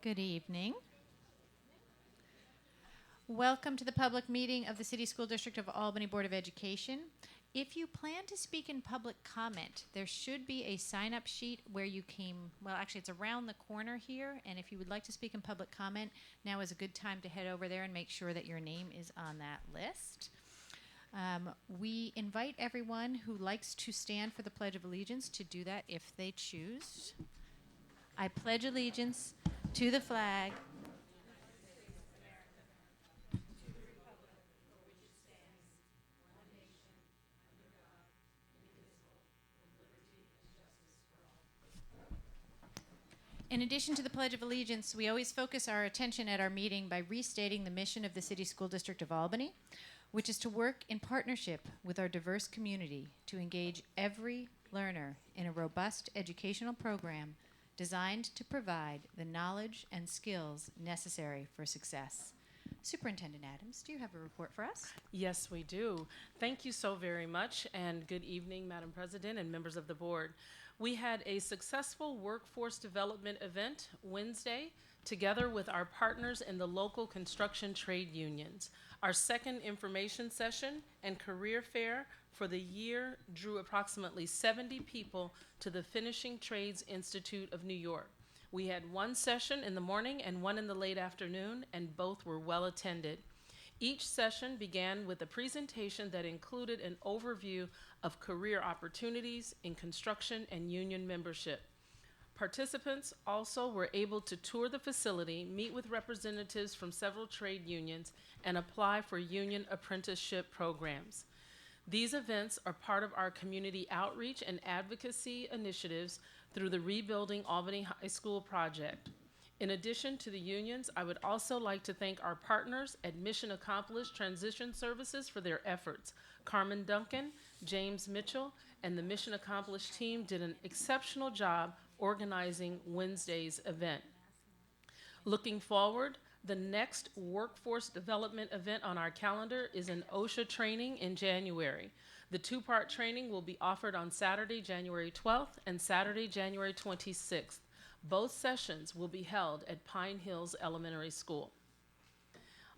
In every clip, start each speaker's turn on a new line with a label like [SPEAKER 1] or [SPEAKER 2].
[SPEAKER 1] Good evening. Welcome to the public meeting of the City School District of Albany Board of Education. If you plan to speak in public comment, there should be a sign-up sheet where you came, well, actually, it's around the corner here, and if you would like to speak in public comment, now is a good time to head over there and make sure that your name is on that list. We invite everyone who likes to stand for the Pledge of Allegiance to do that if they choose. I pledge allegiance to the flag In addition to the Pledge of Allegiance, we always focus our attention at our meeting by restating the mission of the City School District of Albany, which is to work in partnership with our diverse community to engage every learner in a robust educational program designed to provide the knowledge and skills necessary for success. Superintendent Adams, do you have a report for us?
[SPEAKER 2] Yes, we do. Thank you so very much, and good evening, Madam President and members of the board. We had a successful workforce development event Wednesday together with our partners in the local construction trade unions. Our second information session and career fair for the year drew approximately 70 people to the Finishing Trades Institute of New York. We had one session in the morning and one in the late afternoon, and both were well attended. Each session began with a presentation that included an overview of career opportunities in construction and union membership. Participants also were able to tour the facility, meet with representatives from several trade unions, and apply for union apprenticeship programs. These events are part of our community outreach and advocacy initiatives through the Rebuilding Albany High School project. In addition to the unions, I would also like to thank our partners at Mission Accomplished Transition Services for their efforts. Carmen Duncan, James Mitchell, and the Mission Accomplished team did an exceptional job organizing Wednesday's event. Looking forward, the next workforce development event on our calendar is an OSHA training in January. The two-part training will be offered on Saturday, January 12th and Saturday, January 26th. Both sessions will be held at Pine Hills Elementary School.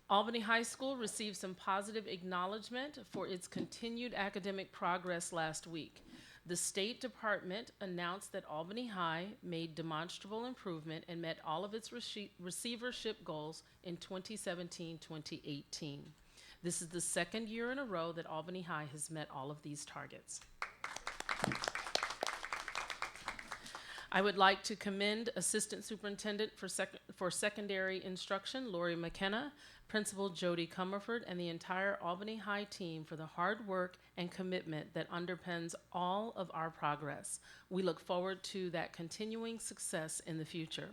[SPEAKER 2] Albany High School received some positive acknowledgement for its continued academic progress last week. The State Department announced that Albany High made demonstrable improvement and met all of its receivership goals in 2017-2018. This is the second year in a row that Albany High has met all of these targets. I would like to commend Assistant Superintendent for Secondary Instruction, Lori McKenna, Principal Jody Comerford, and the entire Albany High team for the hard work and commitment that underpins all of our progress. We look forward to that continuing success in the future.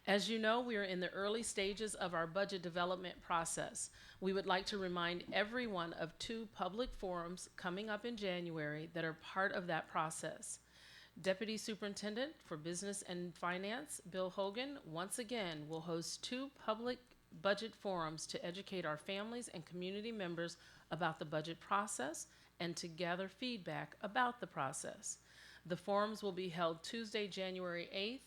[SPEAKER 2] As you know, we are in the early stages of our budget development process. We would like to remind everyone of two public forums coming up in January that are part of that process. Deputy Superintendent for Business and Finance, Bill Hogan, once again will host two public budget forums to educate our families and community members about the budget process and to gather feedback about the process. The forums will be held Tuesday, January 8th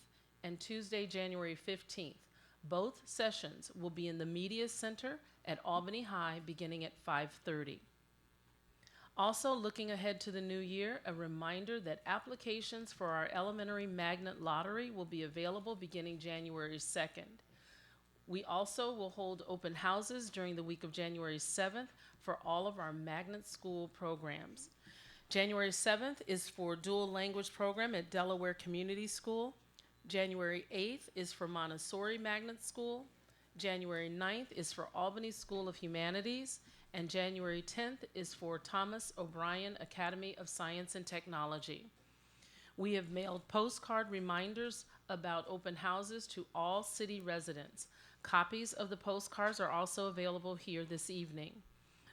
[SPEAKER 2] and Tuesday, January 15th. Both sessions will be in the Media Center at Albany High beginning at 5:30. Also, looking ahead to the new year, a reminder that applications for our elementary magnet lottery will be available beginning January 2nd. We also will hold open houses during the week of January 7th for all of our magnet school programs. January 7th is for dual language program at Delaware Community School. January 8th is for Montessori Magnet School. January 9th is for Albany School of Humanities. And January 10th is for Thomas O'Brien Academy of Science and Technology. We have mailed postcard reminders about open houses to all city residents. Copies of the postcards are also available here this evening.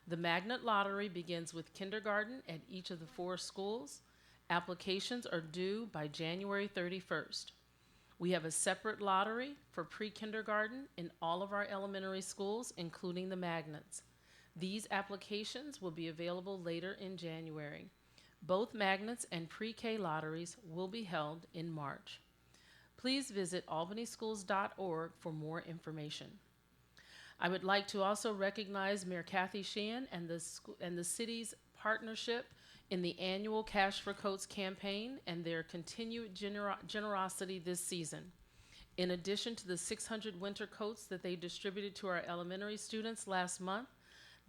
[SPEAKER 2] The Magnet Lottery begins with kindergarten at each of the 4 schools. Applications are due by January 31st. We have a separate lottery for pre-kindergarten in all of our elementary schools, including the magnets. These applications will be available later in January. Both magnets and pre-K lotteries will be held in March. Please visit albanyschools.org for more information. I would like to also recognize Mayor Kathy Sheehan and the city's partnership in the annual Cash for Coats campaign and their continued generosity this season. In addition to the 600 winter coats that they distributed to our elementary students last month,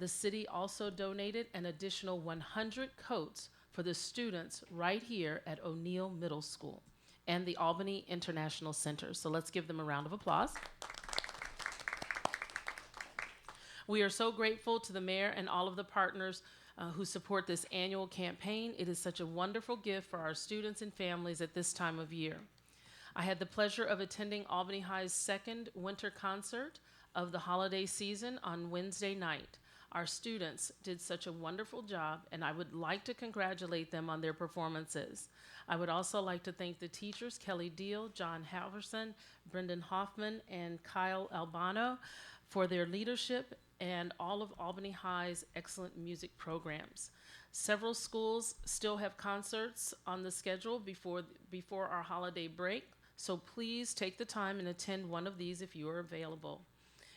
[SPEAKER 2] the city also donated an additional 100 coats for the students right here at O'Neill Middle School and the Albany International Center. So let's give them a round of applause. We are so grateful to the mayor and all of the partners who support this annual campaign. It is such a wonderful gift for our students and families at this time of year. I had the pleasure of attending Albany High's second winter concert of the holiday season on Wednesday night. Our students did such a wonderful job, and I would like to congratulate them on their performances. I would also like to thank the teachers, Kelly Deal, John Halverson, Brendan Hoffman, and Kyle Albano, for their leadership and all of Albany High's excellent music programs. Several schools still have concerts on the schedule before our holiday break, so please take the time and attend one of these if you are available.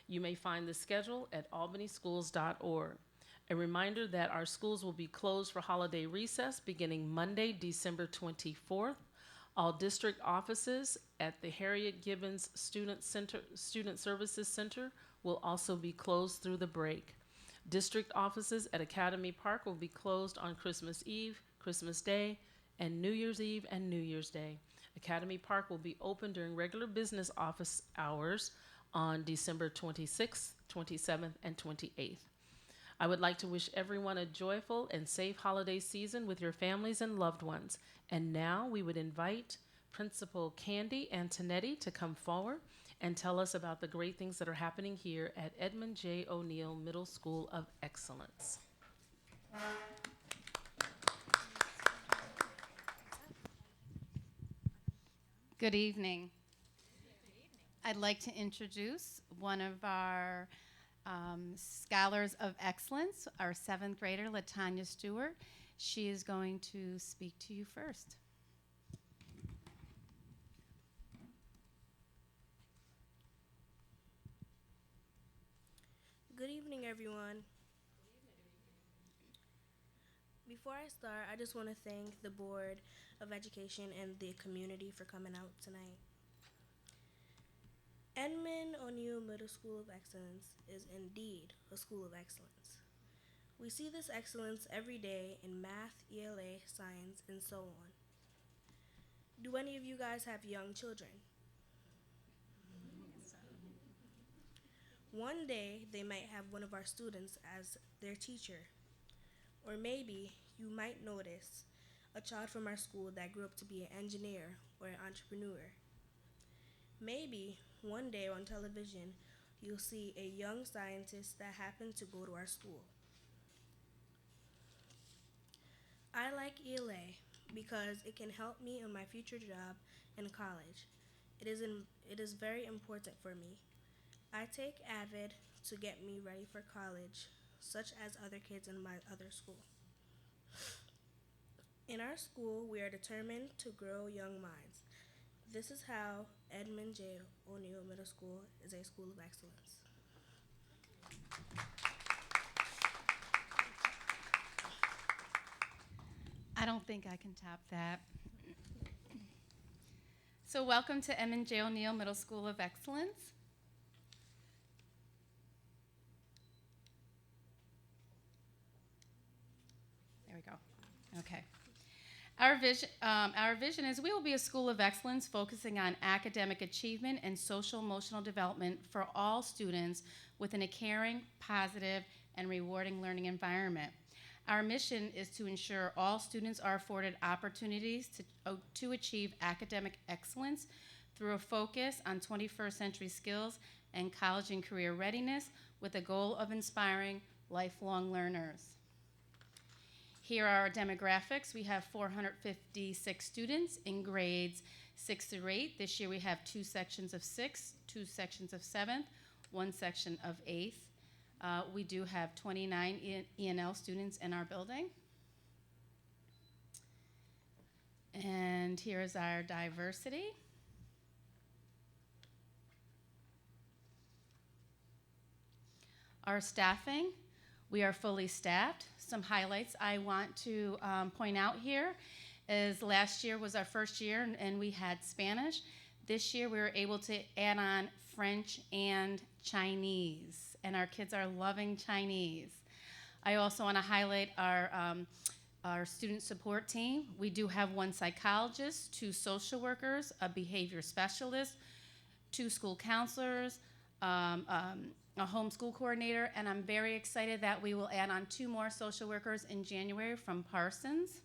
[SPEAKER 2] You may find the schedule at albanyschools.org. A reminder that our schools will be closed for holiday recess beginning Monday, December 24th. All district offices at the Harriet Gibbons Student Services Center will also be closed through the break. District offices at Academy Park will be closed on Christmas Eve, Christmas Day, and New Year's Eve and New Year's Day. Academy Park will be open during regular business office hours on December 26th, 27th, and 28th. I would like to wish everyone a joyful and safe holiday season with your families and loved ones. And now we would invite Principal Candy Antonetti to come forward and tell us about the great things that are happening here at Edmund J. O'Neill Middle School of Excellence.
[SPEAKER 3] Good evening. I'd like to introduce one of our Scholars of Excellence, our 7th grader, Latanya Stewart. She is going to speak to you first.
[SPEAKER 4] Good evening, everyone. Before I start, I just want to thank the Board of Education and the community for coming out tonight. Edmund O'Neill Middle School of Excellence is indeed a school of excellence. We see this excellence every day in math, ELA, science, and so on. Do any of you guys have young children? One day, they might have one of our students as their teacher. Or maybe you might notice a child from our school that grew up to be an engineer or an entrepreneur. Maybe one day on television, you'll see a young scientist that happened to go to our school. I like ELA because it can help me in my future job in college. It is very important for me. I take AVID to get me ready for college, such as other kids in my other school. In our school, we are determined to grow young minds. This is how Edmund J. O'Neill Middle School is a school of excellence.
[SPEAKER 3] I don't think I can top that. So welcome to Edmund J. O'Neill Middle School of Excellence. There we go. Okay. Our vision is we will be a school of excellence focusing on academic achievement and social emotional development for all students within a caring, positive, and rewarding learning environment. Our mission is to ensure all students are afforded opportunities to achieve academic excellence through a focus on 21st century skills and college and career readiness with the goal of inspiring lifelong learners. Here are our demographics. We have 456 students in grades 6 through 8. This year we have 2 sections of 6th, 2 sections of 7th, 1 section of 8th. We do have 29 ENL students in our building. And here is our diversity. Our staffing, we are fully staffed. Some highlights I want to point out here is last year was our first year and we had Spanish. This year we were able to add on French and Chinese, and our kids are loving Chinese. I also want to highlight our student support team. We do have 1 psychologist, 2 social workers, a behavior specialist, 2 school counselors, a homeschool coordinator, and I'm very excited that we will add on 2 more social workers in January from Parsons.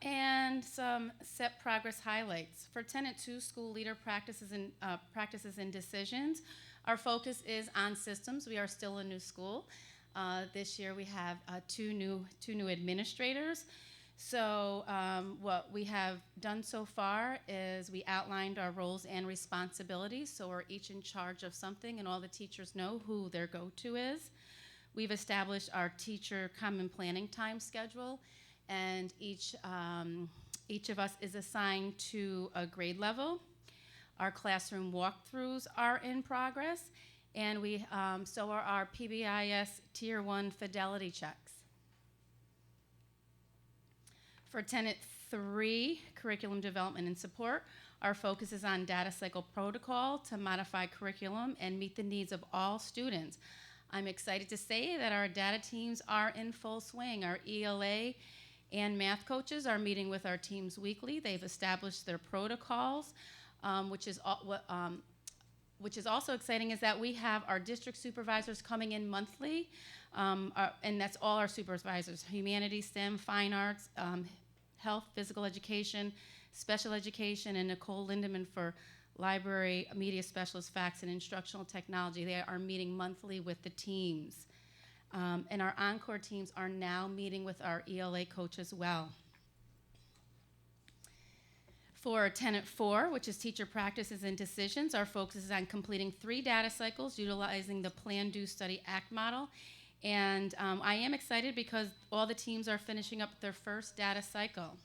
[SPEAKER 3] And some set progress highlights. For Tenet 2, school leader practices and decisions, our focus is on systems. We are still a new school. This year we have 2 new administrators. So what we have done so far is we outlined our roles and responsibilities, so we're each in charge of something and all the teachers know who their go-to is. We've established our teacher common planning time schedule, and each of us is assigned to a grade level. Our classroom walkthroughs are in progress, and so are our PBIS Tier 1 fidelity checks. For Tenet 3, curriculum development and support, our focus is on data cycle protocol to modify curriculum and meet the needs of all students. I'm excited to say that our data teams are in full swing. Our ELA and math coaches are meeting with our teams weekly. They've established their protocols, which is also exciting is that we have our district supervisors coming in monthly, and that's all our supervisors: humanities, STEM, fine arts, health, physical education, special education, and Nicole Lindemann for library, media specialist, facts, and instructional technology. They are meeting monthly with the teams. And our Encore teams are now meeting with our ELA coach as well. For Tenet 4, which is teacher practices and decisions, our focus is on completing 3 data cycles utilizing the Plan, Do, Study, Act model. And I am excited because all the teams are finishing up their first data cycle.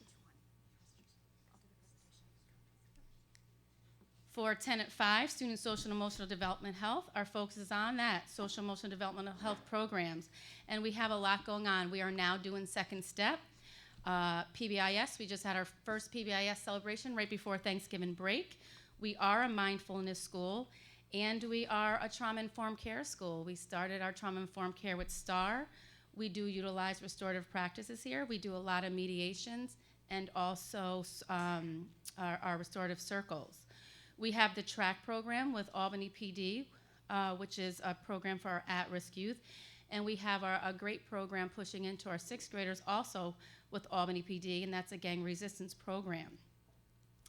[SPEAKER 3] For Tenet 5, Student Social and Emotional Development Health, our focus is on that, social emotional developmental health programs. And we have a lot going on. We are now doing second step. PBIS, we just had our first PBIS celebration right before Thanksgiving break. We are a mindfulness school, and we are a trauma-informed care school. We started our trauma-informed care with STAR. We do utilize restorative practices here. We do a lot of mediations and also our restorative circles. We have the TRACK program with Albany PD, which is a program for our at-risk youth. And we have a great program pushing into our 6th graders also with Albany PD, and that's a gang resistance program.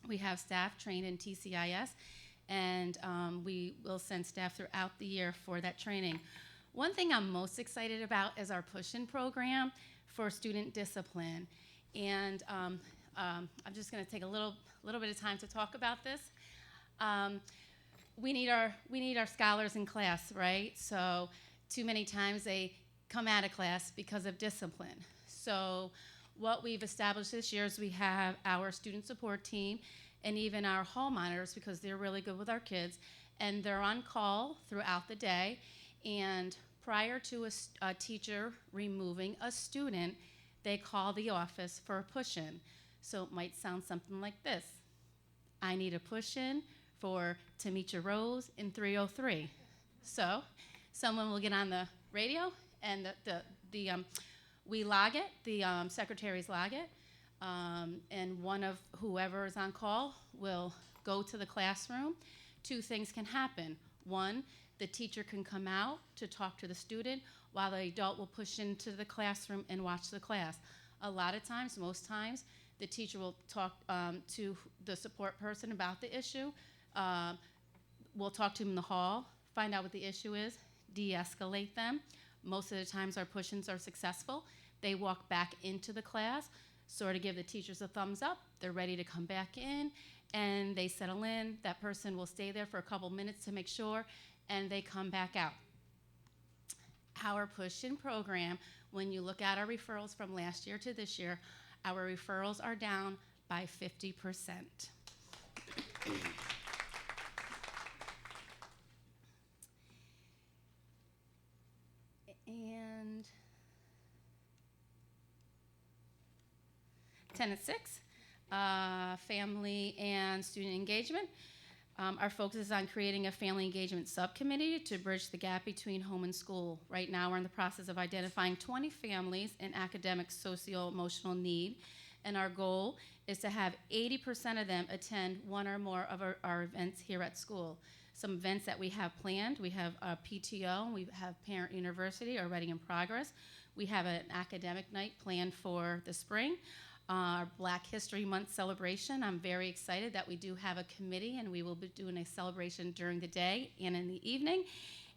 [SPEAKER 3] We have staff trained in TCIS, and we will send staff throughout the year for that training. One thing I'm most excited about is our push-in program for student discipline. And I'm just gonna take a little bit of time to talk about this. We need our scholars in class, right? So too many times they come out of class because of discipline. So what we've established this year is we have our student support team and even our hall monitors, because they're really good with our kids, and they're on call throughout the day. And prior to a teacher removing a student, they call the office for a push-in. So it might sound something like this: I need a push-in for Tamisha Rose in 303. So someone will get on the radio, and we log it, the secretaries log it, and one of whoever is on call will go to the classroom. 2 things can happen. 1, the teacher can come out to talk to the student, while the adult will push into the classroom and watch the class. A lot of times, most times, the teacher will talk to the support person about the issue. We'll talk to them in the hall, find out what the issue is, de-escalate them. Most of the times our push-ins are successful. They walk back into the class, sort of give the teachers a thumbs up. They're ready to come back in, and they settle in. That person will stay there for a couple minutes to make sure, and they come back out. Our push-in program, when you look at our referrals from last year to this year, our referrals are down by 50%. Tenet 6, family and student engagement. Our focus is on creating a family engagement subcommittee to bridge the gap between home and school. Right now, we're in the process of identifying 20 families in academic, socio-emotional need, and our goal is to have 80% of them attend one or more of our events here at school. Some events that we have planned, we have a PTO, we have Parent University already in progress. We have an academic night planned for the spring. Our Black History Month celebration, I'm very excited that we do have a committee, and we will be doing a celebration during the day and in the evening.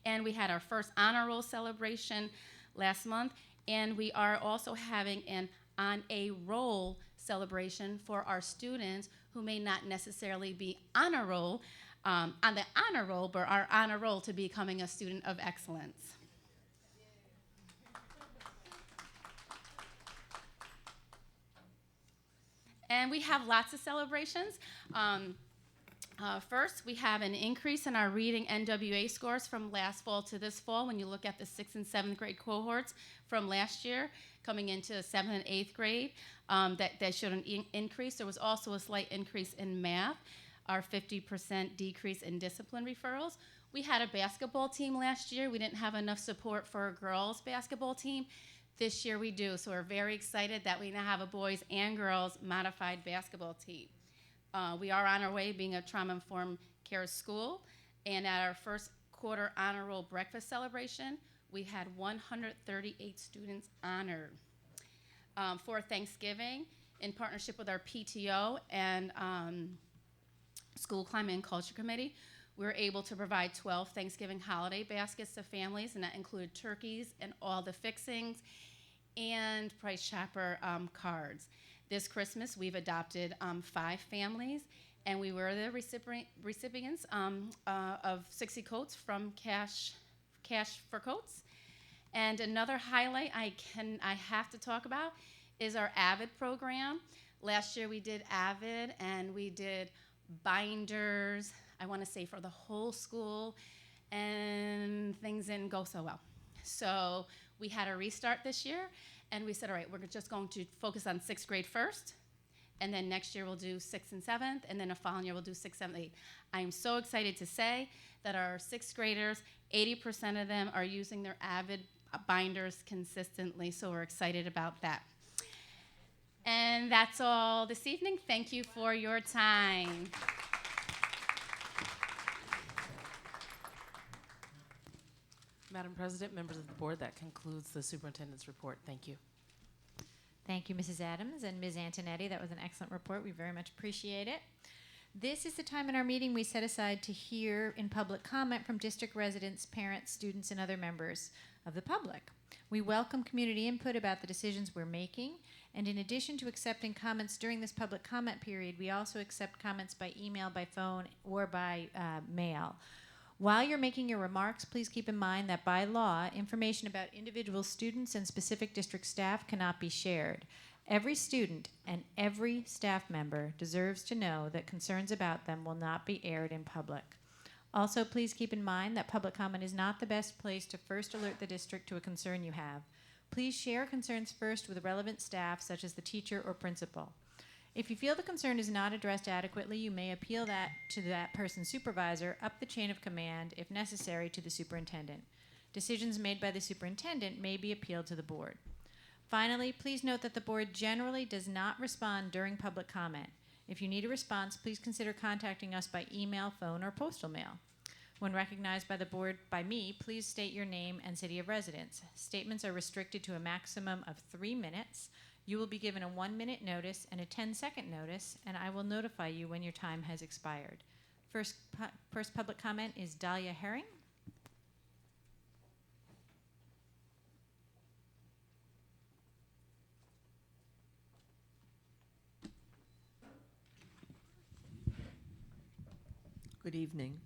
[SPEAKER 3] And we had our first honor roll celebration last month, and we are also having an on a roll celebration for our students who may not necessarily be on the honor roll, but are on a roll to becoming a student of excellence. And we have lots of celebrations. First, we have an increase in our reading NWA scores from last fall to this fall. When you look at the 6th and 7th grade cohorts from last year coming into 7th and 8th grade, that showed an increase. There was also a slight increase in math, our 50% decrease in discipline referrals. We had a basketball team last year. We didn't have enough support for a girls' basketball team. This year we do, so we're very excited that we now have a boys and girls modified basketball team. We are on our way being a trauma-informed care school, and at our first quarter honor roll breakfast celebration, we had 138 students honored. For Thanksgiving, in partnership with our PTO and School Climate and Culture Committee, we were able to provide 12 Thanksgiving holiday baskets to families, and that included turkeys and all the fixings and Price Chopper cards. This Christmas, we've adopted 5 families, and we were the recipients of 60 coats from Cash for Coats. And another highlight I have to talk about is our AVID program. Last year we did AVID, and we did binders, I want to say for the whole school, and things didn't go so well. So we had a restart this year, and we said, all right, we're just going to focus on 6th grade first, and then next year we'll do 6th and 7th, and then the following year we'll do 6th, 7th, 8th. I am so excited to say that our 6th graders, 80% of them are using their AVID binders consistently, so we're excited about that. And that's all this evening. Thank you for your time.
[SPEAKER 2] Madam President, members of the board, that concludes the superintendent's report. Thank you.
[SPEAKER 1] Thank you, Mrs. Adams and Ms. Antonetti. That was an excellent report. We very much appreciate it. This is the time in our meeting we set aside to hear in public comment from district residents, parents, students, and other members of the public. We welcome community input about the decisions we're making, and in addition to accepting comments during this public comment period, we also accept comments by email, by phone, or by mail. While you're making your remarks, please keep in mind that by law, information about individual students and specific district staff cannot be shared. Every student and every staff member deserves to know that concerns about them will not be aired in public. Also, please keep in mind that public comment is not the best place to first alert the district to a concern you have. Please share concerns first with relevant staff, such as the teacher or principal. If you feel the concern is not addressed adequately, you may appeal that to that person's supervisor up the chain of command, if necessary, to the superintendent. Decisions made by the superintendent may be appealed to the board. Finally, please note that the board generally does not respond during public comment. If you need a response, please consider contacting us by email, phone, or postal mail. When recognized by the board by me, please state your name and city of residence. Statements are restricted to a maximum of 3 minutes. You will be given a 1-minute notice and a 10-second notice, and I will notify you when your time has expired. First public comment is Dahlia Herring.
[SPEAKER 5] Good evening.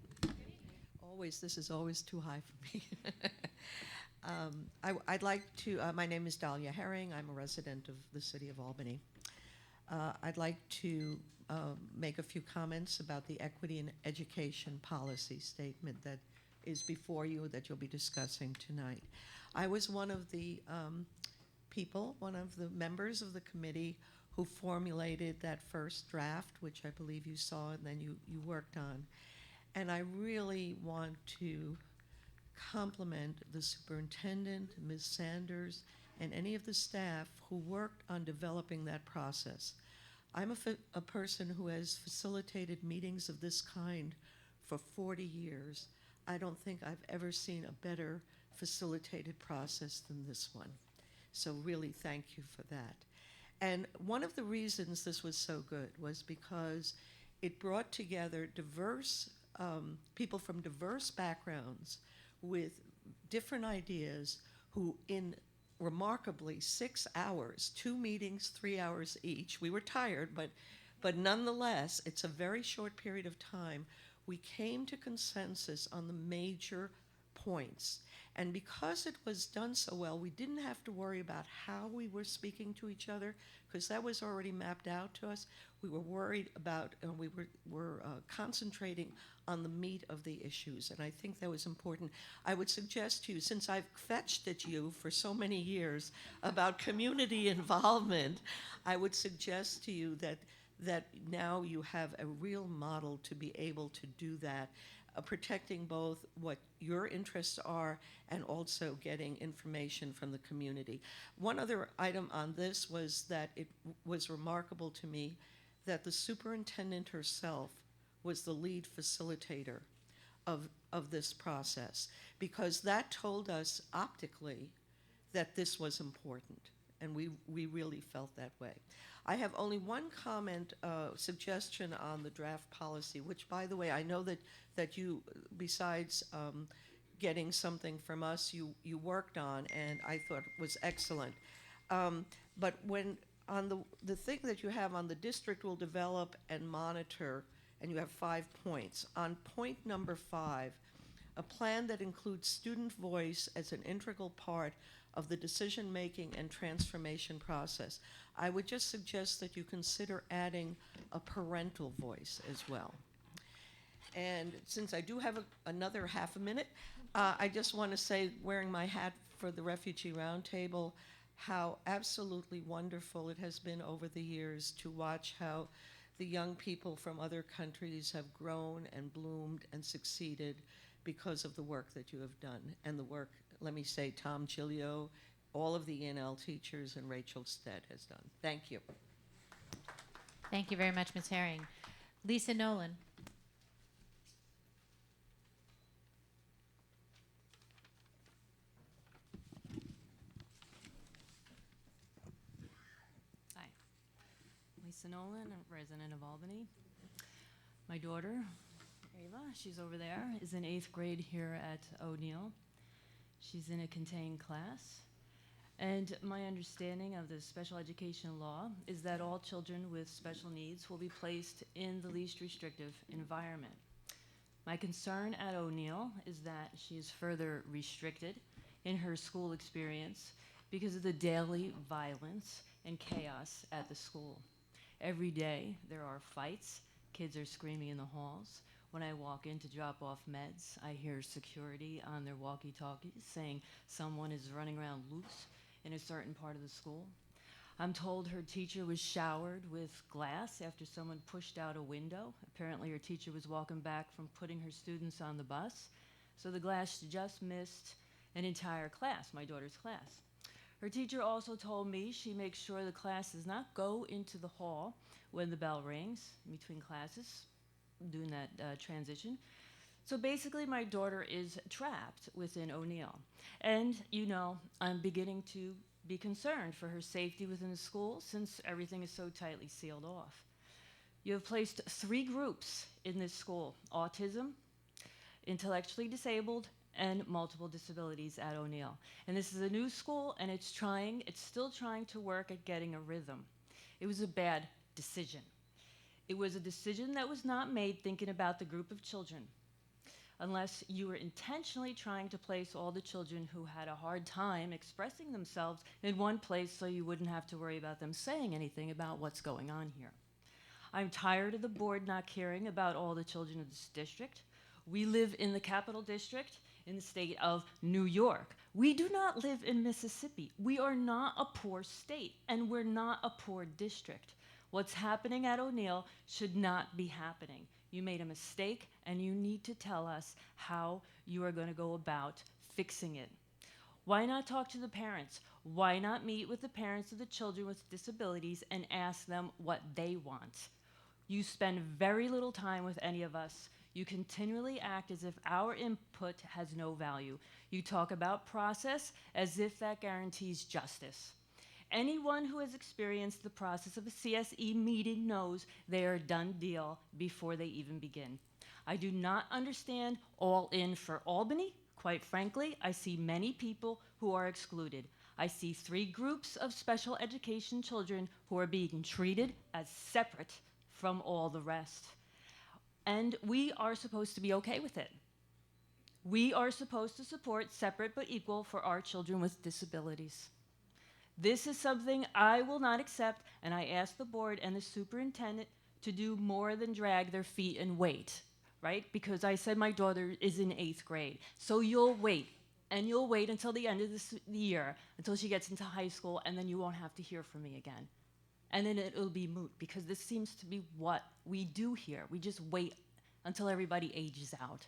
[SPEAKER 5] This is always too high for me. I'd like to, my name is Dahlia Herring. I'm a resident of the city of Albany. I'd like to make a few comments about the equity in education policy statement that is before you that you'll be discussing tonight. I was one of the members of the committee who formulated that first draft, which I believe you saw and then you worked on. And I really want to compliment the superintendent, Ms. Sanders, and any of the staff who worked on developing that process. I'm a person who has facilitated meetings of this kind for 40 years. I don't think I've ever seen a better facilitated process than this one. So really thank you for that. And one of the reasons this was so good was because it brought together diverse people from diverse backgrounds with different ideas who in remarkably 6 hours, 2 meetings, 3 hours each. We were tired, but nonetheless, it's a very short period of time. We came to consensus on the major points. And because it was done so well, we didn't have to worry about how we were speaking to each other, because that was already mapped out to us. We were worried about, we were concentrating on the meat of the issues, and I think that was important. I would suggest to you, since I've fetched at you for so many years about community involvement, I would suggest to you that now you have a real model to be able to do that, protecting both what your interests are and also getting information from the community. One other item on this was that it was remarkable to me that the superintendent herself was the lead facilitator of this process, because that told us optically that this was important, and we really felt that way. I have only one comment, suggestion on the draft policy, which, by the way, I know that you, besides getting something from us, you worked on, and I thought was excellent. But when on the thing that you have on the district will develop and monitor, and you have 5 points. On point number 5, a plan that includes student voice as an integral part of the decision-making and transformation process. I would just suggest that you consider adding a parental voice as well. And since I do have another half a minute, I just want to say, wearing my hat for the Refugee Roundtable, how absolutely wonderful it has been over the years to watch how the young people from other countries have grown and bloomed and succeeded because of the work that you have done, and the work, let me say, Tom Chilio, all of the ENL teachers, and Rachel Stead has done. Thank you.
[SPEAKER 1] Thank you very much, Ms. Herring. Lisa Nolan.
[SPEAKER 6] Hi, Lisa Nolan, a resident of Albany. My daughter, Ava, she's over there, is in 8th grade here at O'Neill. She's in a contained class. And my understanding of the special education law is that all children with special needs will be placed in the least restrictive environment. My concern at O'Neill is that she is further restricted in her school experience because of the daily violence and chaos at the school. Every day there are fights, kids are screaming in the halls. When I walk in to drop off meds, I hear security on their walkie-talkies saying someone is running around loose in a certain part of the school. I'm told her teacher was showered with glass after someone pushed out a window. Apparently her teacher was walking back from putting her students on the bus, so the glass just missed an entire class, my daughter's class. Her teacher also told me she makes sure the class does not go into the hall when the bell rings in between classes, doing that transition. So basically my daughter is trapped within O'Neill. And you know, I'm beginning to be concerned for her safety within the school since everything is so tightly sealed off. You have placed 3 groups in this school: autism, intellectually disabled, and multiple disabilities at O'Neill. And this is a new school, and it's still trying to work at getting a rhythm. It was a bad decision. It was a decision that was not made thinking about the group of children, unless you were intentionally trying to place all the children who had a hard time expressing themselves in one place so you wouldn't have to worry about them saying anything about what's going on here. I'm tired of the board not caring about all the children of this district. We live in the Capital District. in the state of New York. We do not live in Mississippi. We are not a poor state, and we're not a poor district. What's happening at O'Neill should not be happening. You made a mistake, and you need to tell us how you are going to go about fixing it. Why not talk to the parents? Why not meet with the parents of the children with disabilities and ask them what they want? You spend very little time with any of us. You continually act as if our input has no value. You talk about process as if that guarantees justice. Anyone who has experienced the process of a CSE meeting knows they are a done deal before they even begin. I do not understand All In for Albany. Quite frankly, I see many people who are excluded. I see 3 groups of special education children who are being treated as separate from all the rest. And we are supposed to be okay with it. We are supposed to support separate but equal for our children with disabilities. This is something I will not accept, and I ask the board and the superintendent to do more than drag their feet and wait, right? Because I said my daughter is in 8th grade. So you'll wait, and you'll wait until the end of the year, until she gets into high school, and then you won't have to hear from me again. And then it'll be moot, because this seems to be what we do here. We just wait until everybody ages out.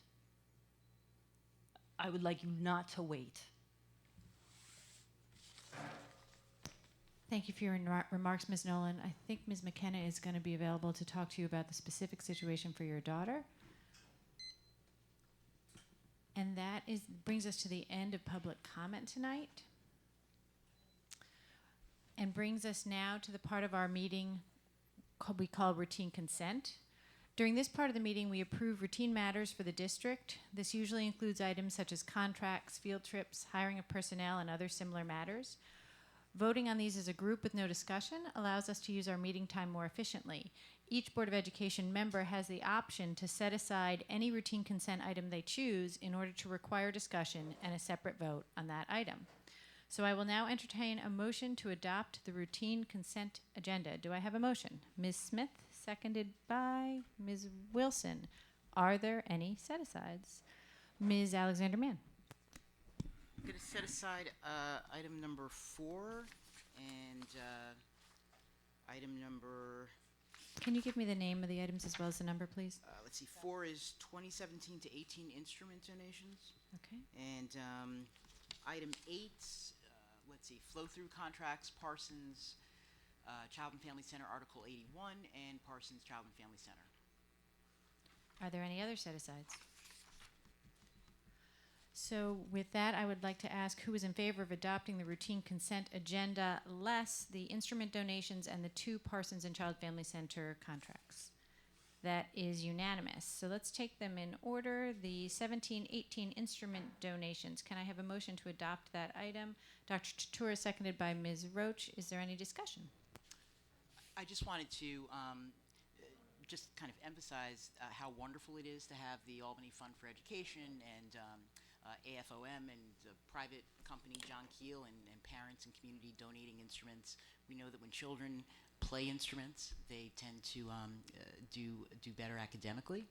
[SPEAKER 6] I would like you not to wait.
[SPEAKER 1] Thank you for your remarks, Ms. Nolan. I think Ms. McKenna is going to be available to talk to you about the specific situation for your daughter. And that brings us to the end of public comment tonight. And brings us now to the part of our meeting we call routine consent. During this part of the meeting, we approve routine matters for the district. This usually includes items such as contracts, field trips, hiring of personnel, and other similar matters. Voting on these as a group with no discussion allows us to use our meeting time more efficiently. Each Board of Education member has the option to set aside any routine consent item they choose in order to require discussion and a separate vote on that item. So I will now entertain a motion to adopt the routine consent agenda. Do I have a motion? Ms. Smith, seconded by Ms. Wilson. Are there any set-asides? Ms. Alexander-Mann.
[SPEAKER 7] I'm going to set aside item number 4 and item number,
[SPEAKER 1] Can you give me the name of the items as well as the number, please?
[SPEAKER 7] let's see, 4 is 2017 to 18 instrument donations.
[SPEAKER 1] Okay.
[SPEAKER 7] And item 8, let's see, flow-through contracts, Parsons Child and Family Center, Article 81, and Parsons Child and Family Center.
[SPEAKER 1] Are there any other set-asides? So with that, I would like to ask who is in favor of adopting the routine consent agenda less the instrument donations and the 2 Parsons and Child Family Center contracts. That is unanimous. So let's take them in order. The 17-18 instrument donations. Can I have a motion to adopt that item? Dr. Tatura, seconded by Ms. Roach. Is there any discussion?
[SPEAKER 7] I just wanted to just kind of emphasize how wonderful it is to have the Albany Fund for Education and AFOM and the private company John Keel and parents and community donating instruments. We know that when children play instruments, they tend to do better academically,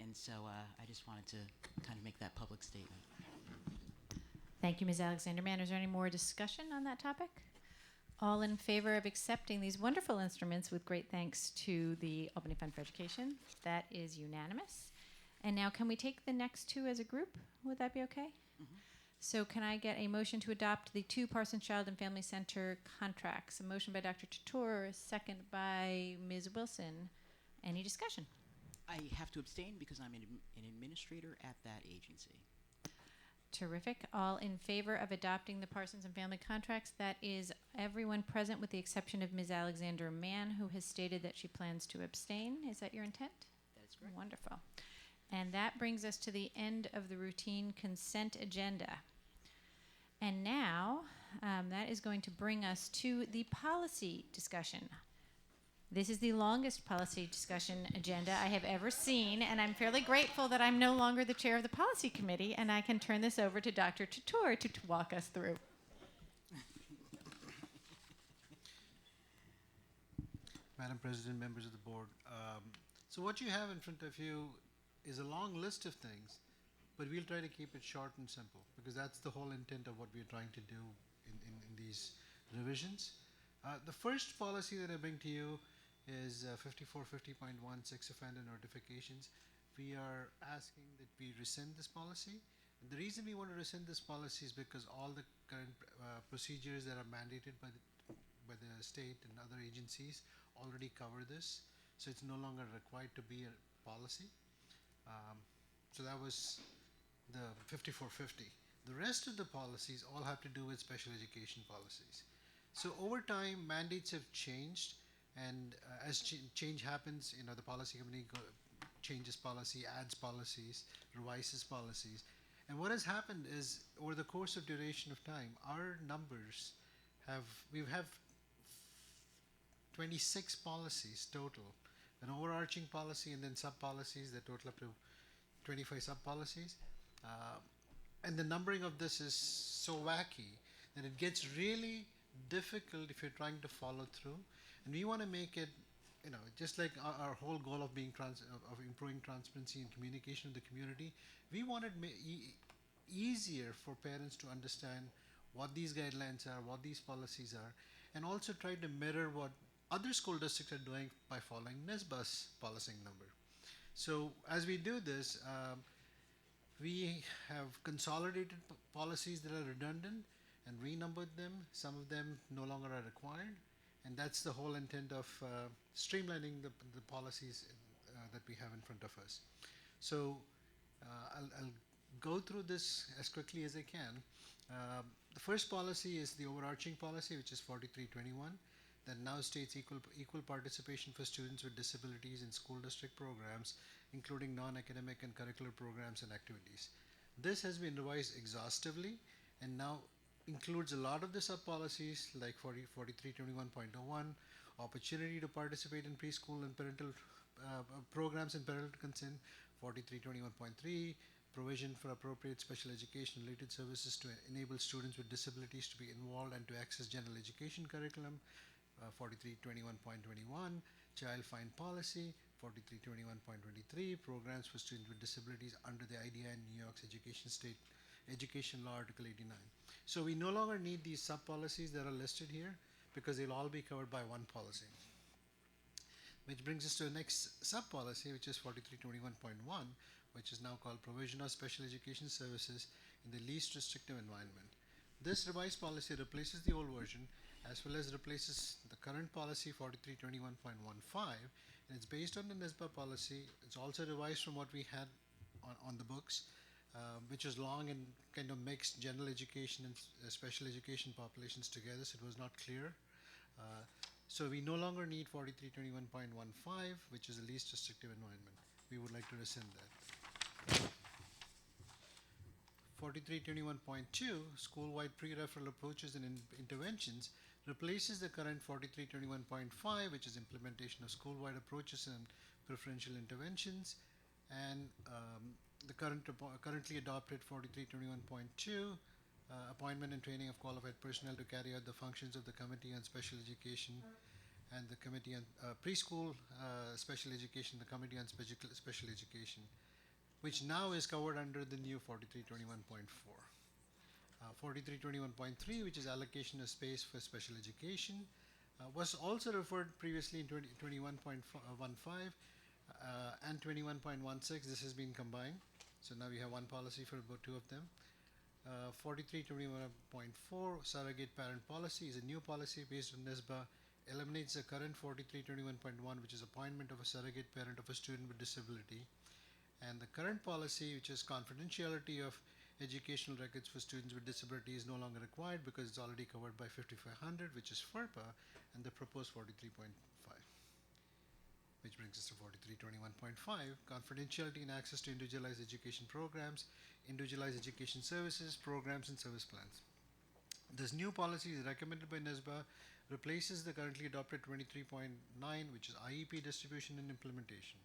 [SPEAKER 7] and so I just wanted to kind of make that public statement.
[SPEAKER 1] Thank you, Ms. Alexander-Mann. Is there any more discussion on that topic? All in favor of accepting these wonderful instruments with great thanks to the Albany Fund for Education? That is unanimous. And now can we take the next 2 as a group? Would that be okay?
[SPEAKER 7] Mm-hmm.
[SPEAKER 1] So can I get a motion to adopt the 2 Parsons Child and Family Center contracts? A motion by Dr. Tatur, a second by Ms. Wilson. Any discussion?
[SPEAKER 7] I have to abstain because I'm an administrator at that agency.
[SPEAKER 1] Terrific. All in favor of adopting the Parsons and Family contracts? That is everyone present with the exception of Ms. Alexander-Mann, who has stated that she plans to abstain. Is that your intent?
[SPEAKER 7] That is correct.
[SPEAKER 1] Wonderful. And that brings us to the end of the routine consent agenda. And now, that is going to bring us to the policy discussion. This is the longest policy discussion agenda I have ever seen, and I'm fairly grateful that I'm no longer the chair of the policy committee, and I can turn this over to Dr. Tatur to walk us through.
[SPEAKER 8] Madam President, members of the board. So what you have in front of you is a long list of things, but we'll try to keep it short and simple because that's the whole intent of what we're trying to do in these revisions. The first policy that I bring to you is 5450.1 sex offender notifications. We are asking that we rescind this policy. And the reason we want to rescind this policy is because all the current procedures that are mandated by the state and other agencies already cover this. So it's no longer required to be a policy. So that was the 5450. The rest of the policies all have to do with special education policies. So over time, mandates have changed, and as change happens, the policy committee changes policy, adds policies, revises policies. And what has happened is, over the course of duration of time, our numbers we have 26 policies total, an overarching policy and then sub-policies that total up to 25 sub-policies. And the numbering of this is so wacky that it gets really difficult if you're trying to follow through. And we want to make it, just like our whole goal of being of improving transparency and communication with the community, we want it easier for parents to understand what these guidelines are, what these policies are, and also try to mirror what other school districts are doing by following NSBA's policy number. So as we do this, we have consolidated policies that are redundant and renumbered them. Some of them no longer are required, and that's the whole intent of streamlining the policies that we have in front of us. So I'll go through this as quickly as I can. The first policy is the overarching policy, which is 4321, that now states equal participation for students with disabilities in school district programs, including non-academic and curricular programs and activities. This has been revised exhaustively and now includes a lot of the sub-policies like 4321.01, opportunity to participate in preschool and parental programs and parental consent, 4321.3, provision for appropriate special education related services to enable students with disabilities to be involved and to access general education curriculum, 4321.21, child fine policy, 4321.23, programs for students with disabilities under the IDEA and New York's Education Law, Article 89. So we no longer need these sub-policies that are listed here because they'll all be covered by one policy. Which brings us to the next sub-policy, which is 4321.1, which is now called Provision of Special Education Services in the Least Restrictive Environment. This revised policy replaces the old version as well as replaces the current policy 4321.15, and it's based on the NSBA policy. It's also revised from what we had on the books, which was long and kind of mixed general education and special education populations together, so it was not clear. So we no longer need 4321.15, which is the least restrictive environment. We would like to rescind that. 4321.2, school-wide pre-referral approaches and interventions, replaces the current 4321.5, which is implementation of school-wide approaches and preferential interventions, and the currently adopted 4321.2, appointment and training of qualified personnel to carry out the functions of the Committee on Special Education and the Committee on Preschool Special Education, the Committee on Special Education, which now is covered under the new 4321.4. 4321.3, which is allocation of space for special education, was also referred previously in 21.15 and 21.16. This has been combined. So now we have one policy for about two of them. 4321.4, surrogate parent policy, is a new policy based on NSBA, eliminates the current 4321.1, which is appointment of a surrogate parent of a student with disability. And the current policy, which is confidentiality of educational records for students with disability, is no longer required because it's already covered by 5500, which is FERPA, and the proposed 43.5. Which brings us to 4321.5, confidentiality and access to individualized education programs, individualized education services, programs, and service plans. This new policy is recommended by NSBA, replaces the currently adopted 23.9, which is IEP distribution and implementation.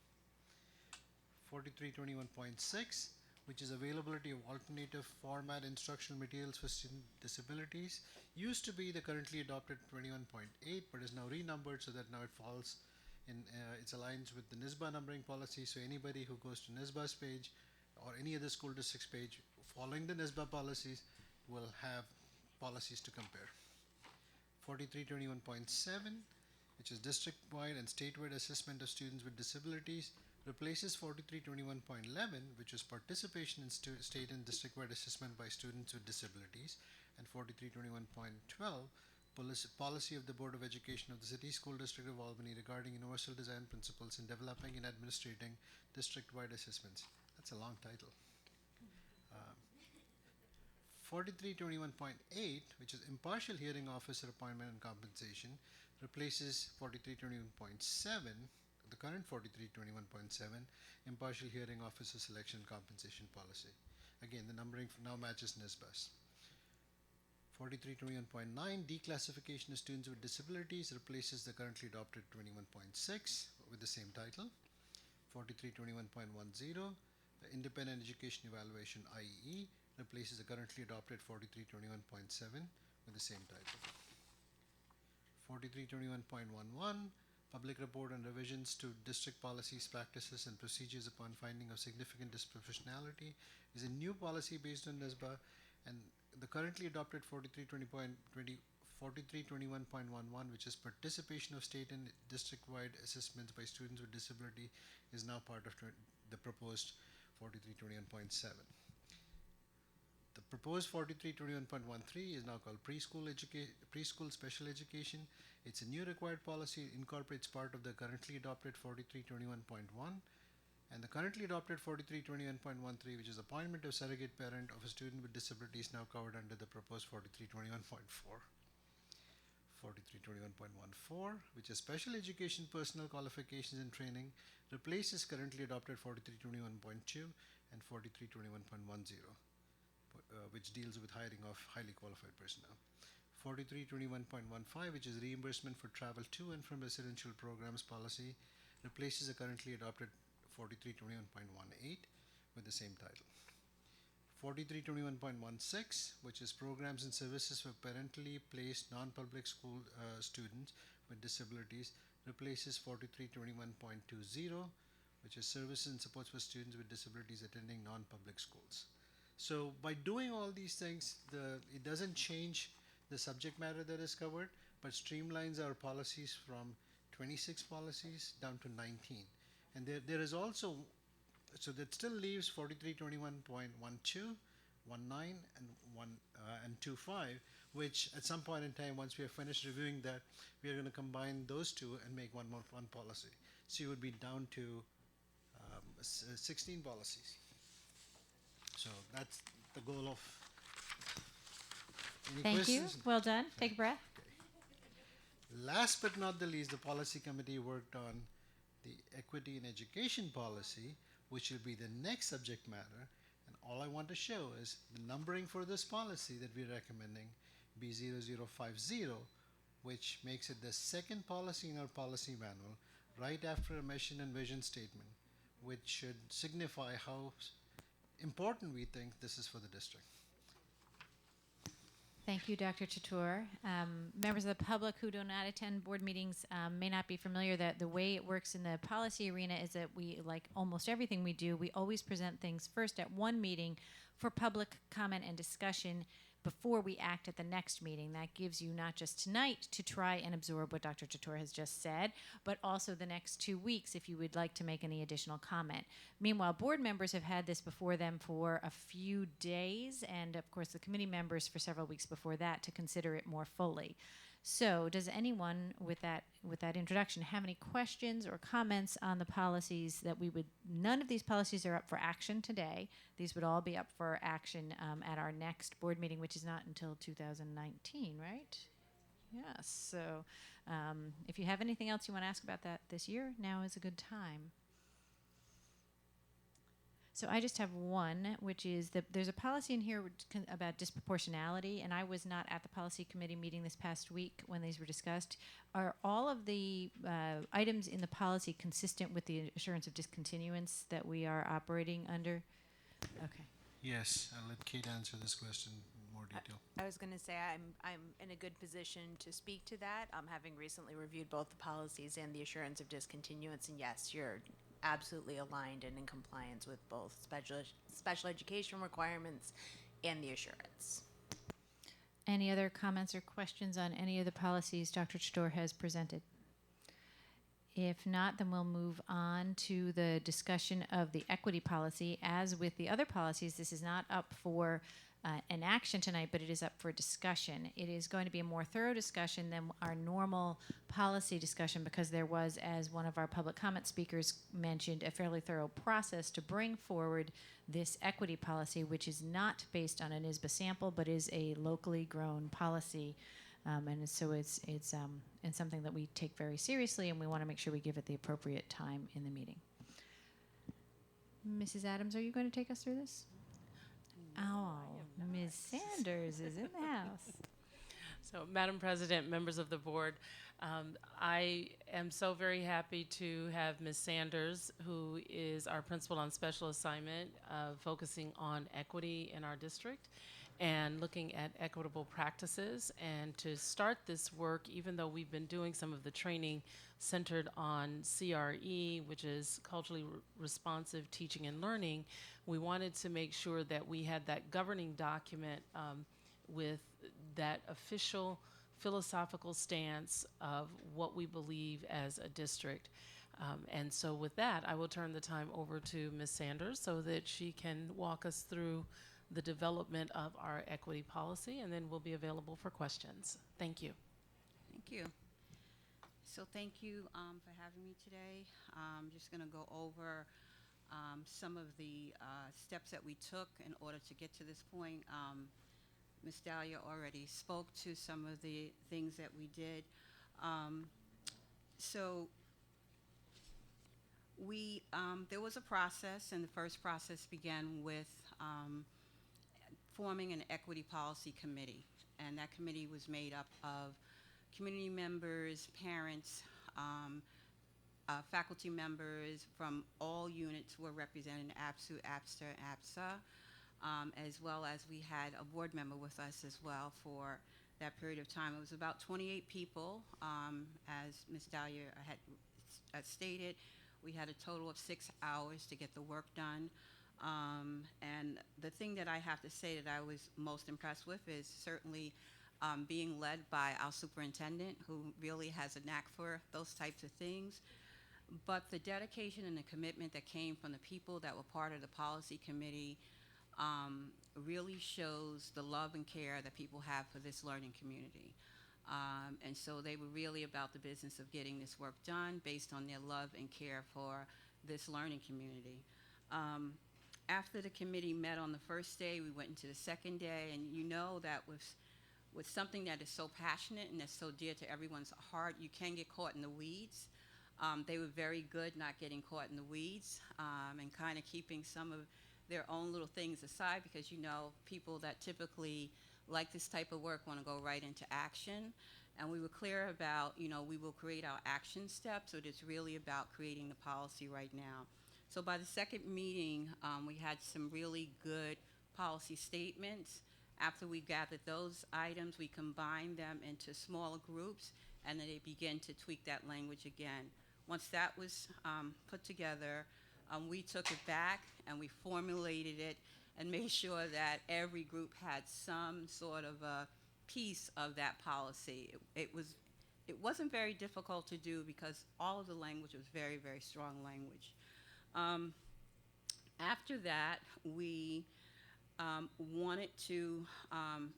[SPEAKER 8] 4321.6, which is availability of alternative format instructional materials for student disabilities, used to be the currently adopted 21.8, but is now renumbered so that now it falls in, it's aligns with the NSBA numbering policy. So anybody who goes to NSBA's page or any other school district's page following the NSBA policies will have policies to compare. 4321.7, which is district-wide and statewide assessment of students with disabilities, replaces 4321.11, which is participation in state and district-wide assessment by students with disabilities, and 4321.12, policy of the Board of Education of the City School District of Albany regarding universal design principles in developing and administrating district-wide assessments. That's a long title. 4321.8, which is impartial hearing officer appointment and compensation, replaces 4321.7, the current 4321.7, impartial hearing officer selection and compensation policy. Again, the numbering now matches NSBA's. 4321.9, declassification of students with disabilities, replaces the currently adopted 21.6 with the same title. 4321.10, the independent education evaluation IEE, replaces the currently adopted 4321.7 with the same title. 4321.11, public report on revisions to district policies, practices, and procedures upon finding of significant disproportionality, is a new policy based on NSBA, and the currently adopted 4321.11, which is participation of state and district-wide assessments by students with disability, is now part of the proposed 4321.7. The proposed 4321.13 is now called preschool special education. It's a new required policy. It incorporates part of the currently adopted 4321.1, and the currently adopted 4321.13, which is appointment of surrogate parent of a student with disability, is now covered under the proposed 4321.4. 4321.14, which is special education personnel qualifications and training, replaces currently adopted 4321.2 and 4321.10. Which deals with hiring of highly qualified personnel. 4321.15, which is reimbursement for travel to and from residential programs policy, replaces the currently adopted 4321.18 with the same title. 4321.16, which is programs and services for parentally placed non-public school students with disabilities, replaces 4321.20, which is services and supports for students with disabilities attending non-public schools. So by doing all these things, it doesn't change the subject matter that is covered, but streamlines our policies from 26 policies down to 19. And there is also, so that still leaves 4321.12, 19, and 25, which at some point in time, once we have finished reviewing that, we are going to combine those two and make one policy. So you would be down to 16 policies. So that's the goal of. Any
[SPEAKER 1] Thank
[SPEAKER 8] questions?
[SPEAKER 1] you. Well done. Take a breath.
[SPEAKER 8] Last but not the least, the policy committee worked on the equity in education policy, which will be the next subject matter. And all I want to show is the numbering for this policy that we're recommending, B0050, which makes it the second policy in our policy manual, right after a mission and vision statement, which should signify how important we think this is for the district.
[SPEAKER 1] Thank you, Dr. Chatoor. Members of the public who do not attend board meetings may not be familiar that the way it works in the policy arena is that we, like almost everything we do, we always present things first at one meeting for public comment and discussion before we act at the next meeting. That gives you not just tonight to try and absorb what Dr. Chatoor has just said, but also the next 2 weeks if you would like to make any additional comment. Meanwhile, board members have had this before them for a few days, and of course the committee members for several weeks before that to consider it more fully. So does anyone with that introduction have any questions or comments on the policies that none of these policies are up for action today. These would all be up for action at our next board meeting, which is not until 2019, right? Yes, so if you have anything else you want to ask about that this year, now is a good time. So I just have one, which is that there's a policy in here about disproportionality, and I was not at the policy committee meeting this past week when these were discussed. Are all of the items in the policy consistent with the assurance of discontinuance that we are operating under? Okay.
[SPEAKER 8] Yes, I'll let Kate answer this question in more detail.
[SPEAKER 9] I was going to say I'm in a good position to speak to that, having recently reviewed both the policies and the assurance of discontinuance, and yes, you're absolutely aligned and in compliance with both special education requirements and the assurance.
[SPEAKER 1] Any other comments or questions on any of the policies Dr. Chador has presented? If not, then we'll move on to the discussion of the equity policy. As with the other policies, this is not up for an action tonight, but it is up for discussion. It is going to be a more thorough discussion than our normal policy discussion because there was, as one of our public comment speakers mentioned, a fairly thorough process to bring forward this equity policy, which is not based on an ISBA sample, but is a locally grown policy. And so it's something that we take very seriously, and we want to make sure we give it the appropriate time in the meeting. Mrs. Adams, are you going to take us through this? Oh, Ms. Sanders is in the house.
[SPEAKER 2] So, Madam President, members of the board, I am so very happy to have Ms. Sanders, who is our principal on special assignment, focusing on equity in our district and looking at equitable practices. And to start this work, even though we've been doing some of the training centered on CRE, which is culturally responsive teaching and learning, we wanted to make sure that we had that governing document with that official philosophical stance of what we believe as a district. And so with that, I will turn the time over to Ms. Sanders so that she can walk us through the development of our equity policy, and then we'll be available for questions. Thank you.
[SPEAKER 10] Thank you. So thank you for having me today. I'm just going to go over some of the steps that we took in order to get to this point. Ms. Dahlia already spoke to some of the things that we did. So there was a process, and the first process began with forming an equity policy committee. And that committee was made up of community members, parents, faculty members from all units were represented, APSU, APSTA, APSA, as well as we had a board member with us as well for that period of time. It was about 28 people, as Ms. Dahlia had stated. We had a total of 6 hours to get the work done. And the thing that I have to say that I was most impressed with is certainly being led by our superintendent, who really has a knack for those types of things. But the dedication and the commitment that came from the people that were part of the policy committee really shows the love and care that people have for this learning community. And so they were really about the business of getting this work done based on their love and care for this learning community. After the committee met on the first day, we went into the second day, and you know that with something that is so passionate and that's so dear to everyone's heart, you can get caught in the weeds. They were very good not getting caught in the weeds and kind of keeping some of their own little things aside, because you know people that typically like this type of work want to go right into action. And we were clear about, you know, we will create our action steps, so it's really about creating the policy right now. So by the second meeting, we had some really good policy statements. After we gathered those items, we combined them into smaller groups, and then they began to tweak that language again. Once that was put together, we took it back and we formulated it and made sure that every group had some sort of a piece of that policy. It wasn't very difficult to do because all of the language was very, very strong language. After that, we wanted to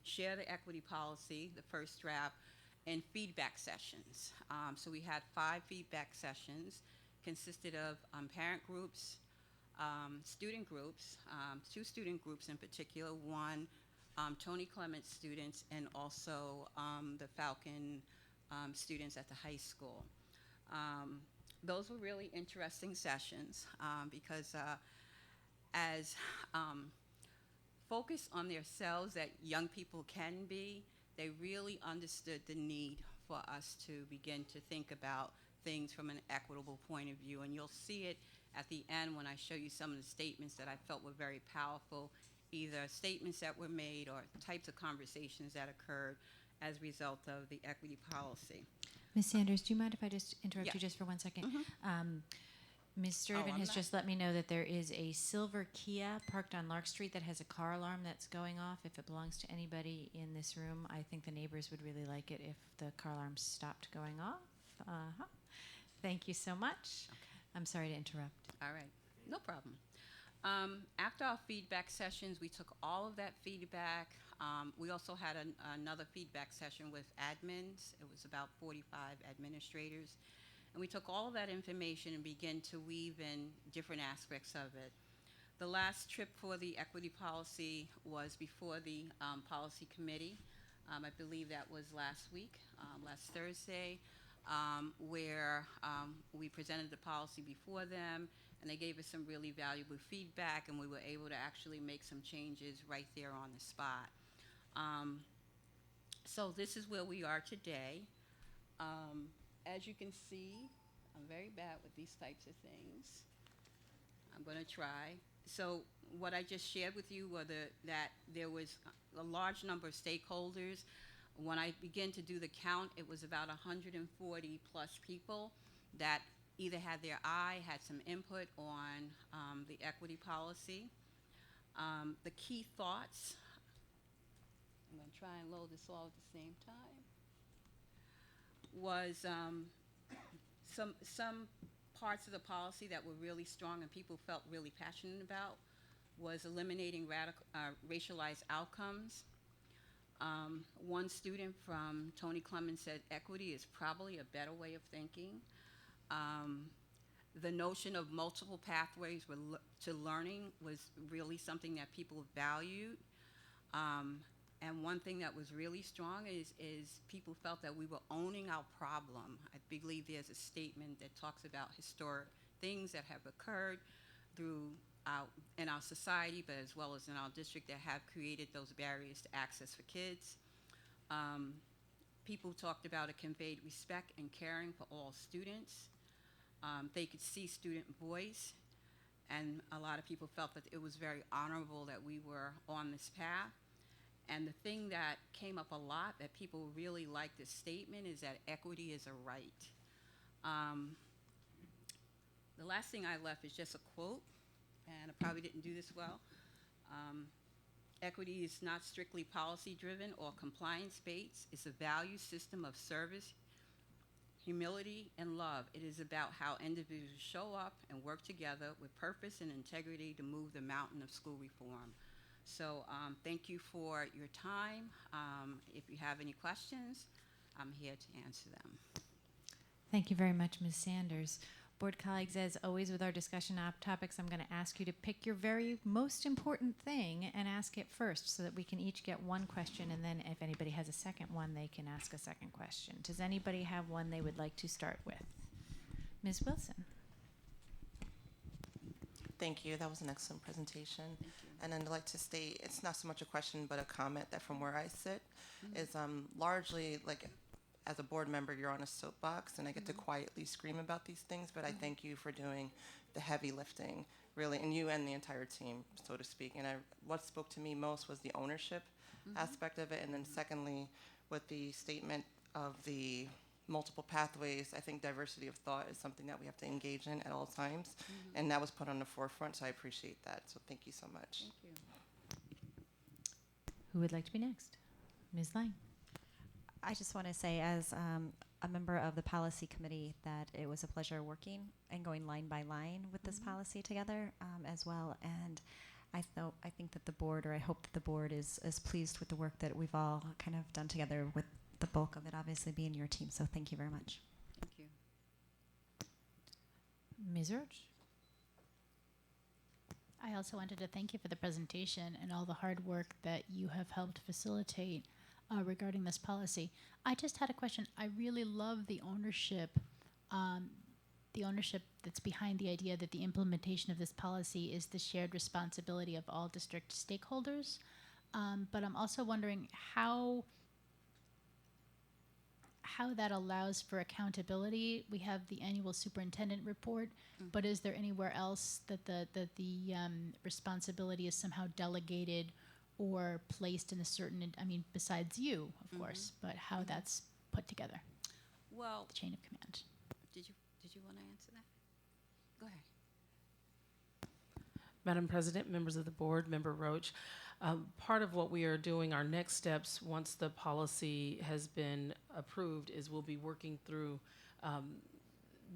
[SPEAKER 10] share the equity policy, the first draft, in feedback sessions. So we had 5 feedback sessions, consisted of parent groups, student groups, 2 student groups in particular, one Tony Clements students, and also the Falcon students at the high school. Those were really interesting sessions because as focused on themselves that young people can be, they really understood the need for us to begin to think about things from an equitable point of view. And you'll see it at the end when I show you some of the statements that I felt were very powerful, either statements that were made or types of conversations that occurred as a result of the equity policy.
[SPEAKER 1] Ms. Sanders, do you mind if I just interrupt
[SPEAKER 10] Yeah.
[SPEAKER 1] you just for 1 second? Ms.
[SPEAKER 3] Oh,
[SPEAKER 1] Durbin
[SPEAKER 3] I'm
[SPEAKER 1] has
[SPEAKER 3] not-
[SPEAKER 1] just let me know that there is a silver Kia parked on Lark Street that has a car alarm that's going off. If it belongs to anybody in this room, I think the neighbors would really like it if the car alarm stopped going off. Uh-huh. Thank you so much. I'm sorry to interrupt.
[SPEAKER 10] All right, no problem. After our feedback sessions, we took all of that feedback. We also had another feedback session with admins. It was about 45 administrators. And we took all of that information and began to weave in different aspects of it. The last trip for the equity policy was before the policy committee. I believe that was last week, last Thursday, where we presented the policy before them, and they gave us some really valuable feedback, and we were able to actually make some changes right there on the spot. So this is where we are today. As you can see, I'm very bad with these types of things. I'm going to try. So what I just shared with you were that there was a large number of stakeholders. When I began to do the count, it was about 140 plus people that either had their eye, had some input on the equity policy. The key thoughts, I'm going to try and load this all at the same time, was some parts of the policy that were really strong and people felt really passionate about was eliminating racialized outcomes. One student from Tony Clemens said equity is probably a better way of thinking. The notion of multiple pathways to learning was really something that people valued. And one thing that was really strong is people felt that we were owning our problem. I believe there's a statement that talks about historic things that have occurred in our society, but as well as in our district, that have created those barriers to access for kids. People talked about it conveyed respect and caring for all students. They could see student voice, and a lot of people felt that it was very honorable that we were on this path. And the thing that came up a lot that people really liked this statement is that equity is a right. The last thing I left is just a quote, and I probably didn't do this well. Equity is not strictly policy-driven or compliance-based. It's a value system of service, humility, and love. It is about how individuals show up and work together with purpose and integrity to move the mountain of school reform. So thank you for your time. If you have any questions, I'm here to answer them.
[SPEAKER 1] Thank you very much, Ms. Sanders. Board colleagues, as always with our discussion topics, I'm going to ask you to pick your very most important thing and ask it first so that we can each get one question, and then if anybody has a second one, they can ask a second question. Does anybody have one they would like to start with? Ms. Wilson.
[SPEAKER 11] Thank you. That was an excellent presentation. And I'd like to state, it's not so much a question, but a comment that from where I sit is largely like as a board member, you're on a soapbox and I get to quietly scream about these things, but I thank you for doing the heavy lifting, really, and you and the entire team, so to speak. And what spoke to me most was the ownership aspect of it. And then secondly, with the statement of the multiple pathways, I think diversity of thought is something that we have to engage in at all times, and that was put on the forefront, so I appreciate that. So thank you so much.
[SPEAKER 10] Thank you.
[SPEAKER 1] Who would like to be next? Ms. Lang.
[SPEAKER 12] I just want to say, as a member of the policy committee, that it was a pleasure working and going line by line with this policy together as well. And I think that the board, or I hope that the board is pleased with the work that we've all kind of done together, with the bulk of it obviously being your team. So thank you very much.
[SPEAKER 10] Thank you.
[SPEAKER 1] Ms. Roach.
[SPEAKER 13] I also wanted to thank you for the presentation and all the hard work that you have helped facilitate regarding this policy. I just had a question. I really love the ownership that's behind the idea that the implementation of this policy is the shared responsibility of all district stakeholders. But I'm also wondering how that allows for accountability. We have the annual superintendent report, but is there anywhere else that the responsibility is somehow delegated or placed in a certain, besides you, of course, but how that's put together,
[SPEAKER 10] Well,
[SPEAKER 13] the chain of command?
[SPEAKER 10] did you want to answer that? Go ahead.
[SPEAKER 2] Madam President, members of the board, Member Roach, part of what we are doing, our next steps, once the policy has been approved, is we'll be working through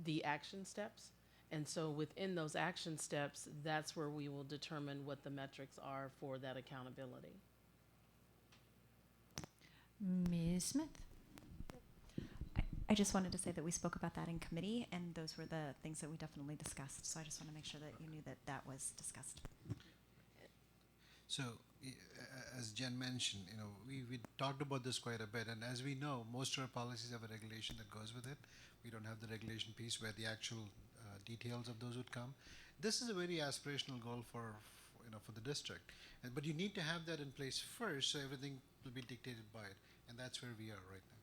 [SPEAKER 2] the action steps. And so within those action steps, that's where we will determine what the metrics are for that accountability.
[SPEAKER 1] Ms. Smith?
[SPEAKER 12] I just wanted to say that we spoke about that in committee, and those were the things that we definitely discussed. So I just want to make sure that you knew that that was discussed.
[SPEAKER 8] So, as Jen mentioned, we talked about this quite a bit, and as we know, most of our policies have a regulation that goes with it. We don't have the regulation piece where the actual details of those would come. This is a very aspirational goal for the district, but you need to have that in place first, so everything will be dictated by it, and that's where we are right now.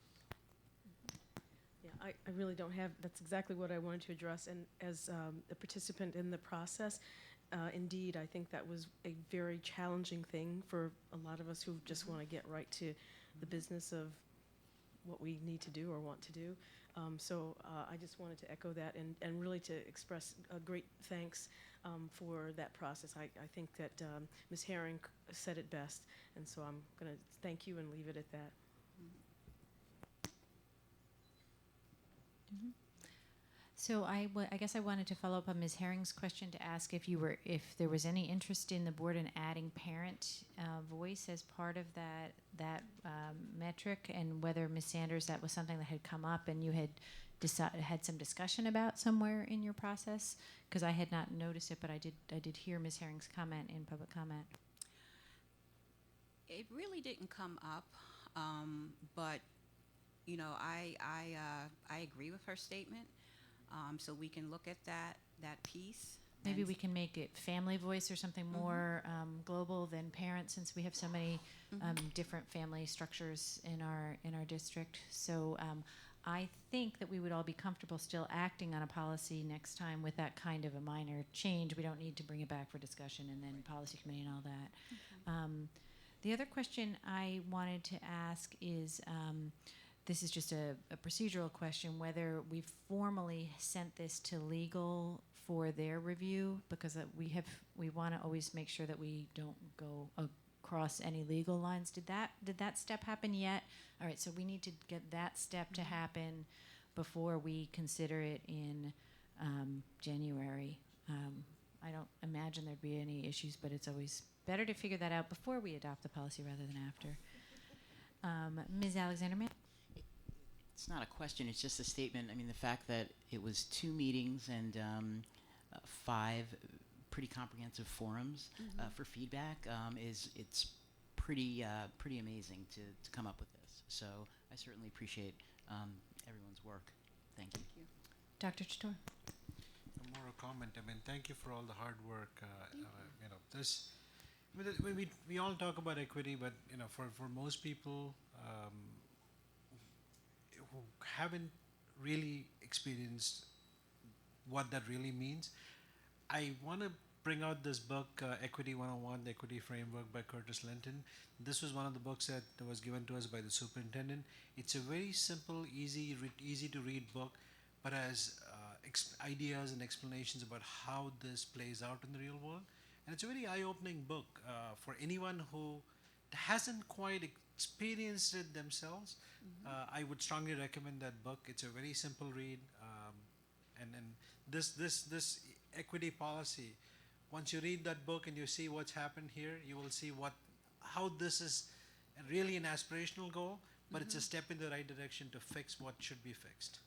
[SPEAKER 14] Yeah, I really don't have, that's exactly what I wanted to address. And as a participant in the process, indeed, I think that was a very challenging thing for a lot of us who just want to get right to the business of what we need to do or want to do. So I just wanted to echo that and really to express a great thanks for that process. I think that Ms. Herring said it best, and so I'm going to thank you and leave it at that.
[SPEAKER 1] So I guess I wanted to follow up on Ms. Herring's question to ask if there was any interest in the board in adding parent voice as part of that metric, and whether Ms. Sanders, that was something that had come up and you had had some discussion about somewhere in your process, because I had not noticed it, but I did hear Ms. Herring's comment in public comment.
[SPEAKER 10] It really didn't come up, but I agree with her statement. So we can look at that piece.
[SPEAKER 1] Maybe we can make it family voice or something more global than parents, since we have so many different family structures in our district. So I think that we would all be comfortable still acting on a policy next time with that kind of a minor change. We don't need to bring it back for discussion and then policy committee and all that. The other question I wanted to ask is, this is just a procedural question, whether we've formally sent this to legal for their review, because we want to always make sure that we don't go across any legal lines. Did that step happen yet? All right, so we need to get that step to happen before we consider it in January. I don't imagine there'd be any issues, but it's always better to figure that out before we adopt the policy rather than after. Ms. Alexander-Mann?
[SPEAKER 7] It's not a question, it's just a statement. I mean, the fact that it was 2 meetings and 5 pretty comprehensive forums for feedback it's pretty amazing to come up with this. So I certainly appreciate everyone's work. Thank you.
[SPEAKER 1] Dr. Chator?
[SPEAKER 8] More a comment. I mean, thank you for all the hard work. We all talk about equity, but for most people who haven't really experienced what that really means, I want to bring out this book, Equity 101, The Equity Framework by Curtis Linton. This was one of the books that was given to us by the superintendent. It's a very simple, easy to read book, but has ideas and explanations about how this plays out in the real world. And it's a very eye-opening book for anyone who hasn't quite experienced it themselves. I would strongly recommend that book. It's a very simple read, and this equity policy, once you read that book and you see what's happened here, you will see how this is really an aspirational goal, but it's a step in the right direction to fix what should be fixed.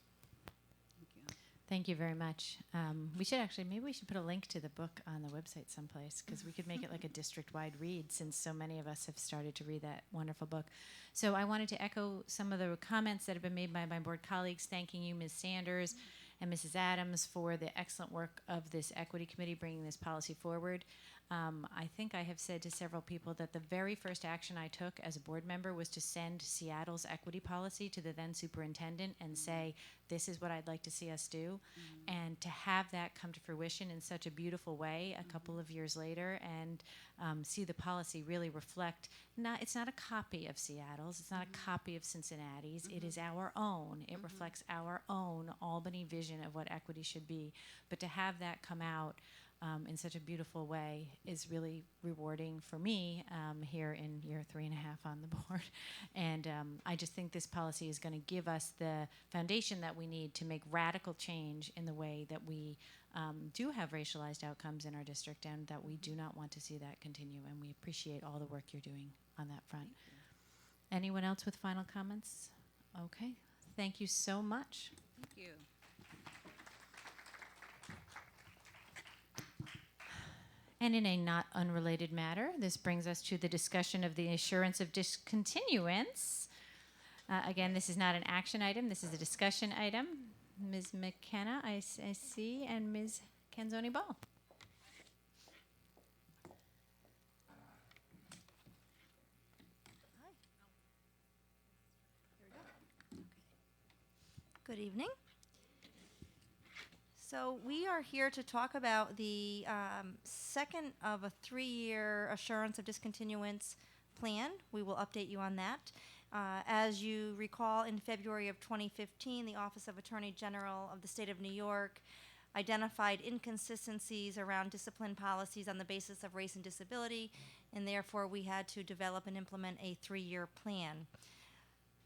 [SPEAKER 1] Thank you very much. Maybe we should put a link to the book on the website someplace, because we could make it like a district-wide read, since so many of us have started to read that wonderful book. So I wanted to echo some of the comments that have been made by my board colleagues, thanking you, Ms. Sanders and Mrs. Adams, for the excellent work of this equity committee bringing this policy forward. I think I have said to several people that the very first action I took as a board member was to send Seattle's equity policy to the then superintendent and say, this is what I'd like to see us do. And to have that come to fruition in such a beautiful way a couple of years later, and see the policy really reflect, it's not a copy of Seattle's, it's not a copy of Cincinnati's, it is our own. It reflects our own Albany vision of what equity should be. But to have that come out in such a beautiful way is really rewarding for me here in year 3.5 on the board. And I just think this policy is going to give us the foundation that we need to make radical change in the way that we do have racialized outcomes in our district, and that we do not want to see that continue. And we appreciate all the work you're doing on that front. Anyone else with final comments? Okay. Thank you so much.
[SPEAKER 10] Thank you.
[SPEAKER 1] And in a not unrelated matter, this brings us to the discussion of the assurance of discontinuance. Again, this is not an action item. This is a discussion item. Ms. McKenna, I see, and Ms. Canzoni-Ball.
[SPEAKER 15] Good evening. So we are here to talk about the second of a 3-year assurance of discontinuance plan. We will update you on that. As you recall, in February of 2015, the Office of Attorney General of the State of New York identified inconsistencies around discipline policies on the basis of race and disability, and therefore we had to develop and implement a 3-year plan.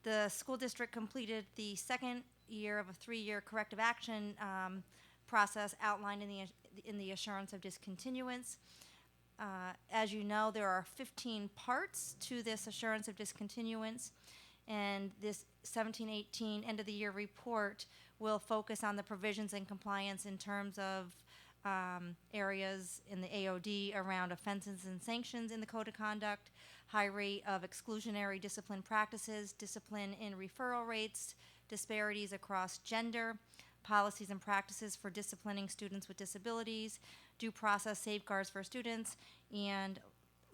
[SPEAKER 15] The school district completed the second year of a 3-year corrective action process outlined in the assurance of discontinuance. As you know, there are 15 parts to this assurance of discontinuance, and this 17-18 end of the year report will focus on the provisions and compliance in terms of areas in the AOD around offenses and sanctions in the Code of Conduct, high rate of exclusionary discipline practices, discipline in referral rates, disparities across gender, policies and practices for disciplining students with disabilities, due process safeguards for students, and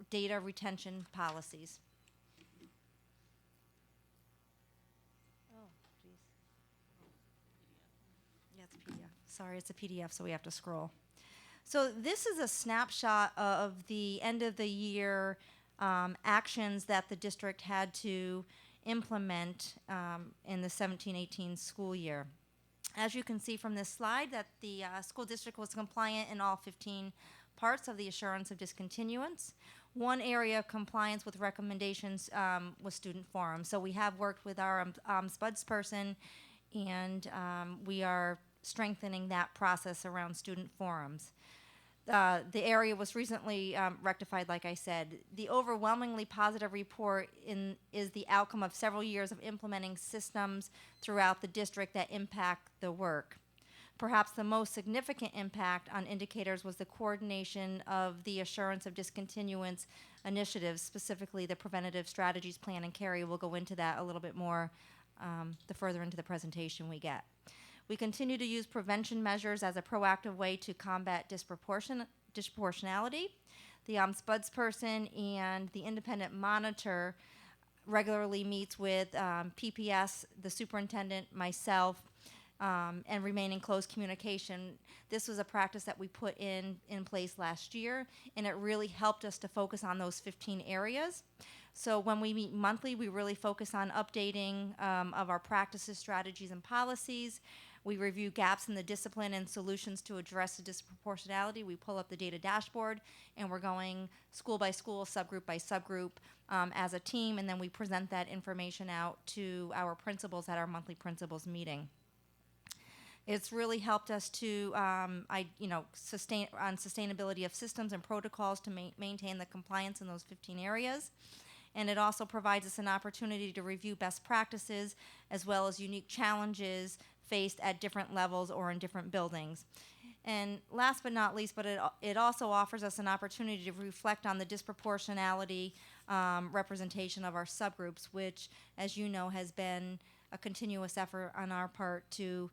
[SPEAKER 15] data retention policies. Oh, geez. Yeah, it's a PDF. Sorry, it's a PDF, so we have to scroll. So this is a snapshot of the end of the year actions that the district had to implement in the 17-18 school year. As you can see from this slide, that the school district was compliant in all 15 parts of the assurance of discontinuance. One area of compliance with recommendations was student forums. So we have worked with our ombudsperson, and we are strengthening that process around student forums. The area was recently rectified, like I said. The overwhelmingly positive report is the outcome of several years of implementing systems throughout the district that impact the work. Perhaps the most significant impact on indicators was the coordination of the assurance of discontinuance initiatives, specifically the preventative strategies plan, and Carrie will go into that a little bit more the further into the presentation we get. We continue to use prevention measures as a proactive way to combat disproportionality. The ombudsperson and the independent monitor regularly meets with PPS, the superintendent, myself, and remain in close communication. This was a practice that we put in place last year, and it really helped us to focus on those 15 areas. So when we meet monthly, we really focus on updating of our practices, strategies, and policies. We review gaps in the discipline and solutions to address the disproportionality. We pull up the data dashboard, and we're going school by school, subgroup by subgroup as a team, and then we present that information out to our principals at our monthly principals meeting. It's really helped us to sustain on sustainability of systems and protocols to maintain the compliance in those 15 areas. And it also provides us an opportunity to review best practices as well as unique challenges faced at different levels or in different buildings. And last but not least, but it also offers us an opportunity to reflect on the disproportionality representation of our subgroups, which, as you know, has been a continuous effort on our part to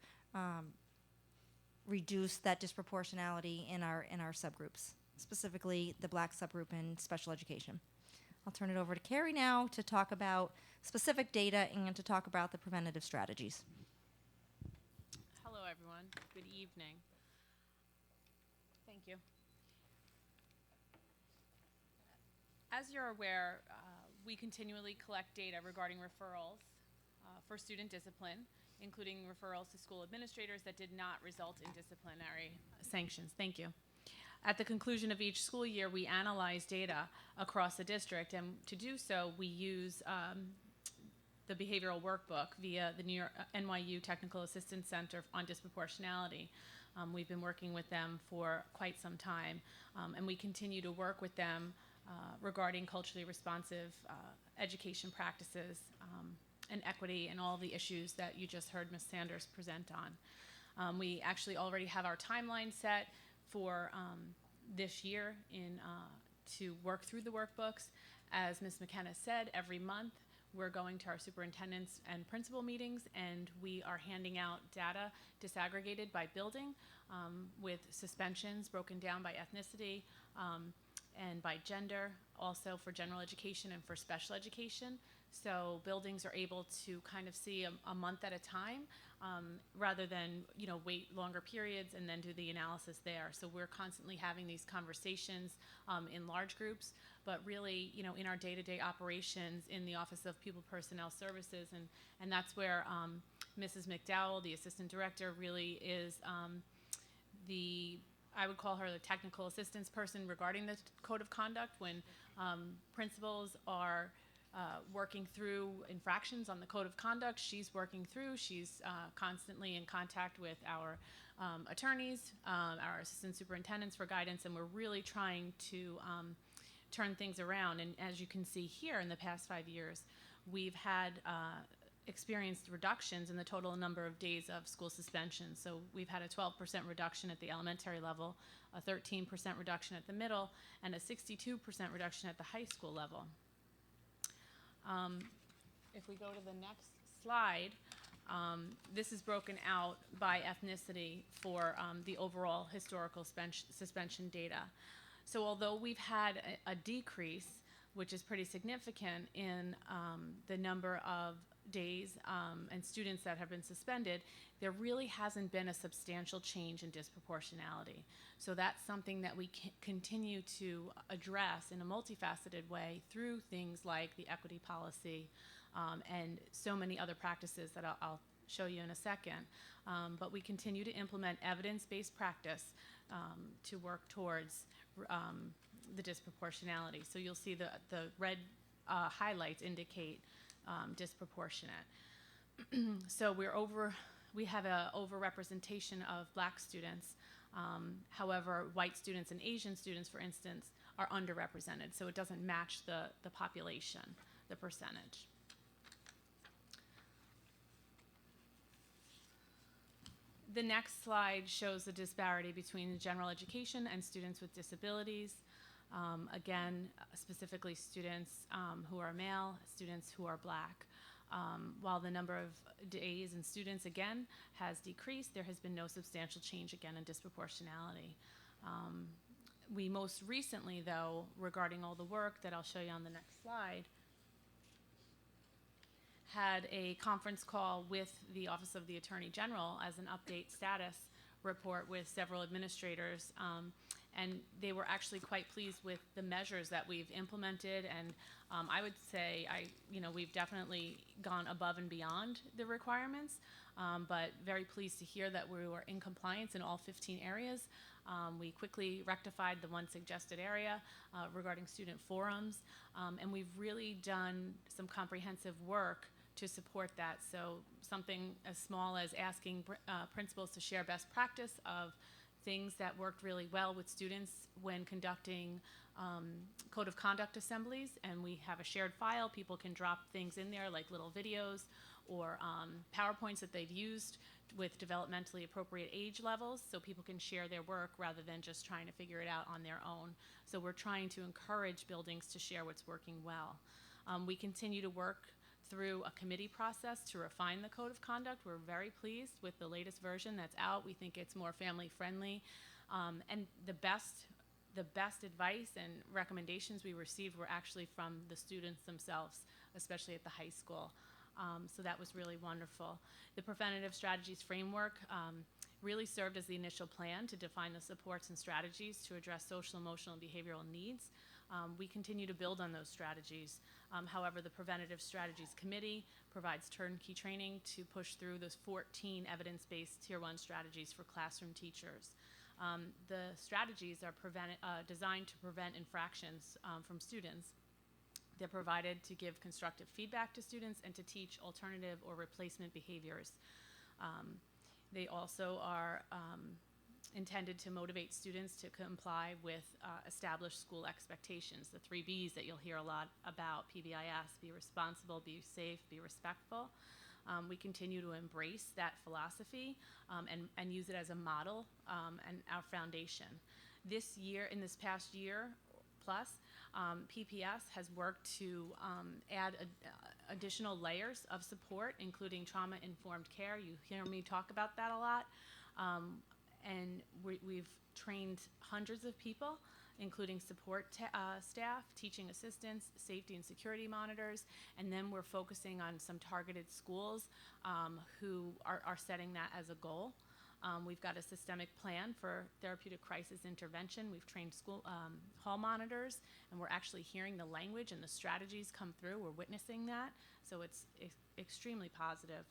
[SPEAKER 15] reduce that disproportionality in our subgroups, specifically the Black subgroup in special education. I'll turn it over to Carrie now to talk about specific data and to talk about the preventative strategies.
[SPEAKER 16] Hello, everyone. Good evening. Thank you. As you're aware, we continually collect data regarding referrals for student discipline, including referrals to school administrators that did not result in disciplinary sanctions. Thank you. At the conclusion of each school year, we analyze data across the district, and to do so, we use the behavioral workbook via the NYU Technical Assistance Center on Disproportionality. We've been working with them for quite some time, and we continue to work with them regarding culturally responsive education practices and equity and all the issues that you just heard Ms. Sanders present on. We actually already have our timeline set for this year to work through the workbooks. As Ms. McKenna said, every month we're going to our superintendents and principal meetings, and we are handing out data disaggregated by building with suspensions broken down by ethnicity and by gender, also for general education and for special education. So buildings are able to kind of see a month at a time rather than wait longer periods and then do the analysis there. So we're constantly having these conversations in large groups, but really in our day-to-day operations in the Office of Pupil Personnel Services, and that's where Mrs. McDowell, the assistant director, really is I would call her the technical assistance person regarding the code of conduct when principals are working through infractions on the code of conduct. She's working through. She's constantly in contact with our attorneys, our assistant superintendents for guidance, and we're really trying to turn things around. And as you can see here, in the past 5 years, we've had experienced reductions in the total number of days of school suspension. So we've had a 12% reduction at the elementary level, a 13% reduction at the middle, and a 62% reduction at the high school level. If we go to the next slide, this is broken out by ethnicity for the overall historical suspension data. So although we've had a decrease, which is pretty significant in the number of days and students that have been suspended, there really hasn't been a substantial change in disproportionality. So that's something that we continue to address in a multifaceted way through things like the equity policy and so many other practices that I'll show you in a second. But we continue to implement evidence-based practice to work towards the disproportionality. So you'll see the red highlights indicate disproportionate. So we have an overrepresentation of black students. However, white students and Asian students, for instance, are underrepresented. So it doesn't match the population, the percentage. The next slide shows the disparity between general education and students with disabilities. Again, specifically students who are male, students who are black. While the number of days and students, again, has decreased, there has been no substantial change, again, in disproportionality. We most recently, though, regarding all the work that I'll show you on the next slide, had a conference call with the Office of the Attorney General as an update status report with several administrators, and they were actually quite pleased with the measures that we've implemented, and I would say we've definitely gone above and beyond the requirements, but very pleased to hear that we were in compliance in all 15 areas. We quickly rectified the one suggested area regarding student forums, and we've really done some comprehensive work to support that. So something as small as asking principals to share best practice of things that worked really well with students when conducting code of conduct assemblies, and we have a shared file. People can drop things in there like little videos or PowerPoints that they've used with developmentally appropriate age levels, so people can share their work rather than just trying to figure it out on their own. So we're trying to encourage buildings to share what's working well. We continue to work through a committee process to refine the code of conduct. We're very pleased with the latest version that's out. We think it's more family friendly, and the best advice and recommendations we received were actually from the students themselves, especially at the high school. So that was really wonderful. The preventative strategies framework really served as the initial plan to define the supports and strategies to address social, emotional, and behavioral needs. We continue to build on those strategies. However, the Preventative Strategies Committee provides turnkey training to push through those 14 evidence-based Tier 1 strategies for classroom teachers. The strategies are designed to prevent infractions from students. They're provided to give constructive feedback to students and to teach alternative or replacement behaviors. They also are intended to motivate students to comply with established school expectations, the 3 Bs that you'll hear a lot about, PBIS, be responsible, be safe, be respectful. We continue to embrace that philosophy and use it as a model and our foundation. In this past year plus, PPS has worked to add additional layers of support, including trauma-informed care. You hear me talk about that a lot. And we've trained hundreds of people, including support staff, teaching assistants, safety and security monitors, and then we're focusing on some targeted schools who are setting that as a goal. We've got a systemic plan for therapeutic crisis intervention. We've trained school hall monitors, and we're actually hearing the language and the strategies come through. We're witnessing that, so it's extremely positive.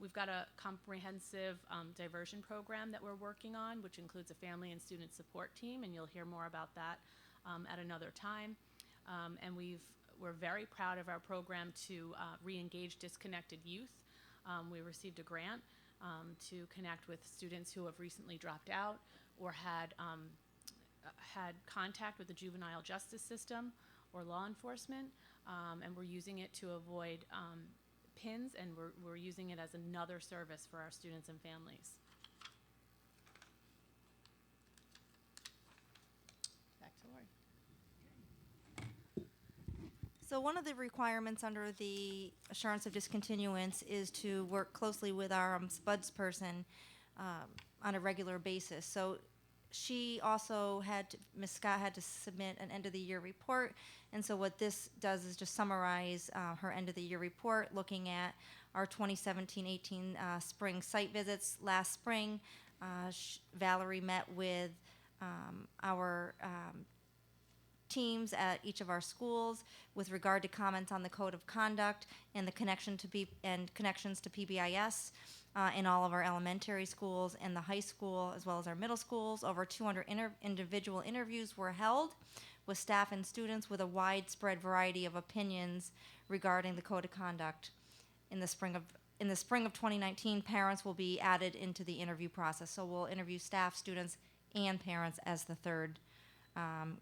[SPEAKER 16] We've got a comprehensive diversion program that we're working on, which includes a family and student support team, and you'll hear more about that at another time. And we're very proud of our program to re-engage disconnected youth. We received a grant to connect with students who have recently dropped out or had contact with the juvenile justice system or law enforcement, and we're using it to avoid PINs, and we're using it as another service for our students and families. Back to Lori.
[SPEAKER 15] So one of the requirements under the assurance of discontinuance is to work closely with our SPUDS person on a regular basis. So she also Ms. Scott had to submit an end of the year report, and so what this does is just summarize her end of the year report, looking at our 2017-18 spring site visits. Last spring, Valerie met with our teams at each of our schools with regard to comments on the code of conduct and the connections to PBIS in all of our elementary schools and the high school, as well as our middle schools. Over 200 individual interviews were held with staff and students with a widespread variety of opinions regarding the code of conduct. In the spring of 2019, parents will be added into the interview process. So we'll interview staff, students, and parents as the third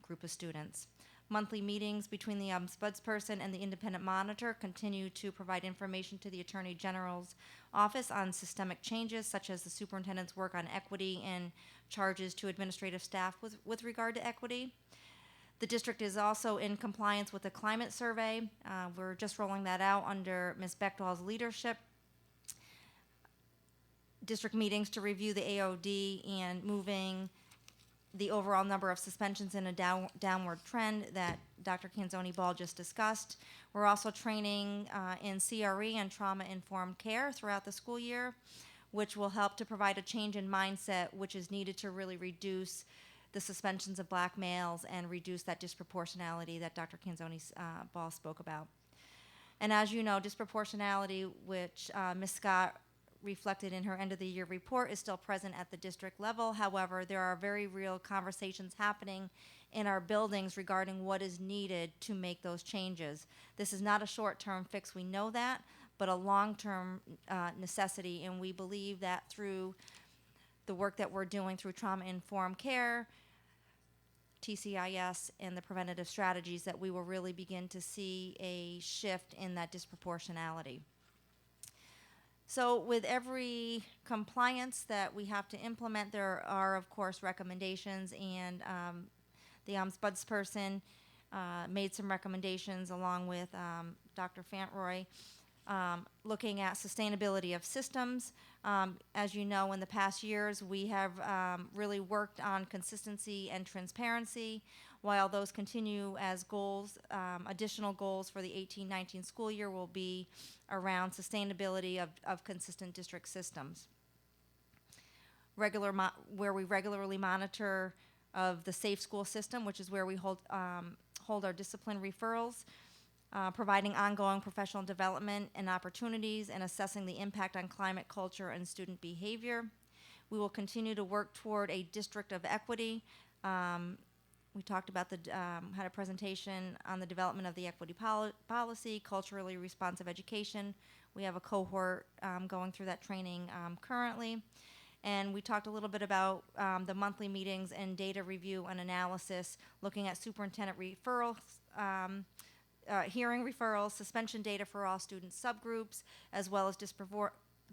[SPEAKER 15] group of students. Monthly meetings between the SPUDS person and the independent monitor continue to provide information to the Attorney General's office on systemic changes, such as the superintendent's work on equity and charges to administrative staff with regard to equity. The district is also in compliance with the climate survey. We're just rolling that out under Ms. Bechtol's leadership. District meetings to review the AOD and moving the overall number of suspensions in a downward trend that Dr. Canzoni-Ball just discussed. We're also training in CRE and trauma-informed care throughout the school year, which will help to provide a change in mindset, which is needed to really reduce the suspensions of black males and reduce that disproportionality that Dr. Canzoni-Ball spoke about. And as you know, disproportionality, which Ms. Scott reflected in her end of the year report, is still present at the district level. However, there are very real conversations happening in our buildings regarding what is needed to make those changes. This is not a short-term fix, we know that, but a long-term necessity, and we believe that through the work that we're doing through trauma-informed care, TCIS, and the preventative strategies, that we will really begin to see a shift in that disproportionality. So with every compliance that we have to implement, there are, of course, recommendations, and the SPUDS person made some recommendations along with Dr. Fantroy, looking at sustainability of systems. As you know, in the past years, we have really worked on consistency and transparency. While those continue as goals, additional goals for the 18-19 school year will be around sustainability of consistent district systems. Where we regularly monitor of the safe school system, which is where we hold our discipline referrals, providing ongoing professional development and opportunities, and assessing the impact on climate, culture, and student behavior. We will continue to work toward a district of equity. We talked about had a presentation on the development of the equity policy, culturally responsive education. We have a cohort going through that training currently. And we talked a little bit about the monthly meetings and data review and analysis, looking at superintendent referrals, hearing referrals, suspension data for all student subgroups, as well as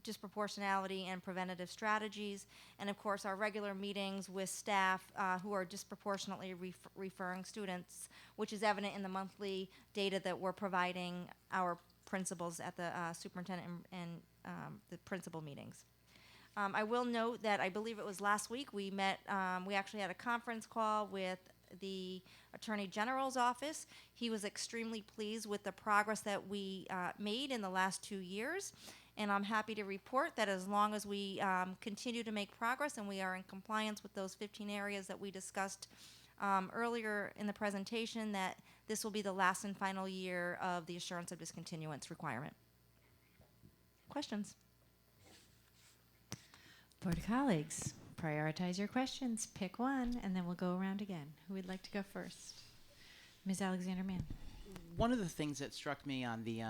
[SPEAKER 15] disproportionality and preventative strategies, and of course our regular meetings with staff who are disproportionately referring students, which is evident in the monthly data that we're providing our principals at the superintendent and the principal meetings. I will note that I believe it was last week we met, we actually had a conference call with the Attorney General's office. He was extremely pleased with the progress that we made in the last 2 years. And I'm happy to report that as long as we continue to make progress and we are in compliance with those 15 areas that we discussed earlier in the presentation, that this will be the last and final year of the assurance of discontinuance requirement. Questions?
[SPEAKER 1] Board colleagues, prioritize your questions. Pick one, and then we'll go around again. Who would like to go first? Ms. Alexander-Mann.
[SPEAKER 7] One of the things that struck me on the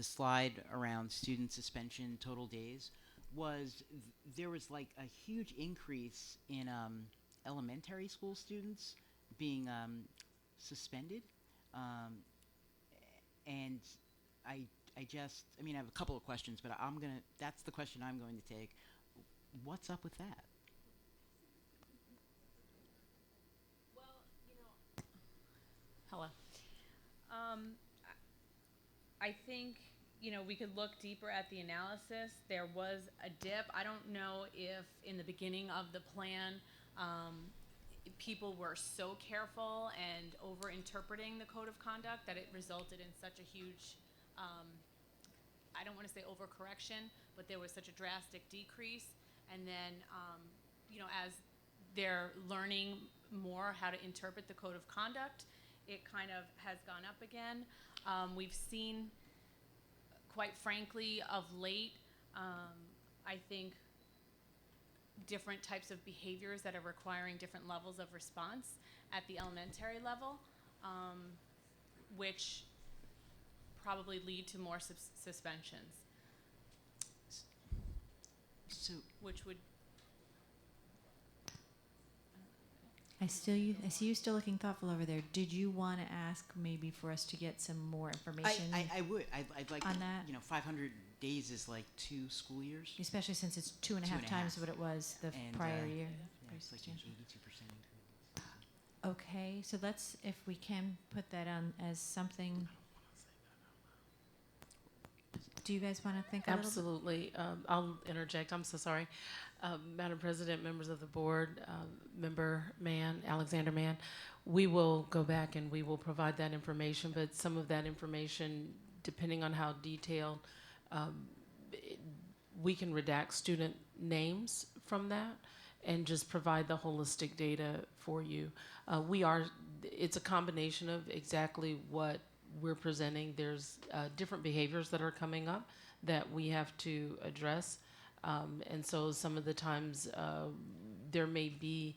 [SPEAKER 7] slide around student suspension total days was there was like a huge increase in elementary school students being suspended, and I have a couple of questions, but that's the question I'm going to take. What's up with that?
[SPEAKER 16] Hello. I think, we could look deeper at the analysis. There was a dip. I don't know if in the beginning of the plan, people were so careful and over-interpreting the code of conduct that it resulted in such a huge, I don't want to say overcorrection, but there was such a drastic decrease. And then, as they're learning more how to interpret the code of conduct, it kind of has gone up again. We've seen, quite frankly, of late, I think different types of behaviors that are requiring different levels of response at the elementary level, which probably lead to more suspensions.
[SPEAKER 7] So,
[SPEAKER 16] which would.
[SPEAKER 1] I see you still looking thoughtful over there. Did you want to ask maybe for us to get some more information?
[SPEAKER 7] I would. I'd like
[SPEAKER 1] on
[SPEAKER 7] to,
[SPEAKER 1] that.
[SPEAKER 7] 500 days is like 2 school years.
[SPEAKER 1] Especially since it's 2.5 times what it was the prior year.
[SPEAKER 7] Yeah, it's like an 82% increase.
[SPEAKER 1] Okay, so let's, if we can put that on as something. Do you guys want to think a little bit?
[SPEAKER 2] Absolutely. I'll interject. I'm so sorry. Madam President, members of the board, Member Mann, Alexander-Mann, we will go back and we will provide that information, but some of that information, depending on how detailed, we can redact student names from that and just provide the holistic data for you. It's a combination of exactly what we're presenting. There's different behaviors that are coming up that we have to address. And so some of the times there may be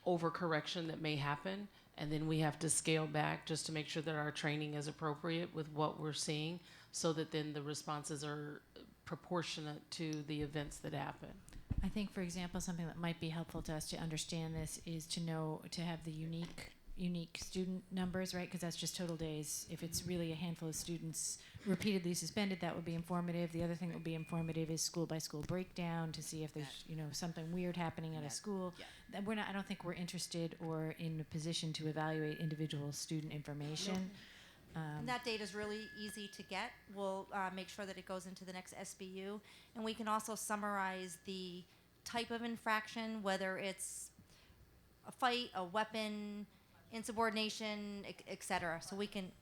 [SPEAKER 2] overcorrection that may happen, and then we have to scale back just to make sure that our training is appropriate with what we're seeing, so that then the responses are proportionate to the events that happen.
[SPEAKER 1] I think, for example, something that might be helpful to us to understand this is to have the unique student numbers, right? Because that's just total days. If it's really a handful of students repeatedly suspended, that would be informative. The other thing that would be informative is school by school breakdown to see if there's something weird happening at a school. Yeah. I don't think we're interested or in a position to evaluate individual student information.
[SPEAKER 15] And that data is really easy to get. We'll make sure that it goes into the next SBU, and we can also summarize the type of infraction, whether it's a fight, a weapon, insubordination, etc. So we can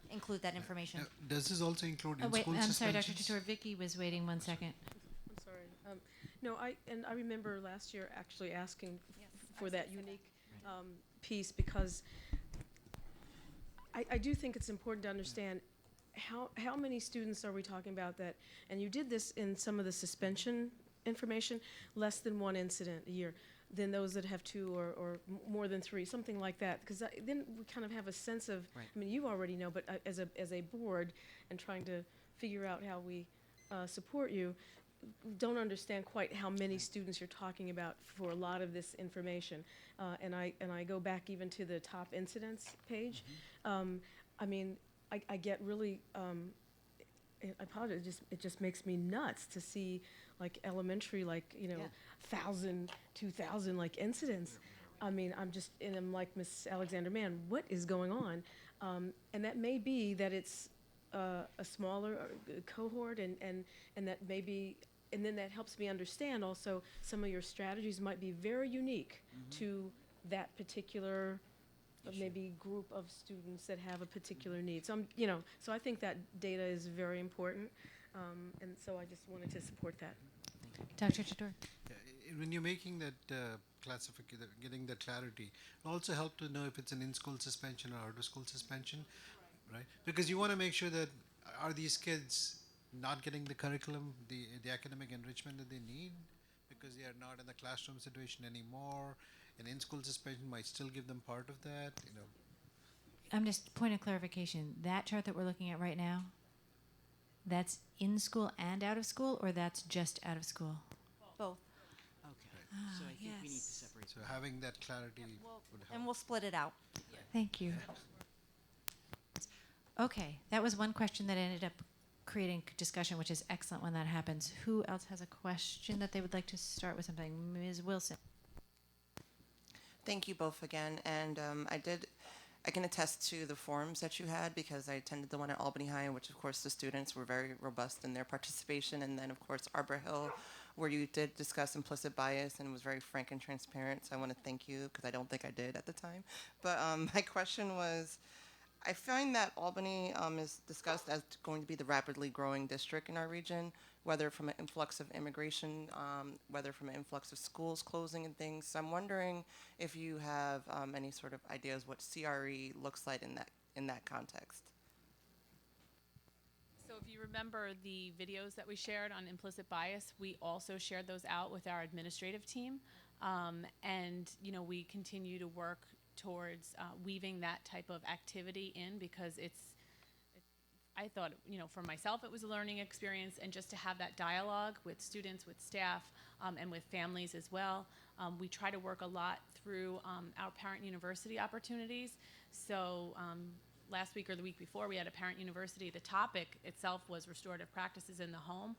[SPEAKER 15] include that information.
[SPEAKER 8] Does this also include in-school
[SPEAKER 1] I'm sorry,
[SPEAKER 8] suspensions?
[SPEAKER 1] Dr. Couture. Vicky was waiting 1 second.
[SPEAKER 14] I'm sorry. No, I remember last year actually asking for that unique piece, because I do think it's important to understand how many students are we talking about that, and you did this in some of the suspension information, less than one incident a year, than those that have two or more than three, something like that, because then we kind of have a sense of,
[SPEAKER 7] Right.
[SPEAKER 14] I mean, you already know, but as a board and trying to figure out how we support you, don't understand quite how many students you're talking about for a lot of this information. And I go back even to the top incidents page. I mean, I get really, I apologize, it just makes me nuts to see like elementary, like, 1,000, 2,000 like incidents. I mean, and I'm like Miss Alexander Mann, what is going on? And that may be that it's a smaller cohort, and that maybe, and then that helps me understand also some of your strategies might be very unique to that particular maybe group of students that have a particular need. So so I think that data is very important, and so I just wanted to support that.
[SPEAKER 1] Dr. Chador.
[SPEAKER 8] When you're making that classification, getting that clarity, it also help to know if it's an in-school suspension or out-of-school suspension, right? Because you want to make sure that are these kids not getting the curriculum, the academic enrichment that they need, because they are not in the classroom situation anymore. An in-school suspension might still give them part of that,
[SPEAKER 1] I'm just, point of clarification, that chart that we're looking at right now, that's in school and out of school, or that's just out of school?
[SPEAKER 15] Both.
[SPEAKER 7] Okay. So I think we need to separate.
[SPEAKER 8] So having that clarity would help.
[SPEAKER 15] And we'll split it out.
[SPEAKER 1] Thank you. Okay, that was one question that ended up creating discussion, which is excellent when that happens. Who else has a question that they would like to start with something? Ms. Wilson.
[SPEAKER 11] Thank you both again, and I can attest to the forums that you had because I attended the one at Albany High, in which of course the students were very robust in their participation, and then of course Arbor Hill, where you did discuss implicit bias and was very frank and transparent. So I want to thank you because I don't think I did at the time. But my question was, I find that Albany is discussed as going to be the rapidly growing district in our region, whether from an influx of immigration, whether from an influx of schools closing and things. So I'm wondering if you have any sort of ideas what CRE looks like in that context.
[SPEAKER 16] So if you remember the videos that we shared on implicit bias, we also shared those out with our administrative team. And, we continue to work towards weaving that type of activity in because I thought, for myself, it was a learning experience, and just to have that dialogue with students, with staff, and with families as well. We try to work a lot through our parent university opportunities. So last week or the week before, we had a parent university. The topic itself was restorative practices in the home,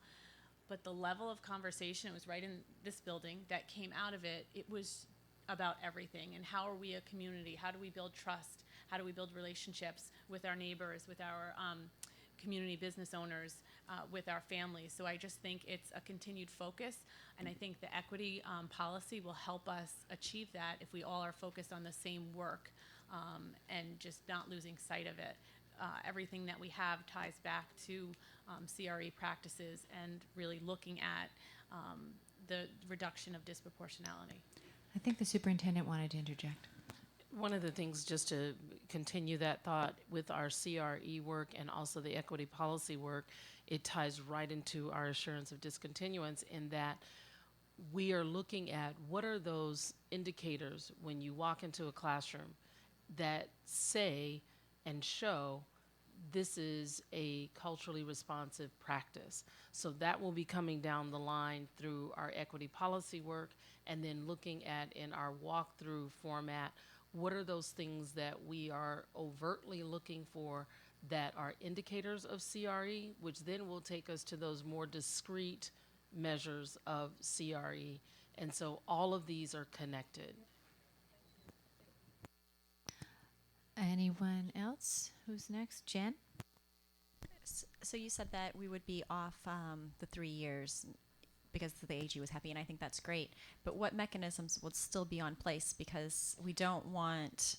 [SPEAKER 16] but the level of conversation, it was right in this building, that came out of it, it was about everything. And how are we a community? How do we build trust? How do we build relationships with our neighbors, with our community business owners, with our families? So I just think it's a continued focus, and I think the equity policy will help us achieve that if we all are focused on the same work and just not losing sight of it. Everything that we have ties back to CRE practices and really looking at the reduction of disproportionality.
[SPEAKER 1] I think the superintendent wanted to interject.
[SPEAKER 2] One of the things, just to continue that thought, with our CRE work and also the equity policy work, it ties right into our assurance of discontinuance in that we are looking at what are those indicators when you walk into a classroom that say and show this is a culturally responsive practice. So that will be coming down the line through our equity policy work, and then looking at in our walkthrough format, what are those things that we are overtly looking for that are indicators of CRE, which then will take us to those more discrete measures of CRE. And so all of these are connected.
[SPEAKER 1] Anyone else? Who's next? Jen?
[SPEAKER 12] So you said that we would be off the 3 years because the AG was happy, and I think that's great. But what mechanisms would still be on place? Because we don't want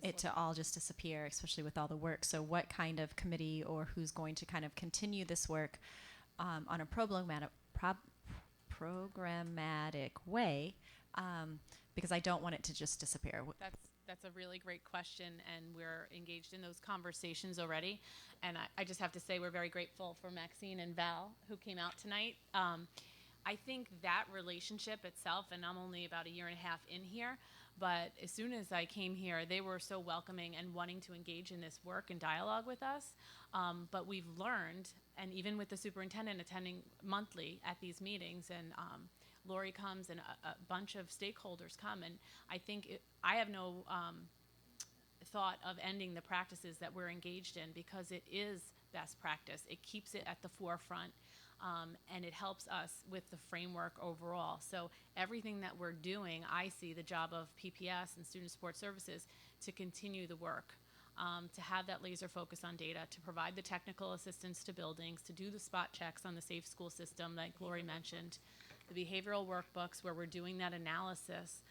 [SPEAKER 12] it to all just disappear, especially with all the work. So what kind of committee or who's going to kind of continue this work on a programmatic way? Because I don't want it to just disappear.
[SPEAKER 16] That's a really great question, and we're engaged in those conversations already. And I just have to say we're very grateful for Maxine and Val who came out tonight. I think that relationship itself, and I'm only about a year and a half in here, but as soon as I came here, they were so welcoming and wanting to engage in this work and dialogue with us. But we've learned, and even with the superintendent attending monthly at these meetings, and Lori comes and a bunch of stakeholders come, and I think I have no thought of ending the practices that we're engaged in because it is best practice. It keeps it at the forefront. And it helps us with the framework overall. So everything that we're doing, I see the job of PPS and Student Support Services to continue the work, to have that laser focus on data, to provide the technical assistance to buildings, to do the spot checks on the safe school system like Lori mentioned, the behavioral workbooks where we're doing that analysis.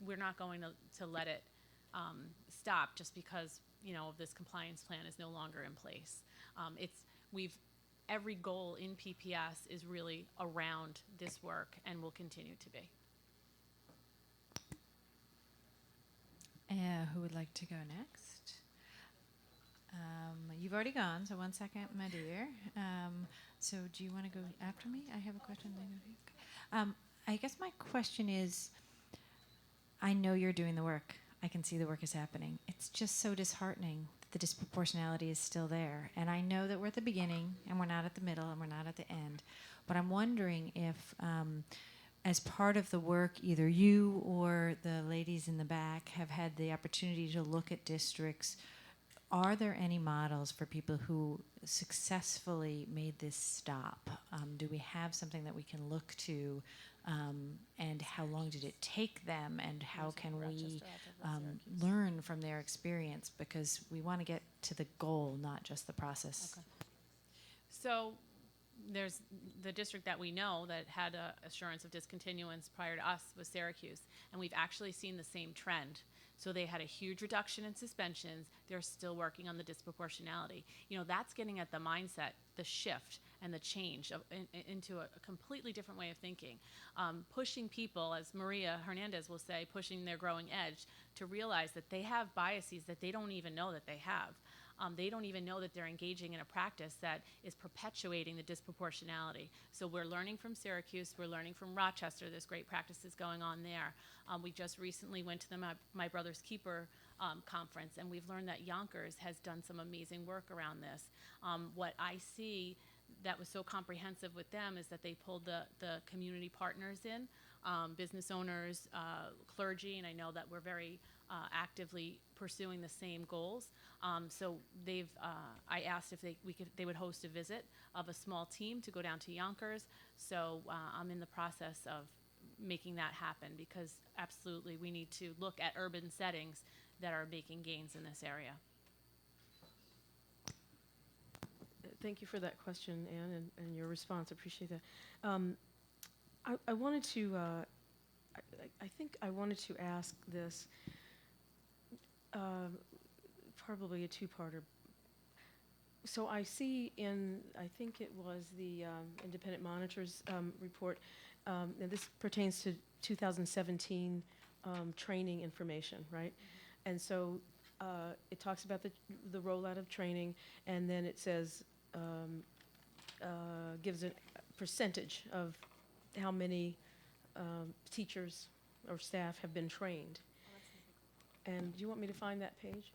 [SPEAKER 16] We're not going to let it stop just because, this compliance plan is no longer in place. Every goal in PPS is really around this work and will continue to be.
[SPEAKER 1] Who would like to go next? You've already gone, so 1 second, my dear. So do you want to go after me? I have a question. I guess my question is, I know you're doing the work. I can see the work is happening. It's just so disheartening that the disproportionality is still there. And I know that we're at the beginning, and we're not at the middle, and we're not at the end. But I'm wondering if, as part of the work, either you or the ladies in the back have had the opportunity to look at districts. Are there any models for people who successfully made this stop? Do we have something that we can look to? And how long did it take them? And how can we learn from their experience? Because we want to get to the goal, not just the process.
[SPEAKER 16] Okay. So there's the district that we know that had a assurance of discontinuance prior to us was Syracuse. And we've actually seen the same trend. So they had a huge reduction in suspensions. They're still working on the disproportionality. That's getting at the mindset, the shift, and the change into a completely different way of thinking. Pushing people, as Maria Hernandez will say, pushing their growing edge to realize that they have biases that they don't even know that they have. They don't even know that they're engaging in a practice that is perpetuating the disproportionality. So we're learning from Syracuse, we're learning from Rochester. There's great practices going on there. We just recently went to the My Brother's Keeper conference, and we've learned that Yonkers has done some amazing work around this. What I see that was so comprehensive with them is that they pulled the community partners in, business owners, clergy, and I know that we're very actively pursuing the same goals. So I asked if they would host a visit of a small team to go down to Yonkers. So I'm in the process of making that happen because absolutely we need to look at urban settings that are making gains in this area.
[SPEAKER 14] Thank you for that question, Anne, and your response. I appreciate that. I wanted to, I think I wanted to ask this, probably a two-parter. So I see I think it was the Independent Monitor's report, and this pertains to 2017 training information, right? Mm-hmm. And so it talks about the rollout of training, and then it says, gives a percentage of how many teachers or staff have been trained. And do you want me to find that page?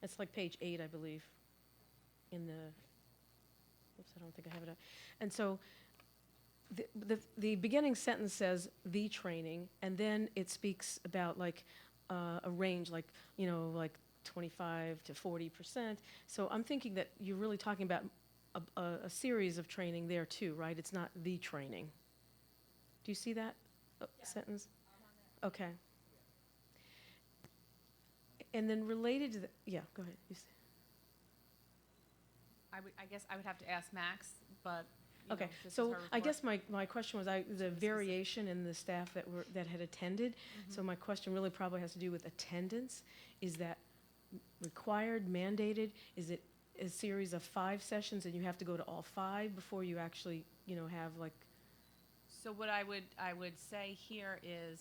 [SPEAKER 14] It's like page 8, I believe, in the, oops, I don't think I have it up. And so the beginning sentence says the training, and then it speaks about like a range, like 25 to 40%. So I'm thinking that you're really talking about a series of training there too, right? It's not the training. Do you see that sentence? Okay. And then related to the, yeah, go ahead. You say.
[SPEAKER 16] I guess I would have to ask Max, but
[SPEAKER 14] okay. So I guess my question was the variation in the staff that had attended. Mm-hmm. So my question really probably has to do with attendance. Is that required, mandated? Is it a series of 5 sessions and you have to go to all 5 before you actually, have like?
[SPEAKER 16] So what I would say here is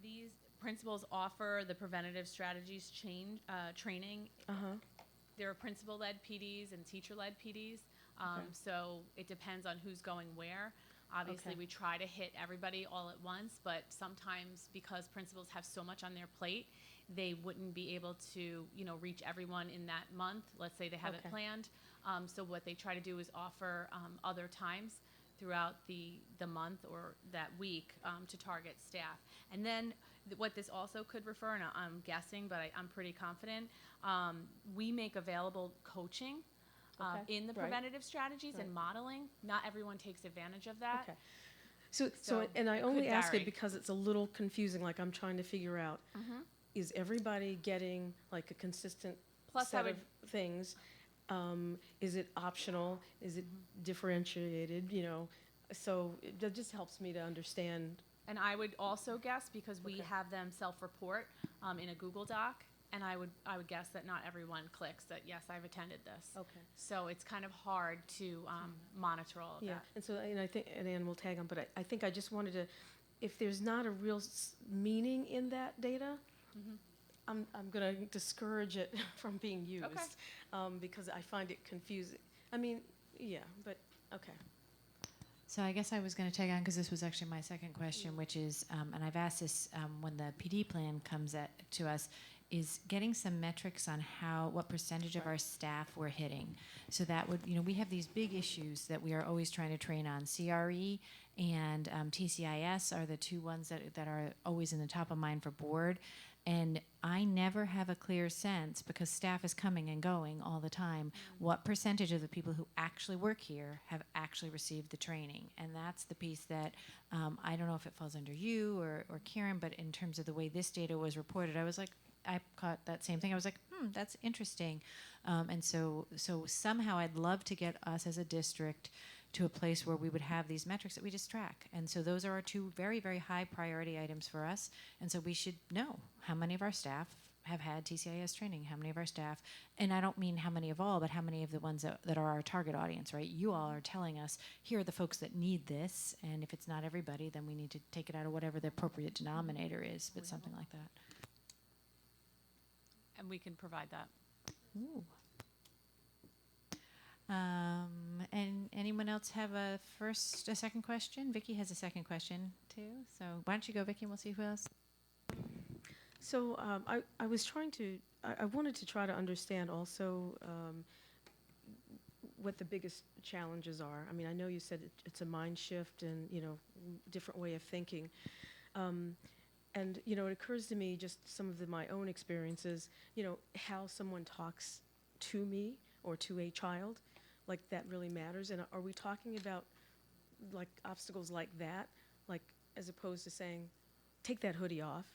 [SPEAKER 16] these principals offer the preventative strategies training. There are principal-led PDs and teacher-led PDs. So it depends on who's going where. Obviously, we try to hit everybody all at once, but sometimes because principals have so much on their plate, they wouldn't be able to, reach everyone in that month. Let's say they have it planned. So what they try to do is offer other times throughout the month or that week to target staff. And then what this also could refer, and I'm guessing, but I'm pretty confident, we make available coaching in the preventative strategies and modeling. Not everyone takes advantage of that.
[SPEAKER 14] Okay. So and I only ask it because it's a little confusing, like I'm trying to figure out, is everybody getting like a consistent set of things? Is it optional? Is it differentiated? So that just helps me to understand.
[SPEAKER 16] And I would also guess, because we have them self-report in a Google Doc, and I would guess that not everyone clicks that, yes, I've attended this.
[SPEAKER 14] Okay.
[SPEAKER 16] So it's kind of hard to monitor all of that.
[SPEAKER 14] And so, and I think, and Ann will tag on, but I think I just wanted to, if there's not a real meaning in that data, I'm going to discourage it from being used because I find it confusing. I mean, but okay.
[SPEAKER 1] So I guess I was going to tag on because this was actually my second question, which is, and I've asked this when the PD plan comes to us, is getting some metrics on what percentage of our staff we're hitting. So that would, we have these big issues that we are always trying to train on. CRE and TCIS are the two ones that are always in the top of mind for board. And I never have a clear sense, because staff is coming and going all the time, what percentage of the people who actually work here have actually received the training. And that's the piece that I don't know if it falls under you or Karen, but in terms of the way this data was reported, I was like, I caught that same thing. I was like, that's interesting. And so somehow I'd love to get us as a district to a place where we would have these metrics that we just track. And so those are our two very, very high priority items for us. And so we should know how many of our staff have had TCIS training, how many of our staff, and I don't mean how many of all, but how many of the ones that are our target audience, right? You all are telling us, here are the folks that need this, and if it's not everybody, then we need to take it out of whatever the appropriate denominator is, but something like that.
[SPEAKER 16] And we can provide that.
[SPEAKER 1] Ooh. And anyone else have a second question? Vicki has a second question too. So why don't you go, Vicki, and we'll see who else.
[SPEAKER 14] So I was trying to, I wanted to try to understand also what the biggest challenges are. I mean, I know you said it's a mind shift and, different way of thinking. And, it occurs to me, just some of my own experiences, how someone talks to me or to a child, like that really matters. And are we talking about like obstacles like that, like as opposed to saying, take that hoodie off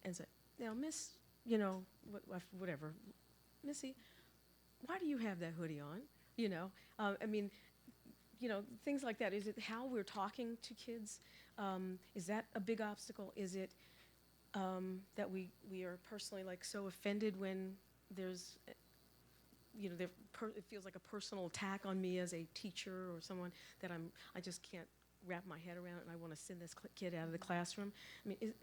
[SPEAKER 14] and say, now, Miss, whatever, Missy, why do you have that hoodie on? I mean, things like that. Is it how we're talking to kids? Is that a big obstacle? Is it that we are personally like so offended when there's, it feels like a personal attack on me as a teacher or someone that I just can't wrap my head around, and I want to send this kid out of the classroom. I mean,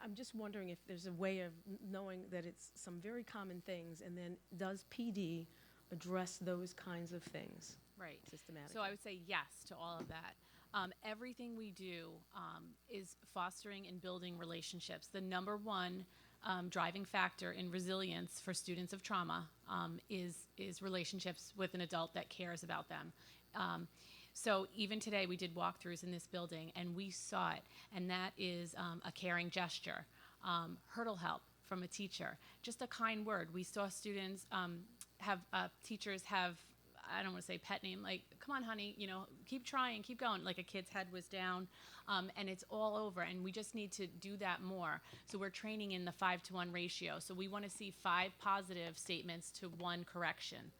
[SPEAKER 14] I'm just wondering if there's a way of knowing that it's some very common things, and then does PD address those kinds of things?
[SPEAKER 16] Right.
[SPEAKER 14] Systematically.
[SPEAKER 16] So I would say yes to all of that. Everything we do is fostering and building relationships. The number one driving factor in resilience for students of trauma is relationships with an adult that cares about them. So even today we did walkthroughs in this building and we saw it, and that is a caring gesture, hurdle help from a teacher, just a kind word. We saw students teachers have, I don't want to say pet name, like, come on, honey, keep trying, keep going. Like a kid's head was down, and it's all over. And we just need to do that more. So we're training in the 5-to-1 ratio. So we want to see 5 positive statements to 1 correction.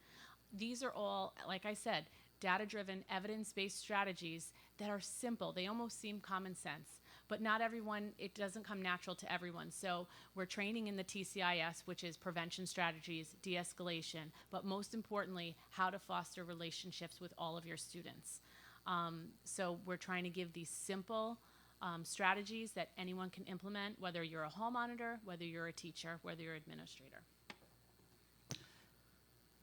[SPEAKER 16] These are all, like I said, data-driven, evidence-based strategies that are simple. They almost seem common sense. But not everyone, it doesn't come natural to everyone. So we're training in the TCIS, which is prevention strategies, de-escalation, but most importantly, how to foster relationships with all of your students. So we're trying to give these simple strategies that anyone can implement, whether you're a hall monitor, whether you're a teacher, whether you're an administrator.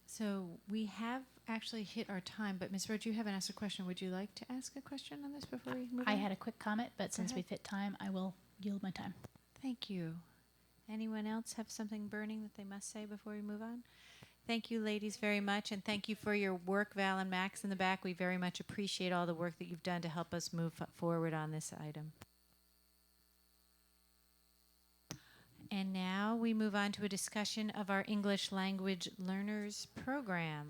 [SPEAKER 1] So we have actually hit our time, but Ms. Rhodes, you haven't asked a question. Would you like to ask a question on this before we move on?
[SPEAKER 13] I had a quick comment, but since
[SPEAKER 1] ahead.
[SPEAKER 13] we've hit time, I will yield my time.
[SPEAKER 1] Thank you. Anyone else have something burning that they must say before we move on? Thank you, ladies, very much, and thank you for your work, Val and Max in the back. We very much appreciate all the work that you've done to help us move forward on this item. And now we move on to a discussion of our English language learners program.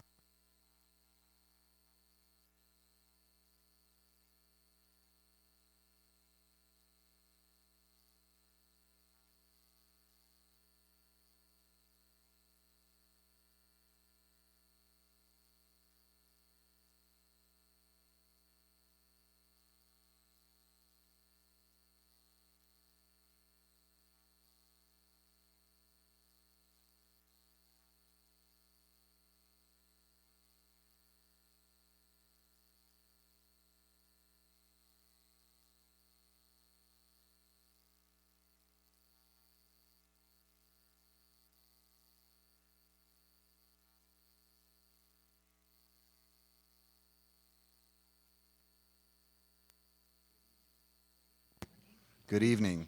[SPEAKER 17] Good evening.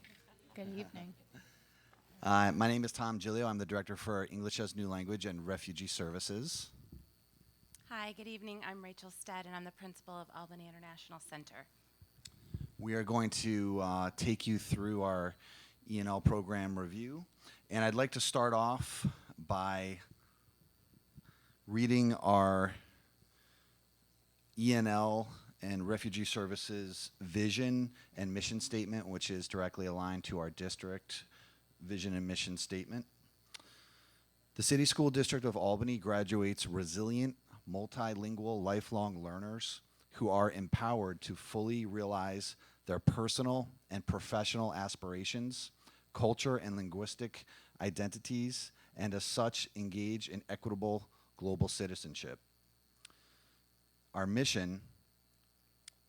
[SPEAKER 13] Good evening.
[SPEAKER 17] My name is Tom Gilio. I'm the director for English as New Language and Refugee Services.
[SPEAKER 18] Hi, good evening. I'm Rachel Stead, and I'm the principal of Albany International Center.
[SPEAKER 17] We are going to take you through our E&L program review. And I'd like to start off by reading our E&L and Refugee Services vision and mission statement, which is directly aligned to our district vision and mission statement. The City School District of Albany graduates resilient, multilingual, lifelong learners who are empowered to fully realize their personal and professional aspirations, culture and linguistic identities, and as such engage in equitable global citizenship. Our mission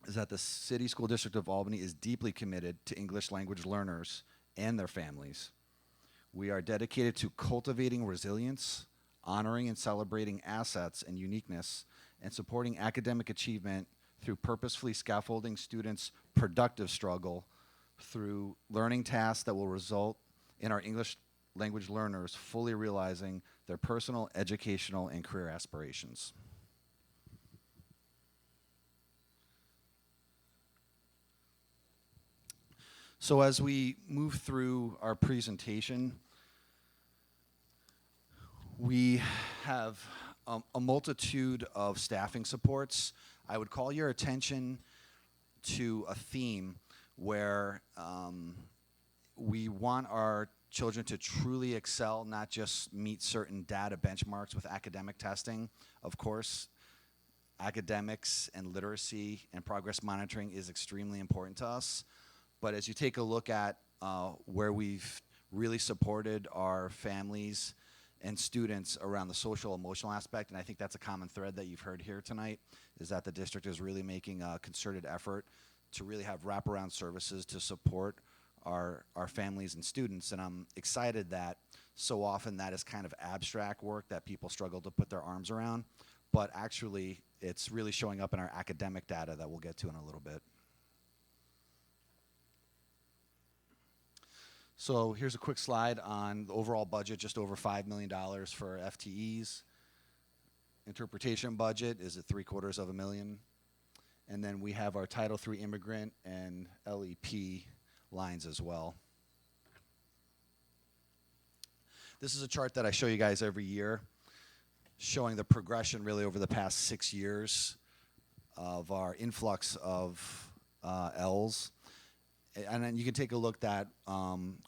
[SPEAKER 17] is that the City School District of Albany is deeply committed to English language learners and their families. We are dedicated to cultivating resilience, honoring and celebrating assets and uniqueness, and supporting academic achievement through purposefully scaffolding students' productive struggle through learning tasks that will result in our English language learners fully realizing their personal, educational, and career aspirations. So as we move through our presentation, we have a multitude of staffing supports. I would call your attention to a theme where we want our children to truly excel, not just meet certain data benchmarks with academic testing. Of course, academics and literacy and progress monitoring is extremely important to us. But as you take a look at where we've really supported our families and students around the social emotional aspect, and I think that's a common thread that you've heard here tonight, is that the district is really making a concerted effort to really have wraparound services to support our families and students. And I'm excited that so often that is kind of abstract work that people struggle to put their arms around, but actually it's really showing up in our academic data that we'll get to in a little bit. So here's a quick slide on the overall budget, just over $5 million for FTEs. Interpretation budget is at $750,000. And then we have our Title III immigrant and LEP lines as well. This is a chart that I show you guys every year, showing the progression really over the past 6 years of our influx of Ls. And then you can take a look that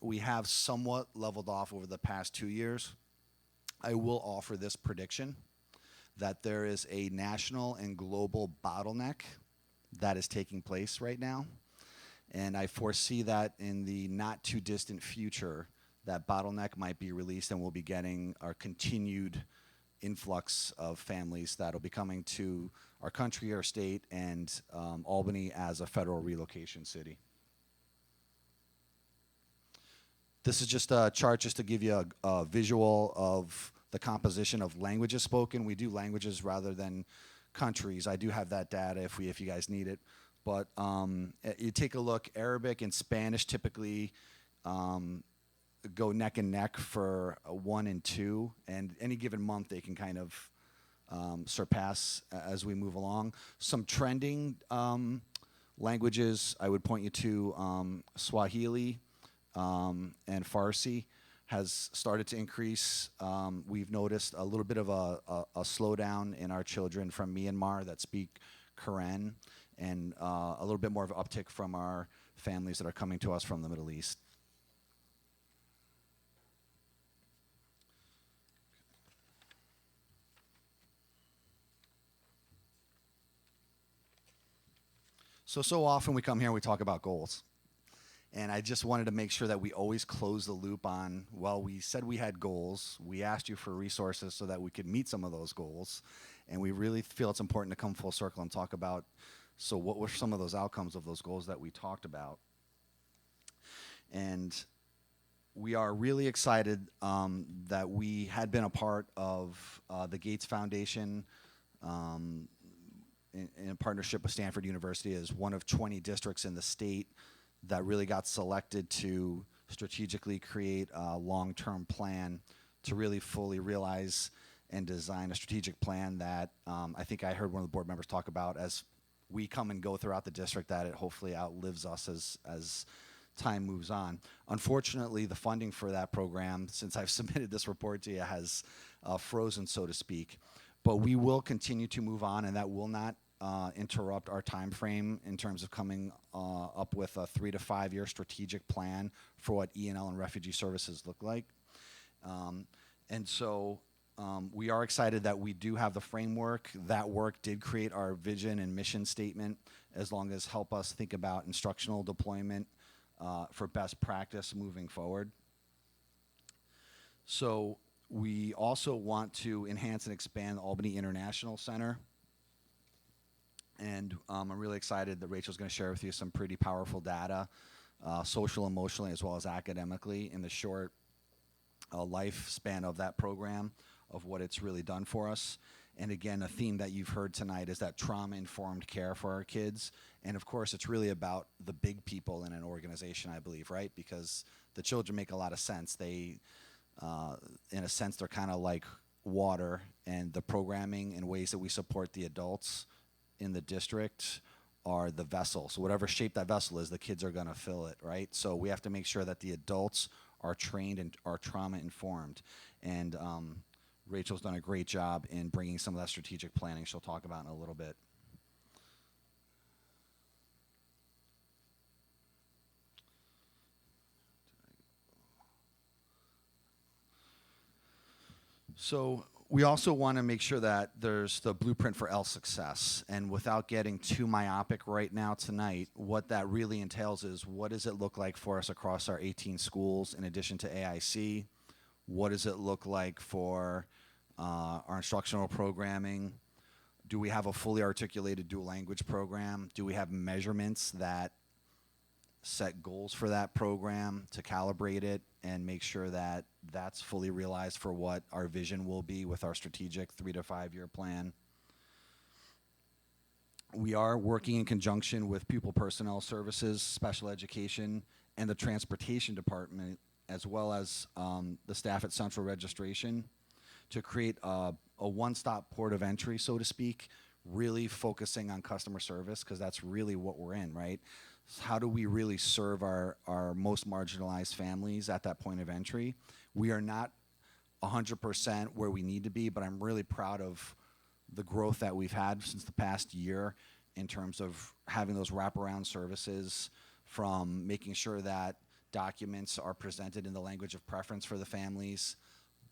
[SPEAKER 17] we have somewhat leveled off over the past 2 years. I will offer this prediction that there is a national and global bottleneck that is taking place right now. And I foresee that in the not too distant future, that bottleneck might be released and we'll be getting our continued influx of families that'll be coming to our country, our state, and Albany as a federal relocation city. This is just a chart just to give you a visual of the composition of languages spoken. We do languages rather than countries. I do have that data if you guys need it. But you take a look, Arabic and Spanish typically go neck and neck for 1 and 2, and any given month they can kind of surpass as we move along. Some trending languages, I would point you to Swahili and Farsi has started to increase. We've noticed a little bit of a slowdown in our children from Myanmar that speak Karen, and a little bit more of an uptick from our families that are coming to us from the Middle East. So often we come here and we talk about goals. And I just wanted to make sure that we always close the loop on, well, we said we had goals. We asked you for resources so that we could meet some of those goals. And we really feel it's important to come full circle and talk about, so what were some of those outcomes of those goals that we talked about? And we are really excited that we had been a part of the Gates Foundation in partnership with Stanford University as one of 20 districts in the state that really got selected to strategically create a long-term plan to really fully realize and design a strategic plan that I think I heard one of the board members talk about as we come and go throughout the district, that it hopefully outlives us as time moves on. Unfortunately, the funding for that program, since I've submitted this report to you, has frozen, so to speak. But we will continue to move on, and that will not interrupt our time frame in terms of coming up with a 3 to 5 year strategic plan for what E&L and refugee services look like. And so we are excited that we do have the framework. That work did create our vision and mission statement, as long as help us think about instructional deployment for best practice moving forward. So we also want to enhance and expand the Albany International Center. And I'm really excited that Rachel's going to share with you some pretty powerful data, social, emotionally, as well as academically, in the short lifespan of that program, of what it's really done for us. And again, a theme that you've heard tonight is that trauma-informed care for our kids. And of course, it's really about the big people in an organization, I believe, right? Because the children make a lot of sense. They, in a sense, they're kind of like water, and the programming and ways that we support the adults in the district are the vessel. So whatever shape that vessel is, the kids are going to fill it, right? So we have to make sure that the adults are trained and are trauma informed. And Rachel's done a great job in bringing some of that strategic planning she'll talk about in a little bit. So we also want to make sure that there's the blueprint for ELL success. And without getting too myopic right now tonight, what that really entails is, what does it look like for us across our 18 schools in addition to AIC? What does it look like for our instructional programming? Do we have a fully articulated dual language program? Do we have measurements that set goals for that program to calibrate it and make sure that that's fully realized for what our vision will be with our strategic 3 to 5 year plan? We are working in conjunction with Pupil Personnel Services, Special Education, and the Transportation Department, as well as the staff at Central Registration, to create a one-stop port of entry, so to speak, really focusing on customer service, because that's really what we're in, right? How do we really serve our most marginalized families at that point of entry? We are not 100% where we need to be, but I'm really proud of the growth that we've had since the past year in terms of having those wraparound services, from making sure that documents are presented in the language of preference for the families,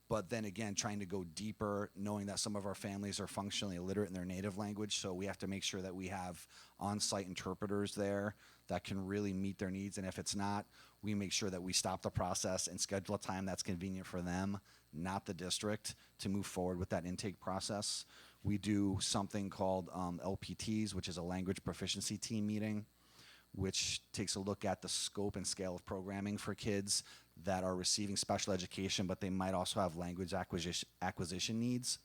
[SPEAKER 17] but then again, trying to go deeper, knowing that some of our families are functionally illiterate in their native language, so we have to make sure that we have on-site interpreters there that can really meet their needs, and if it's not, we make sure that we stop the process and schedule a time that's convenient for them, not the district, to move forward with that intake process. We do something called LPTs, which is a language proficiency team meeting, which takes a look at the scope and scale of programming for kids that are receiving special education, but they might also have language acquisition needs.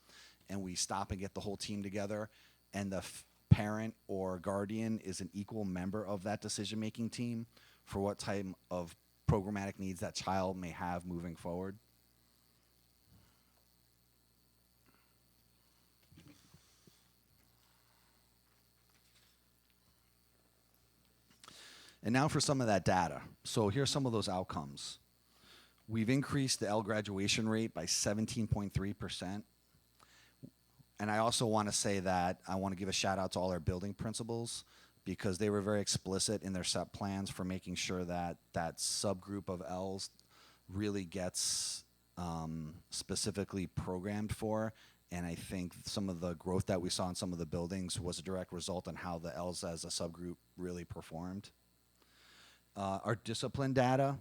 [SPEAKER 17] And we stop and get the whole team together, and the parent or guardian is an equal member of that decision-making team for what type of programmatic needs that child may have moving forward. And now for some of that data. So here's some of those outcomes. We've increased the L graduation rate by 17.3%. And I also want to say that I want to give a shout out to all our building principals, because they were very explicit in their set plans for making sure that that subgroup of Ls really gets specifically programmed for. And I think some of the growth that we saw in some of the buildings was a direct result on how the Ls as a subgroup really performed. Our discipline data,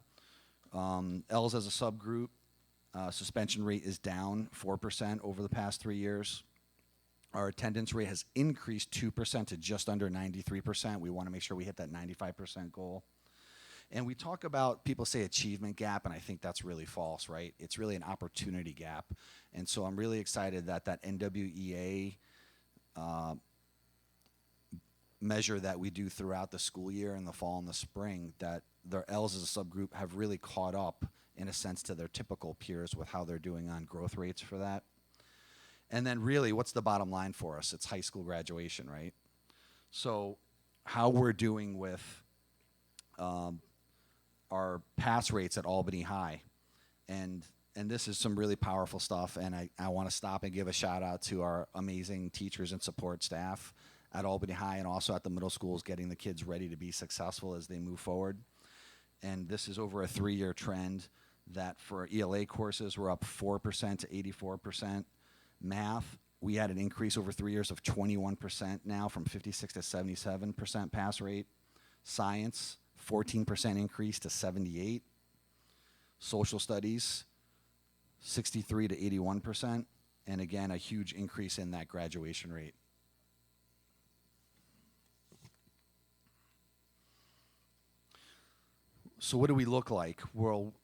[SPEAKER 17] Ls as a subgroup, suspension rate is down 4% over the past 3 years. Our attendance rate has increased 2% to just under 93%. We want to make sure we hit that 95% goal. And we talk about, people say achievement gap, and I think that's really false, right? It's really an opportunity gap. And so I'm really excited that that NWEA measure that we do throughout the school year in the fall and the spring, that their Ls as a subgroup have really caught up, in a sense, to their typical peers with how they're doing on growth rates for that. And then really, what's the bottom line for us? It's high school graduation, right? So how we're doing with our pass rates at Albany High. And this is some really powerful stuff, and I want to stop and give a shout out to our amazing teachers and support staff at Albany High and also at the middle schools, getting the kids ready to be successful as they move forward. And this is over a 3-year trend that for ELA courses, we're up 4% to 84%. Math, we had an increase over 3 years of 21% now, from 56 to 77% pass rate. Science, 14% increase to 78. Social studies, 63 to 81%. And again, a huge increase in that graduation rate. So what do we look like? Well,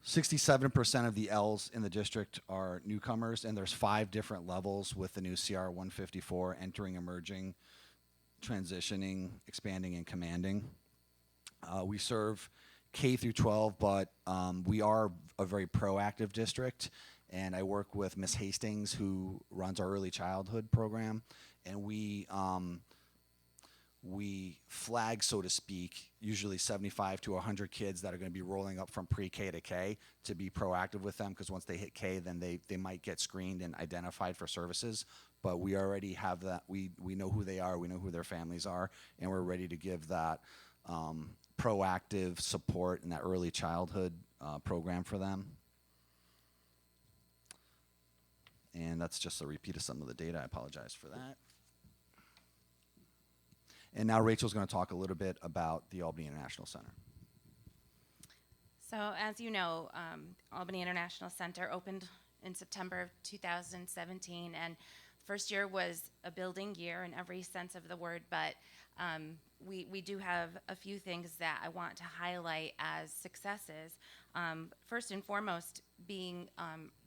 [SPEAKER 17] 67% of the Ls in the district are newcomers, and there's 5 different levels with the new CR 154: entering, emerging, transitioning, expanding, and commanding. We serve K through 12, but we are a very proactive district, and I work with Ms. Hastings, who runs our early childhood program, and we flag, so to speak, usually 75 to 100 kids that are going to be rolling up from pre-K to K, to be proactive with them, because once they hit K, then they might get screened and identified for services. But we already have that. We know who they are, we know who their families are, and we're ready to give that proactive support in that early childhood program for them. And that's just a repeat of some of the data. I apologize for that. And now Rachel's going to talk a little bit about the Albany International Center.
[SPEAKER 18] So as you know, Albany International Center opened in September of 2017, and first year was a building year in every sense of the word, but we do have a few things that I want to highlight as successes. First and foremost being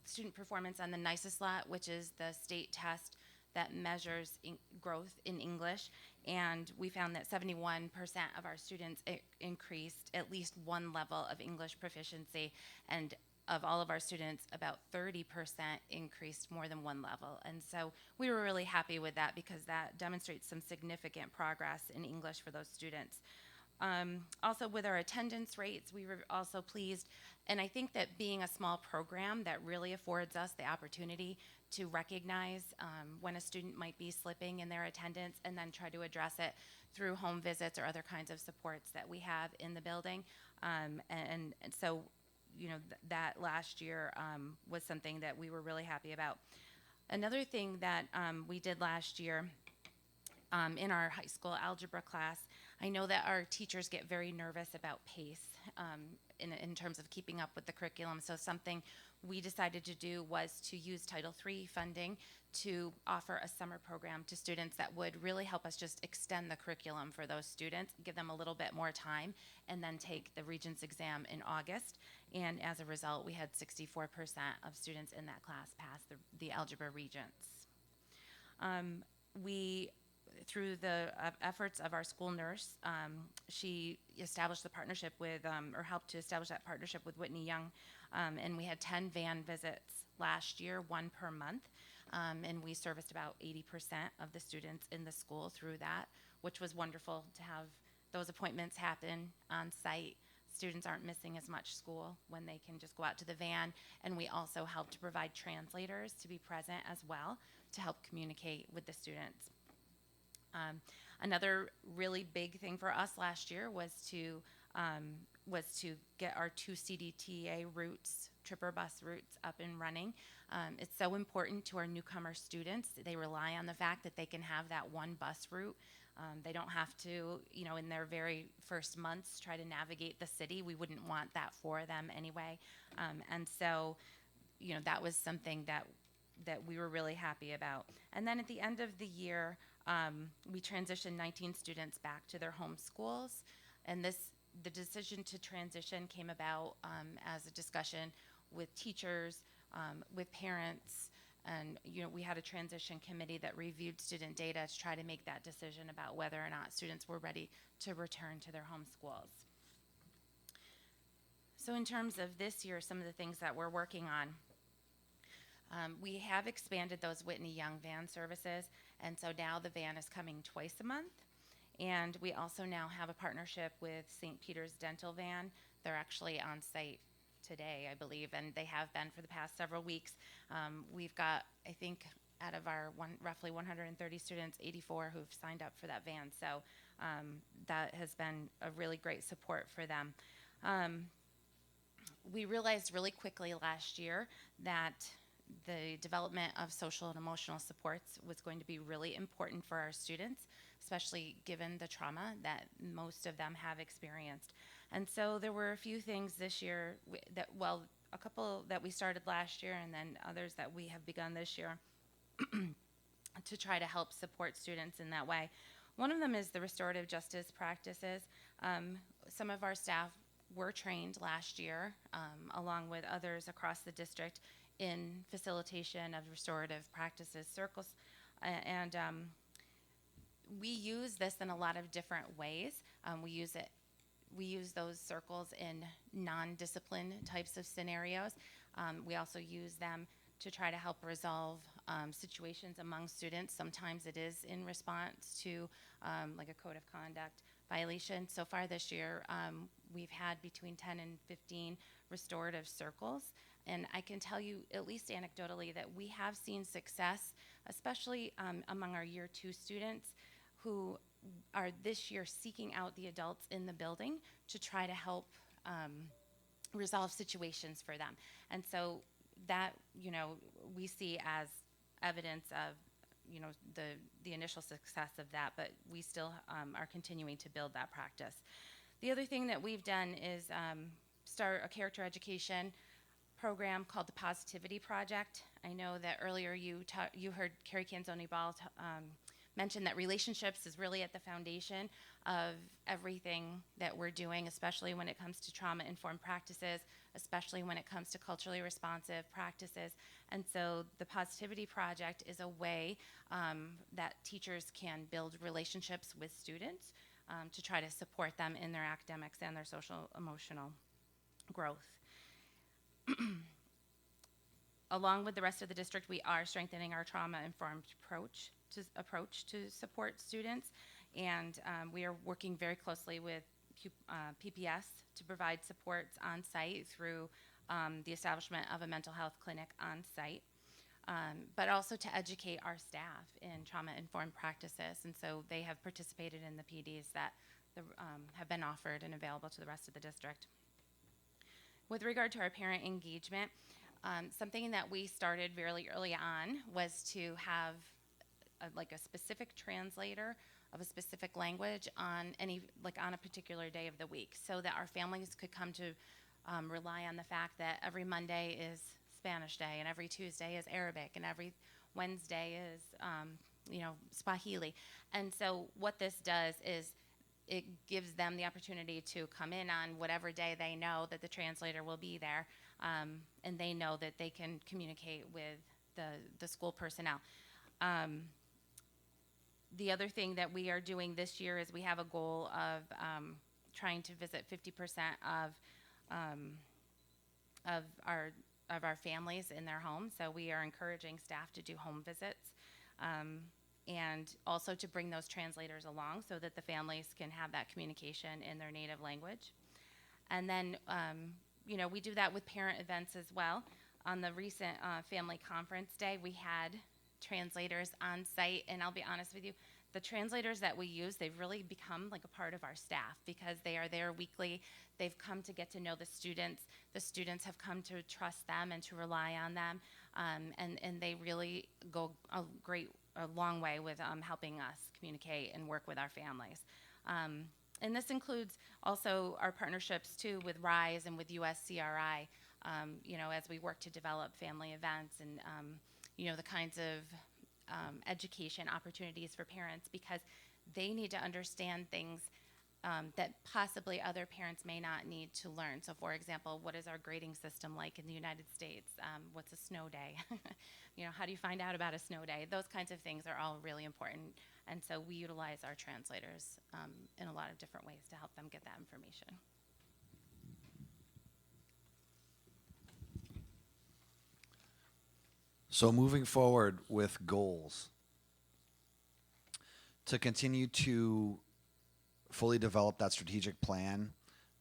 [SPEAKER 18] student performance on the NYSESLAT, which is the state test that measures growth in English, and we found that 71% of our students increased at least one level of English proficiency, and of all of our students, about 30% increased more than one level. And so we were really happy with that, because that demonstrates some significant progress in English for those students. Also with our attendance rates, we were also pleased, and I think that being a small program, that really affords us the opportunity to recognize when a student might be slipping in their attendance, and then try to address it through home visits or other kinds of supports that we have in the building. And so that last year was something that we were really happy about. Another thing that we did last year in our high school algebra class, I know that our teachers get very nervous about pace in terms of keeping up with the curriculum. So something we decided to do was to use Title III funding to offer a summer program to students that would really help us just extend the curriculum for those students, give them a little bit more time, and then take the Regents exam in August. And as a result, we had 64% of students in that class pass the Algebra Regents. Through the efforts of our school nurse, she established the partnership with, or helped to establish that partnership with Whitney Young, and we had 10 van visits last year, 1 per month, and we serviced about 80% of the students in the school through that, which was wonderful to have those appointments happen on site. Students aren't missing as much school when they can just go out to the van, and we also help to provide translators to be present as well to help communicate with the students. Another really big thing for us last year was to get our 2 CDTA routes, Tripper bus routes, up and running. It's so important to our newcomer students. They rely on the fact that they can have that one bus route. They don't have to, in their very first months, try to navigate the city. We wouldn't want that for them anyway. And so, that was something that we were really happy about. And then at the end of the year, we transitioned 19 students back to their home schools. And the decision to transition came about as a discussion with teachers, with parents, and we had a transition committee that reviewed student data to try to make that decision about whether or not students were ready to return to their home schools. So in terms of this year, some of the things that we're working on, we have expanded those Whitney Young van services, and so now the van is coming twice a month. And we also now have a partnership with St. Peter's Dental Van. They're actually on site today, I believe, and they have been for the past several weeks. We've got, I think, out of our roughly 130 students, 84 who've signed up for that van. So that has been a really great support for them. We realized really quickly last year that the development of social and emotional supports was going to be really important for our students, especially given the trauma that most of them have experienced. And so there were a few things this year a couple that we started last year and then others that we have begun this year to try to help support students in that way. One of them is the restorative justice practices. Some of our staff were trained last year, along with others across the district, in facilitation of restorative practices circles. And we use this in a lot of different ways. We use those circles in non-discipline types of scenarios. We also use them to try to help resolve situations among students. Sometimes it is in response to like a code of conduct violation. So far this year, we've had between 10 and 15 restorative circles. And I can tell you, at least anecdotally, that we have seen success, especially among our year 2 students who are this year seeking out the adults in the building to try to help resolve situations for them. And so that, we see as evidence of, the initial success of that, but we still are continuing to build that practice. The other thing that we've done is start a character education program called the Positivity Project. I know that earlier you heard Carrie Canzoni-Ball mention that relationships is really at the foundation of everything that we're doing, especially when it comes to trauma-informed practices, especially when it comes to culturally responsive practices. And so the Positivity Project is a way that teachers can build relationships with students to try to support them in their academics and their social emotional growth. Along with the rest of the district, we are strengthening our trauma-informed approach to support students, and we are working very closely with PPS to provide supports on site through the establishment of a mental health clinic on site, but also to educate our staff in trauma-informed practices, and so they have participated in the PDs that have been offered and available to the rest of the district. with regard to our parent engagement, something that we started very early on was to have like a specific translator of a specific language on on a particular day of the week, so that our families could come to rely on the fact that every Monday is Spanish Day, and every Tuesday is Arabic, and every Wednesday is Swahili. And so what this does is it gives them the opportunity to come in on whatever day they know that the translator will be there, and they know that they can communicate with the school personnel. The other thing that we are doing this year is we have a goal of trying to visit 50% of our families in their homes. So we are encouraging staff to do home visits, and also to bring those translators along so that the families can have that communication in their native language. And then, we do that with parent events as well. On the recent family conference day, we had translators on site, and I'll be honest with you, the translators that we use, they've really become like a part of our staff because they are there weekly. They've come to get to know the students. The students have come to trust them and to rely on them, and they really go a long way with helping us communicate and work with our families. And this includes also our partnerships too with RISE and with USCRI, as we work to develop family events and the kinds of education opportunities for parents, because they need to understand things that possibly other parents may not need to learn. So for example, what is our grading system like in the United States? What's a snow day? How do you find out about a snow day? Those kinds of things are all really important. And so we utilize our translators in a lot of different ways to help them get that information.
[SPEAKER 17] So moving forward with goals, to continue to fully develop that strategic plan,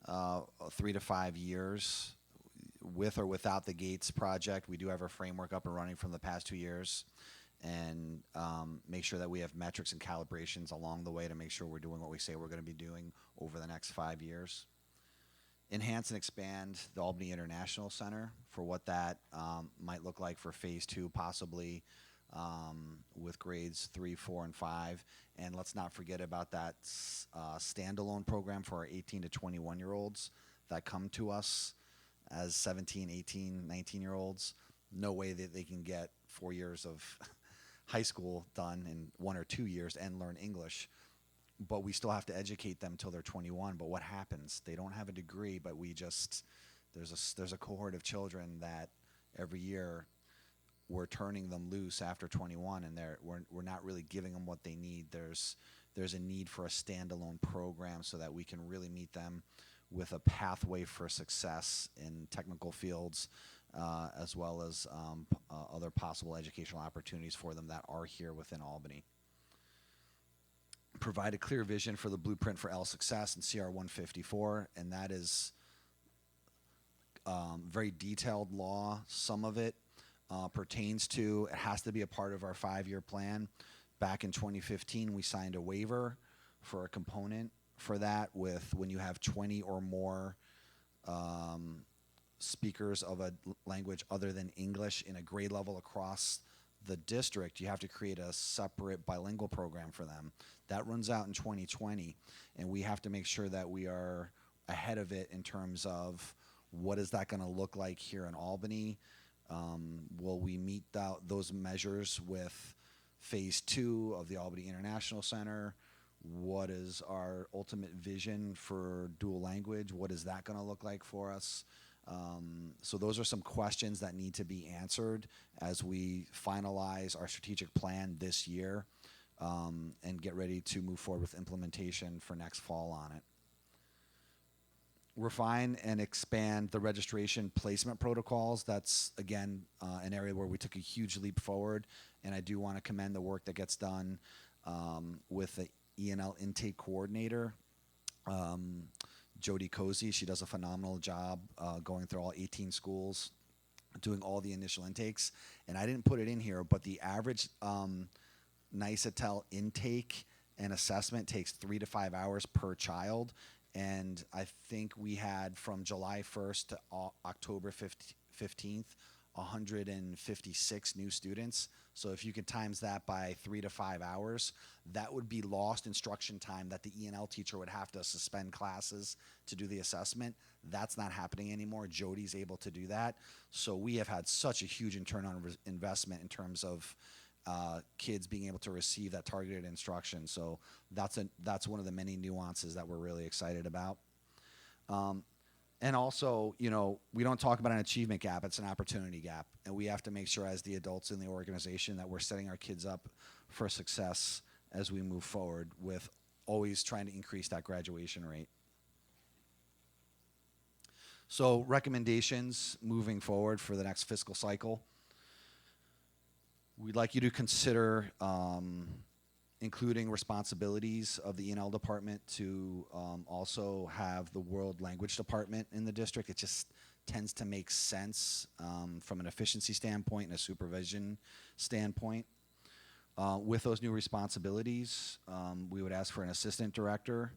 [SPEAKER 17] 3 to 5 years, with or without the Gates project. We do have our framework up and running from the past 2 years, and make sure that we have metrics and calibrations along the way to make sure we're doing what we say we're going to be doing over the next 5 years. Enhance and expand the Albany International Center for what that might look like for phase 2, possibly with grades 3, 4, and 5. And let's not forget about that standalone program for our 18 to 21-year-olds that come to us as 17, 18, 19-year-olds. No way that they can get 4 years of high school done in 1 or 2 years and learn English. But we still have to educate them till they're 21. But what happens? They don't have a degree, but there's a cohort of children that every year we're turning them loose after 21, and we're not really giving them what they need. There's a need for a standalone program so that we can really meet them with a pathway for success in technical fields, as well as other possible educational opportunities for them that are here within Albany. Provide a clear vision for the blueprint for L success in CR 154, and that is very detailed law. Some of it pertains to, it has to be a part of our 5-year plan. Back in 2015, we signed a waiver for a component for that with when you have 20 or more speakers of a language other than English in a grade level across the district, you have to create a separate bilingual program for them. That runs out in 2020, and we have to make sure that we are ahead of it in terms of what is that going to look like here in Albany. Will we meet those measures with phase 2 of the Albany International Center? What is our ultimate vision for dual language? What is that going to look like for us? So those are some questions that need to be answered as we finalize our strategic plan this year, and get ready to move forward with implementation for next fall on it. Refine and expand the registration placement protocols. That's, again, an area where we took a huge leap forward, and I do want to commend the work that gets done with the E&L intake coordinator, Jody Cozy. She does a phenomenal job going through all 18 schools, doing all the initial intakes. And I didn't put it in here, but the average NYSATEL intake and assessment takes 3 to 5 hours per child. And I think we had from July 1st to October 15th, 156 new students. So if you could times that by 3 to 5 hours, that would be lost instruction time that the E&L teacher would have to suspend classes to do the assessment. That's not happening anymore. Jody's able to do that. So we have had such a huge return on investment in terms of kids being able to receive that targeted instruction. So that's one of the many nuances that we're really excited about. And also, you know, we don't talk about an achievement gap, it's an opportunity gap. And we have to make sure as the adults in the organization that we're setting our kids up for success as we move forward with always trying to increase that graduation rate. So recommendations moving forward for the next fiscal cycle. We'd like you to consider including responsibilities of the E&L department to also have the world language department in the district. It just tends to make sense from an efficiency standpoint and a supervision standpoint. With those new responsibilities, we would ask for an assistant director.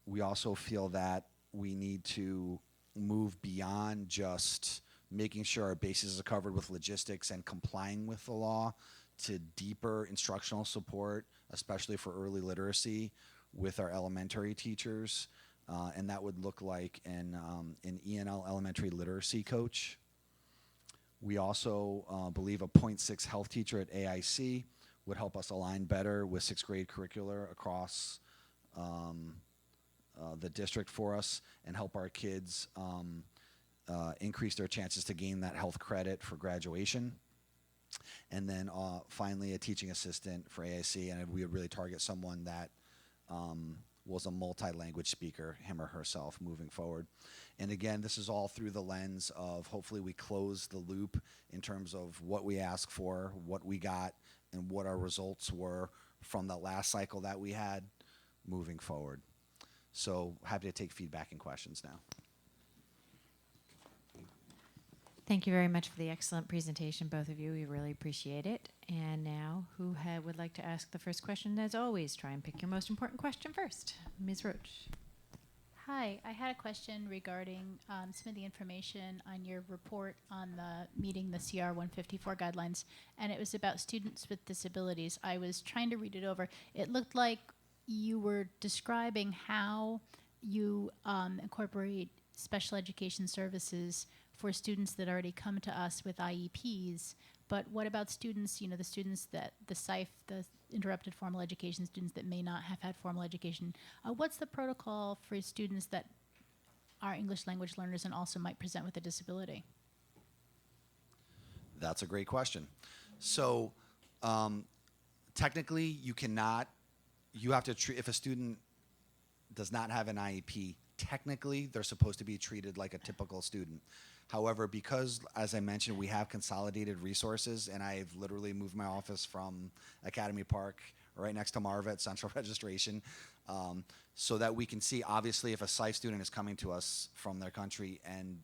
[SPEAKER 17] We also feel that we need to move beyond just making sure our bases are covered with logistics and complying with the law to deeper instructional support, especially for early literacy with our elementary teachers. And that would look like an E&L elementary literacy coach. We also believe a .6 health teacher at AIC would help us align better with 6th grade curricular across the district for us and help our kids increase their chances to gain that health credit for graduation. And then finally, a teaching assistant for AIC, and we would really target someone that was a multi-language speaker, him or herself, moving forward. And again, this is all through the lens of hopefully we close the loop in terms of what we asked for, what we got, and what our results were from the last cycle that we had moving forward. So happy to take feedback and questions now.
[SPEAKER 1] Thank you very much for the excellent presentation, both of you. We really appreciate it. And now, who would like to ask the first question? As always, try and pick your most important question first. Ms. Roach.
[SPEAKER 13] Hi, I had a question regarding some of the information on your report on the meeting the CR 154 guidelines, and it was about students with disabilities. I was trying to read it over. It looked like you were describing how you incorporate special education services for students that already come to us with IEPs, but what about students, you know, the students that, the SIFE, the interrupted formal education students that may not have had formal education? What's the protocol for students that are English language learners and also might present with a disability?
[SPEAKER 17] That's a great question. So technically, you have to treat, if a student does not have an IEP, technically they're supposed to be treated like a typical student. However, because, as I mentioned, we have consolidated resources, and I've literally moved my office from Academy Park right next to Marva at Central Registration, so that we can see, obviously, if a SIFE student is coming to us from their country, and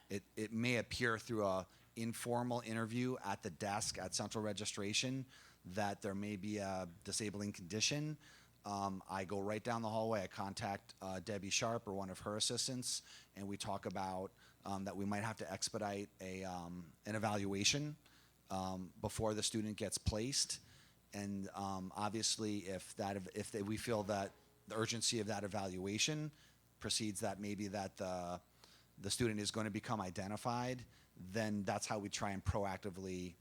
[SPEAKER 17] it may appear through a informal interview at the desk at Central Registration that there may be a disabling condition. I go right down the hallway, I contact Debbie Sharp or one of her assistants, and we talk about that we might have to expedite an evaluation before the student gets placed. And obviously, if we feel that the urgency of that evaluation precedes that maybe that the student is going to become identified, then that's how we try and proactively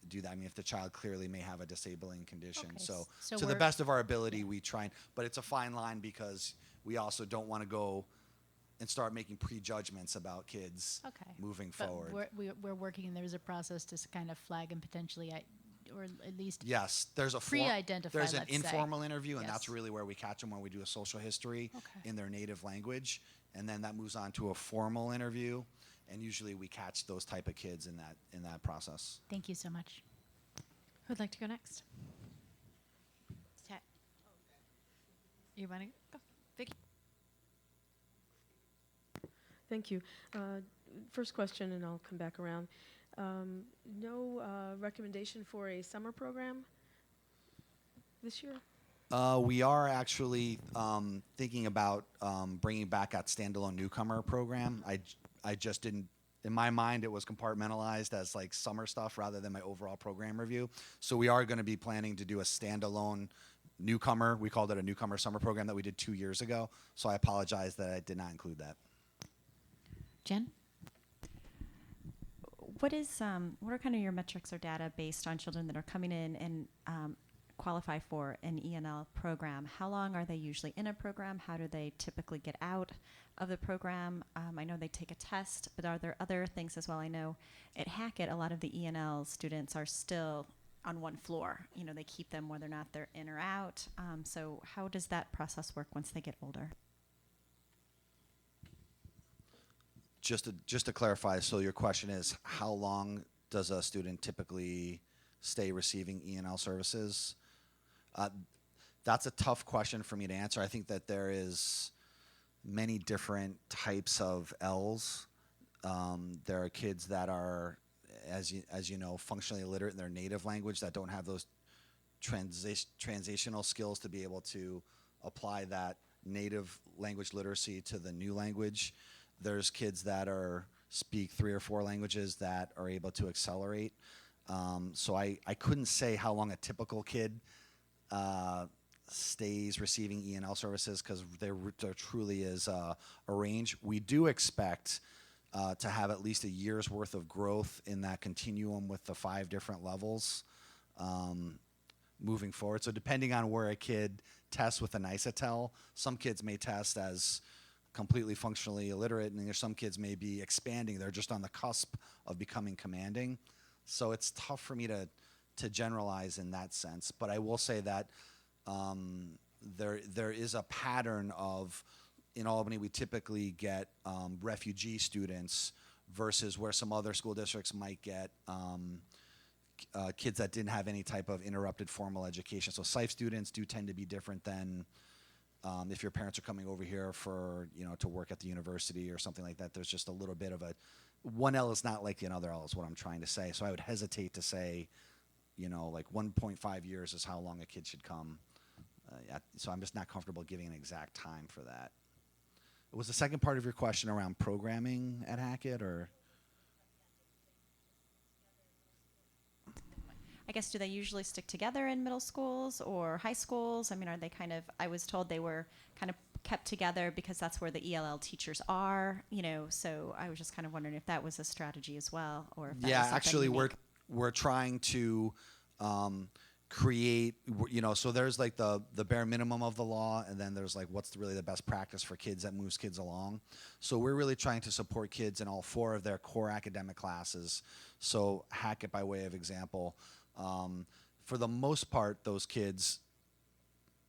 [SPEAKER 17] do that. I mean, if the child clearly may have a disabling condition.
[SPEAKER 13] Okay,
[SPEAKER 17] So to the best of our ability, we try but it's a fine line because we also don't want to go and start making prejudgments about kids moving
[SPEAKER 13] But
[SPEAKER 17] forward.
[SPEAKER 13] we're working, and there's a process to kind of flag and potentially, or at least
[SPEAKER 17] Yes, there's a
[SPEAKER 13] pre-identify.
[SPEAKER 17] There's an
[SPEAKER 13] let's say.
[SPEAKER 17] informal interview, and
[SPEAKER 13] Yes.
[SPEAKER 17] that's really where we catch them when we do a social history in their native language, and then that moves on to a formal interview, and usually we catch those type of kids in that process.
[SPEAKER 13] Thank you so much.
[SPEAKER 1] Who'd like to go next? You want to go? Vicky?
[SPEAKER 14] Thank you. First question, and I'll come back around. No recommendation for a summer program this year?
[SPEAKER 17] We are actually thinking about bringing back that standalone newcomer program. I just didn't, in my mind, it was compartmentalized as like summer stuff rather than my overall program review. So we are going to be planning to do a standalone newcomer. We called it a newcomer summer program that we did 2 years ago. So I apologize that I did not include that.
[SPEAKER 1] Jen?
[SPEAKER 12] What are kind of your metrics or data based on children that are coming in and qualify for an ENL program? How long are they usually in a program? How do they typically get out of the program? I know they take a test, but are there other things as well? I know at Hackett, a lot of the ENL students are still on one floor. You know, they keep them whether or not they're in or out. So how does that process work once they get older?
[SPEAKER 17] Just to clarify, so your question is, how long does a student typically stay receiving ENL services? That's a tough question for me to answer. I think that there is many different types of Ls. There are kids that are, as you know, functionally illiterate in their native language that don't have those transitional skills to be able to apply that native language literacy to the new language. There's kids that speak 3 or 4 languages that are able to accelerate. So I couldn't say how long a typical kid stays receiving ENL services because there truly is a range. We do expect to have at least a year's worth of growth in that continuum with the 5 different levels moving forward. So depending on where a kid tests with an ISATEL, some kids may test as completely functionally illiterate, and there's some kids may be expanding. They're just on the cusp of becoming commanding. So it's tough for me to generalize in that sense. But I will say that there is a pattern of, in Albany, we typically get refugee students versus where some other school districts might get kids that didn't have any type of interrupted formal education. So SIFE students do tend to be different than if your parents are coming over here for, to work at the university or something like that. There's just a little bit of one L is not like another L is what I'm trying to say. So I would hesitate to say, like 1.5 years is how long a kid should come. So I'm just not comfortable giving an exact time for that. Was the second part of your question around programming at Hackett, or?
[SPEAKER 12] I guess, do they usually stick together in middle schools or high schools? I mean, are they I was told they were kind of kept together because that's where the ELL teachers are, so I was just kind of wondering if that was a strategy as well, or if that was something
[SPEAKER 17] actually
[SPEAKER 12] unique.
[SPEAKER 17] we're trying to create, so there's like the bare minimum of the law, and then there's like what's really the best practice for kids that moves kids along. So we're really trying to support kids in all 4 of their core academic classes. So Hackett, by way of example, for the most part, those kids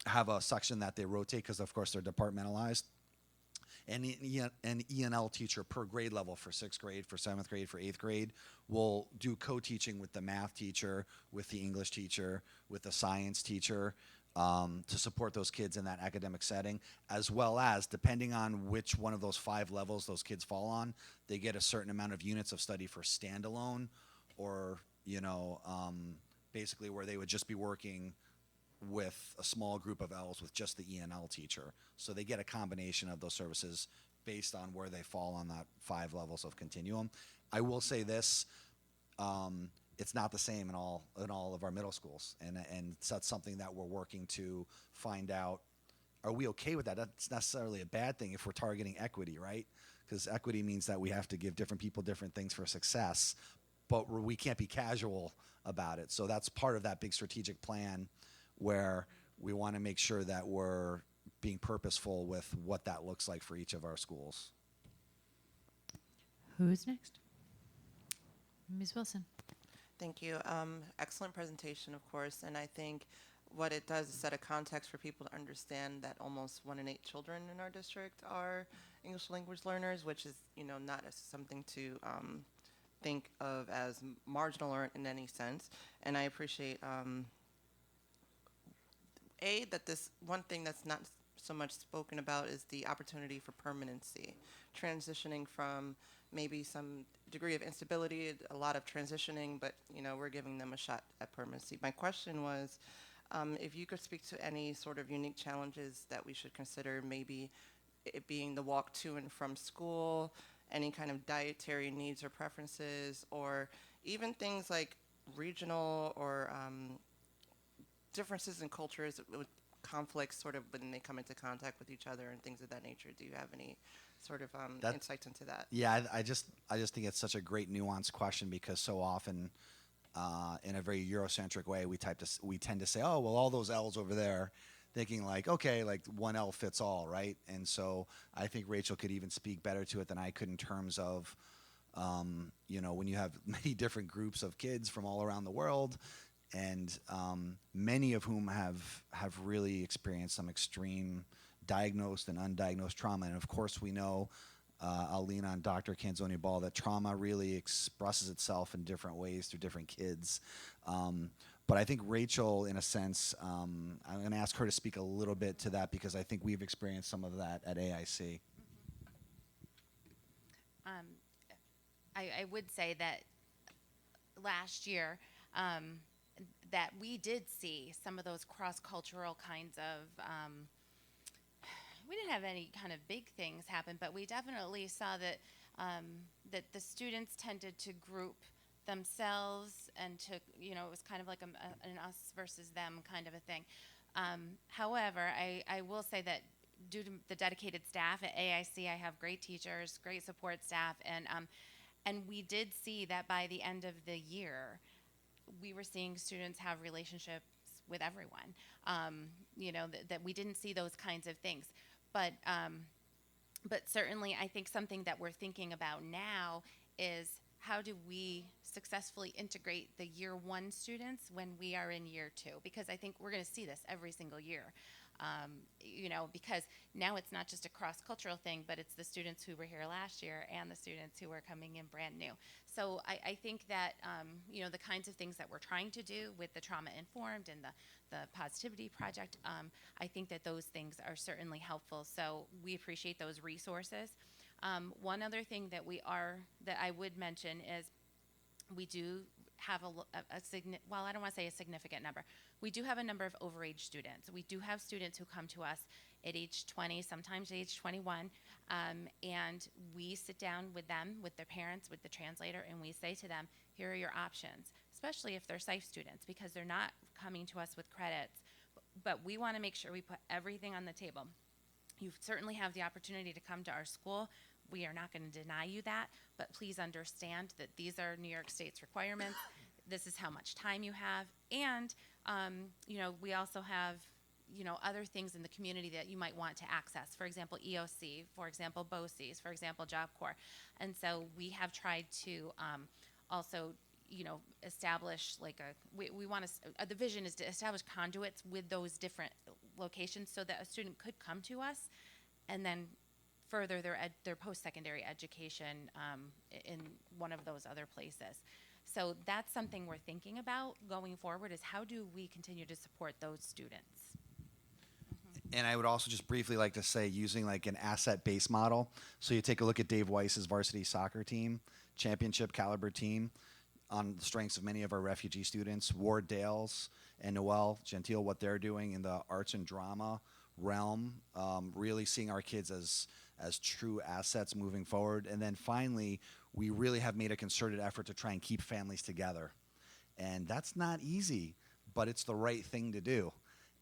[SPEAKER 17] have a section that they rotate because, of course, they're departmentalized. And an ENL teacher per grade level for 6th grade, for 7th grade, for 8th grade will do co-teaching with the math teacher, with the English teacher, with the science teacher to support those kids in that academic setting, as well as, depending on which one of those 5 levels those kids fall on, they get a certain amount of units of study for standalone or, basically where they would just be working with a small group of Ls with just the ENL teacher. So they get a combination of those services based on where they fall on that 5 levels of continuum. I will say this, it's not the same in all of our middle schools. And that's something that we're working to find out. Are we okay with that? That's necessarily a bad thing if we're targeting equity, right? Because equity means that we have to give different people different things for success, but we can't be casual about it. So that's part of that big strategic plan where we want to make sure that we're being purposeful with what that looks like for each of our schools.
[SPEAKER 1] Who's next? Ms. Wilson.
[SPEAKER 11] Thank you. Excellent presentation, of course, and I think what it does is set a context for people to understand that almost 1 in 8 children in our district are English language learners, which is, not as something to think of as marginal or in any sense. And I appreciate that this one thing that's not so much spoken about is the opportunity for permanency, transitioning from maybe some degree of instability, a lot of transitioning, but we're giving them a shot at permanency. My question was, If you could speak to any sort of unique challenges that we should consider, maybe it being the walk to and from school, any kind of dietary needs or preferences, or even things like regional or differences in cultures with conflicts sort of when they come into contact with each other and things of that nature. Do you have any sort of insights into that?
[SPEAKER 17] Yeah, I just think it's such a great nuanced question, because so often, in a very Eurocentric way, we tend to say, oh, well, all those L's over there, thinking like, okay, like one L fits all, right? And so I think Rachel could even speak better to it than I could in terms of, when you have many different groups of kids from all around the world, and many of whom have really experienced some extreme diagnosed and undiagnosed trauma. And of course, we know, I'll lean on Dr. Canzoni Ball, that trauma really expresses itself in different ways through different kids. But I think Rachel, in a sense, I'm going to ask her to speak a little bit to that, because I think we've experienced some of that at AIC.
[SPEAKER 18] I would say that last year, that we did see some of those cross-cultural kinds of, we didn't have any kind of big things happen, but we definitely saw that that the students tended to group themselves, and to, it was kind of like an us versus them kind of a thing. However, I will say that due to the dedicated staff at AIC, I have great teachers, great support staff, and we did see that by the end of the year, we were seeing students have relationships with everyone. That we didn't see those kinds of things. But certainly, I think something that we're thinking about now is, how do we successfully integrate the year one students when we are in year two? Because I think we're going to see this every single year. Because now it's not just a cross-cultural thing, but it's the students who were here last year and the students who are coming in brand new. So I think that, the kinds of things that we're trying to do with the Trauma Informed and the Positivity Project, I think that those things are certainly helpful. So we appreciate those resources. One other thing that I would mention is, we do have I don't want to say a significant number. We do have a number of overage students. We do have students who come to us at age 20, sometimes age 21, and we sit down with them, with their parents, with the translator, and we say to them, here are your options, especially if they're SIFE students, because they're not coming to us with credits. But we want to make sure we put everything on the table. You certainly have the opportunity to come to our school. We are not going to deny you that, but please understand that these are New York State's requirements. This is how much time you have. And, we also have, other things in the community that you might want to access. For example, EOC, for example, BOCES, for example, Job Corps. And so we have tried to also, establish we want to, the vision is to establish conduits with those different locations, so that a student could come to us and then further their post-secondary education in one of those other places. So that's something we're thinking about going forward, is how do we continue to support those students?
[SPEAKER 17] And I would also just briefly like to say, using like an asset-based model. So you take a look at Dave Weiss's varsity soccer team, championship caliber team, on the strengths of many of our refugee students, Ward Dales and Noel Gentile, what they're doing in the arts and drama realm, really seeing our kids as true assets moving forward. And then finally, we really have made a concerted effort to try and keep families together. And that's not easy, but it's the right thing to do.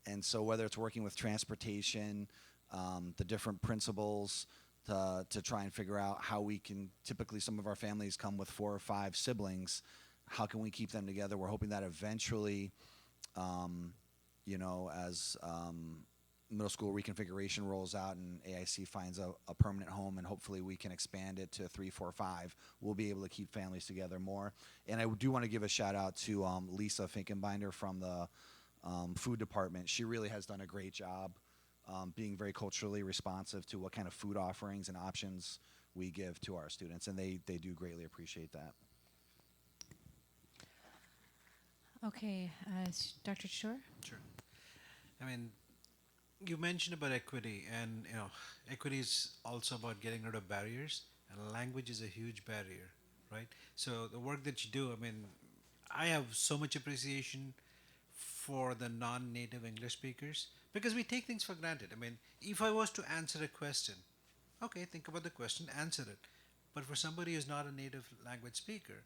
[SPEAKER 17] And so whether it's working with transportation, the different principals, to try and figure out how we can, typically some of our families come with 4 or 5 siblings, how can we keep them together? We're hoping that eventually, as middle school reconfiguration rolls out and AIC finds a permanent home, and hopefully we can expand it to 3, 4, 5, we'll be able to keep families together more. And I do want to give a shout out to Lisa Finkenbinder from the food department. She really has done a great job being very culturally responsive to what kind of food offerings and options we give to our students, and they do greatly appreciate that.
[SPEAKER 1] Okay, Dr. Shore?
[SPEAKER 8] Sure. I mean, you mentioned about equity, and equity is also about getting rid of barriers, and language is a huge barrier, right? So the work that you do, I mean, I have so much appreciation for the non-native English speakers, because we take things for granted. I mean, if I was to answer a question, okay, think about the question, answer it. But for somebody who's not a native language speaker,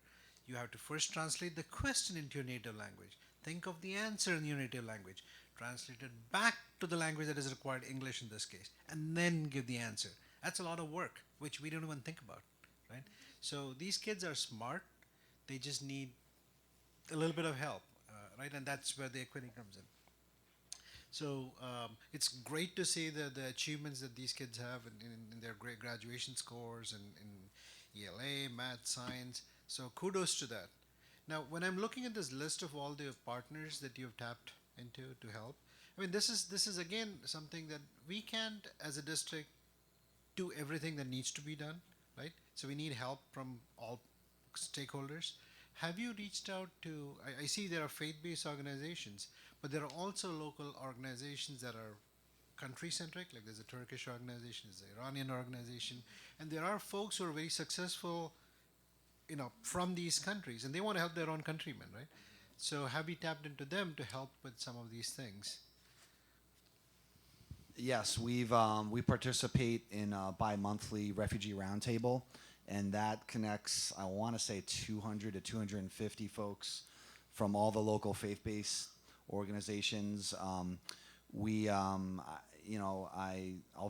[SPEAKER 8] you have to first translate the question into your native language. Think of the answer in your native language. Translate it back to the language that is required, English in this case, and then give the answer. That's a lot of work, which we don't even think about, right? So these kids are smart. They just need a little bit of help, right? And that's where the equity comes in. So it's great to see the achievements that these kids have in their great graduation scores and in ELA, math, science. So kudos to that. Now, when I'm looking at this list of all the partners that you've tapped into to help, I mean, this is again something that we can't, as a district, do everything that needs to be done, right? So we need help from all stakeholders. Have you reached out to, I see there are faith-based organizations, but there are also local organizations that are country-centric, like there's a Turkish organization, there's an Iranian organization, and there are folks who are very successful, you know, from these countries, and they want to help their own countrymen, right? So have you tapped into them to help with some of these things?
[SPEAKER 17] Yes, we participate in a bi-monthly refugee roundtable, and that connects, I want to say, 200 to 250 folks from all the local faith-based organizations. I'll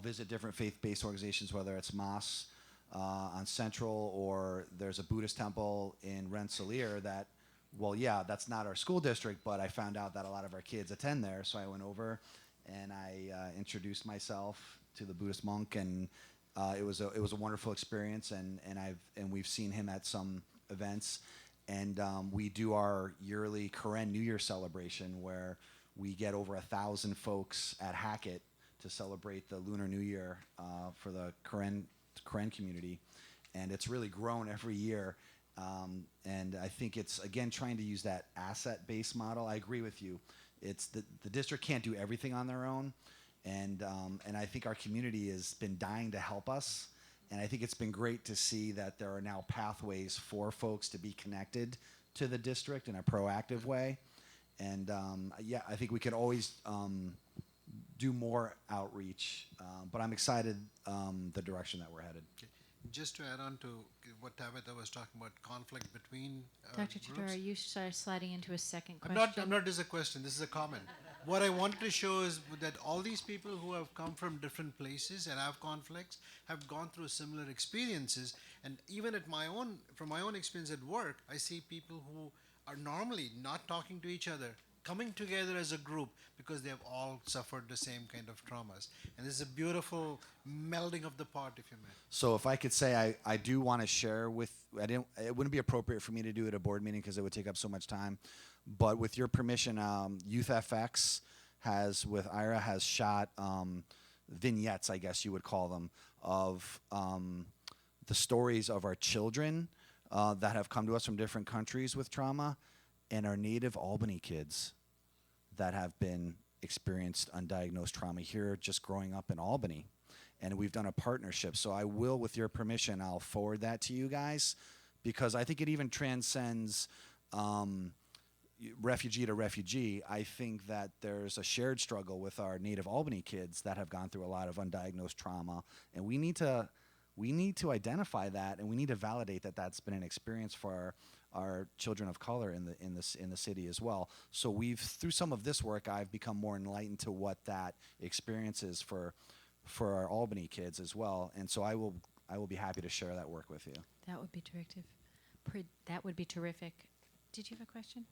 [SPEAKER 17] visit different faith-based organizations, whether it's mosques on Central, or there's a Buddhist temple in Rensselaer that, well, yeah, that's not our school district, but I found out that a lot of our kids attend there, so I went over and I introduced myself to the Buddhist monk, and it was a wonderful experience, and we've seen him at some events, and we do our yearly Karen New Year celebration where we get over 1,000 folks at Hackett to celebrate the Lunar New Year for the Karen community, and it's really grown every year. And I think it's, again, trying to use that asset-based model. I agree with you. It's the district can't do everything on their own, and I think our community has been dying to help us, and I think it's been great to see that there are now pathways for folks to be connected to the district in a proactive way, and yeah, I think we could always do more outreach, but I'm excited the direction that we're headed.
[SPEAKER 8] Just to add on to what Tabitha was talking about, conflict between
[SPEAKER 1] Dr.
[SPEAKER 8] groups.
[SPEAKER 1] Tudor, you start sliding into a second
[SPEAKER 8] I'm
[SPEAKER 1] question.
[SPEAKER 8] not this is a question, this is a comment. What I wanted to show is that all these people who have come from different places and have conflicts have gone through similar experiences. And even from my own experience at work, I see people who are normally not talking to each other, coming together as a group because they have all suffered the same kind of traumas. And this is a beautiful melding of the pot, if you may.
[SPEAKER 17] So if I could say, I do want to share with, it wouldn't be appropriate for me to do at a board meeting because it would take up so much time, but with your permission, Youth FX with Ira has shot vignettes, I guess you would call them, of the stories of our children that have come to us from different countries with trauma, and our native Albany kids that have been experienced undiagnosed trauma here just growing up in Albany. And we've done a partnership. So I will, with your permission, I'll forward that to you guys, because I think it even transcends refugee to refugee. I think that there's a shared struggle with our native Albany kids that have gone through a lot of undiagnosed trauma. And we need to identify that, and we need to validate that that's been an experience for our children of color in the city as well. So through some of this work, I've become more enlightened to what that experience is for our Albany kids as well. And so I will be happy to share that work with you.
[SPEAKER 1] That would be terrific. That would be terrific. Did you have a question?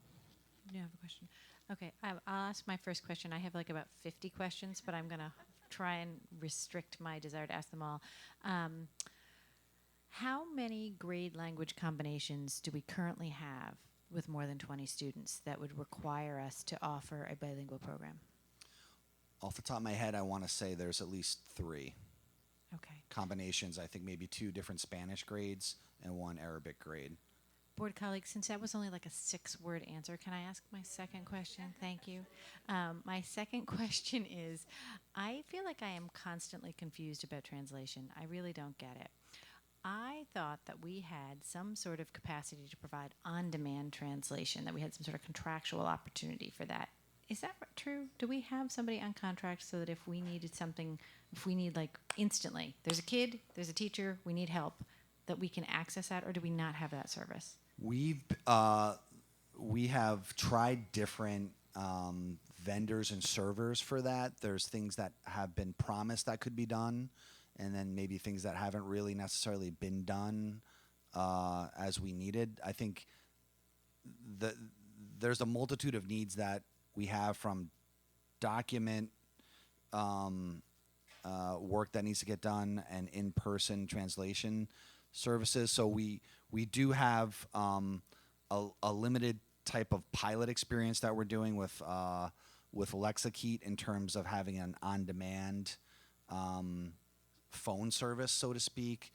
[SPEAKER 1] You have a question. Okay, I'll ask my first question. I have like about 50 questions, but I'm gonna try and restrict my desire to ask them all. How many grade language combinations do we currently have with more than 20 students that would require us to offer a bilingual program?
[SPEAKER 17] Off the top of my head, I want to say there's at least 3
[SPEAKER 1] Okay.
[SPEAKER 17] combinations. I think maybe 2 different Spanish grades and 1 Arabic grade.
[SPEAKER 1] Board colleagues, since that was only like a 6-word answer, can I ask my second question? Thank you. My second question is, I feel like I am constantly confused about translation. I really don't get it. I thought that we had some sort of capacity to provide on-demand translation, that we had some sort of contractual opportunity for that. Is that true? Do we have somebody on contract so that if we needed something, if we need like instantly, there's a kid, there's a teacher, we need help, that we can access that, or do we not have that service?
[SPEAKER 17] We have tried different vendors and servers for that. There's things that have been promised that could be done, and then maybe things that haven't really necessarily been done as we needed. I think there's a multitude of needs that we have, from document work that needs to get done and in-person translation services. So we do have a limited type of pilot experience that we're doing with Lexakey in terms of having an on-demand phone service, so to speak.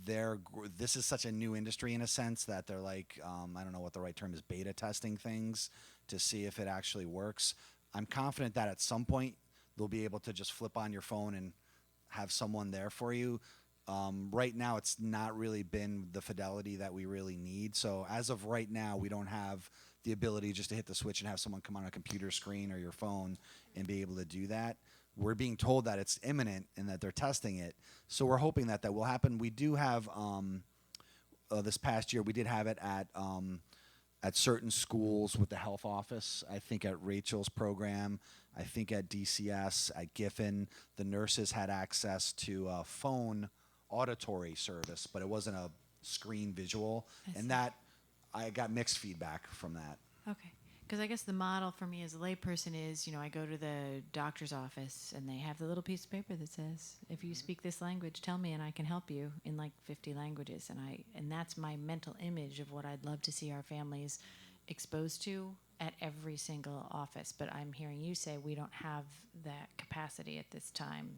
[SPEAKER 17] This is such a new industry in a sense that they're like, I don't know what the right term is, beta testing things to see if it actually works. I'm confident that at some point they'll be able to just flip on your phone and have someone there for you. Right now, it's not really been the fidelity that we really need. So as of right now, we don't have the ability just to hit the switch and have someone come on a computer screen or your phone and be able to do that. We're being told that it's imminent and that they're testing it. So we're hoping that that will happen. We do have, this past year, we did have it at certain schools with the health office. I think at Rachel's program, I think at DCS, at Giffen, the nurses had access to a phone auditory service, but it wasn't a screen visual. And that, I got mixed feedback from that.
[SPEAKER 1] Okay. Because I guess the model for me as a layperson is, I go to the doctor's office and they have the little piece of paper that says, if you speak this language, tell me and I can help you in like 50 languages. And that's my mental image of what I'd love to see our families exposed to at every single office. But I'm hearing you say we don't have that capacity at this time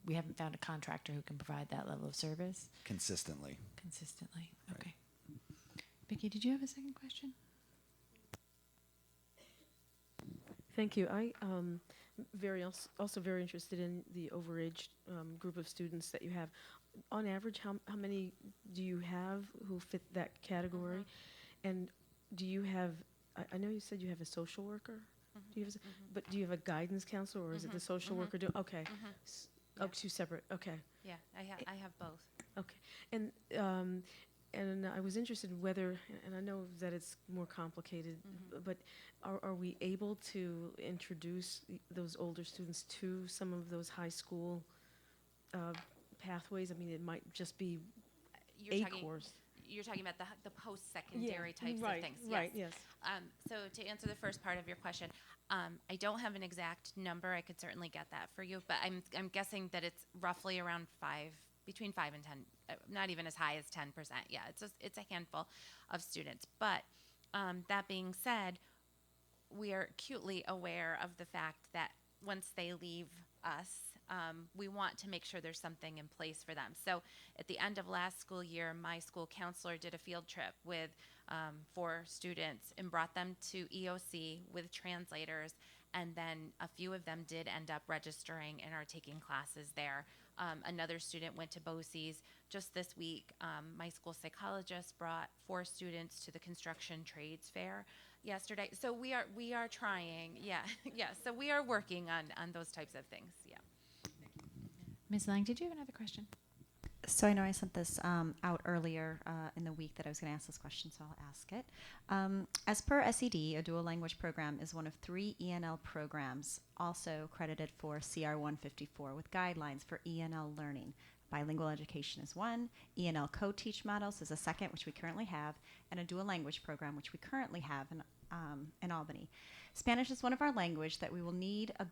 [SPEAKER 1] we haven't found a contractor who can provide that level of service.
[SPEAKER 17] Consistently.
[SPEAKER 1] Okay. Vicki, did you have a second question?
[SPEAKER 14] Thank you. I also very interested in the overage group of students that you have. On average, how many do you have who fit that category? And do you have? I know you said you have a social worker. Do you have? But do you have a guidance counselor, or is it the social worker? Okay.
[SPEAKER 16] Yeah.
[SPEAKER 14] Oh, two separate. Okay.
[SPEAKER 16] Yeah, I have both.
[SPEAKER 14] Okay. And I was interested in whether, and I know that it's more complicated, but are we able to introduce those older students to some of those high school pathways? I mean, it might just be course.
[SPEAKER 16] You're talking about the post-secondary types of things. Yes.
[SPEAKER 14] Right, yes.
[SPEAKER 16] So to answer the first part of your question, I don't have an exact number. I could certainly get that for you, but I'm guessing that it's roughly around between 5 and 10, not even as high as 10%. Yeah, it's a handful of students. But that being said, we are acutely aware of the fact that once they leave us, we want to make sure there's something in place for them. So at the end of last school year, my school counselor did a field trip with 4 students and brought them to EOC with translators, and then a few of them did end up registering and are taking classes there. Another student went to BOCES. Just this week, my school psychologist brought 4 students to the construction trades fair yesterday. So we are trying, yeah. So we are working on those types of things, yeah.
[SPEAKER 1] Ms. Lang, did you have another question?
[SPEAKER 12] So I know I sent this out earlier in the week that I was going to ask this question, so I'll ask it. As per SED, a dual language program is one of 3 ENL programs also credited for CR 154 with guidelines for ENL learning. Bilingual education is one, ENL co-teach models is a second, which we currently have, and a dual language program, which we currently have in Albany. Spanish is one of our language that we will need a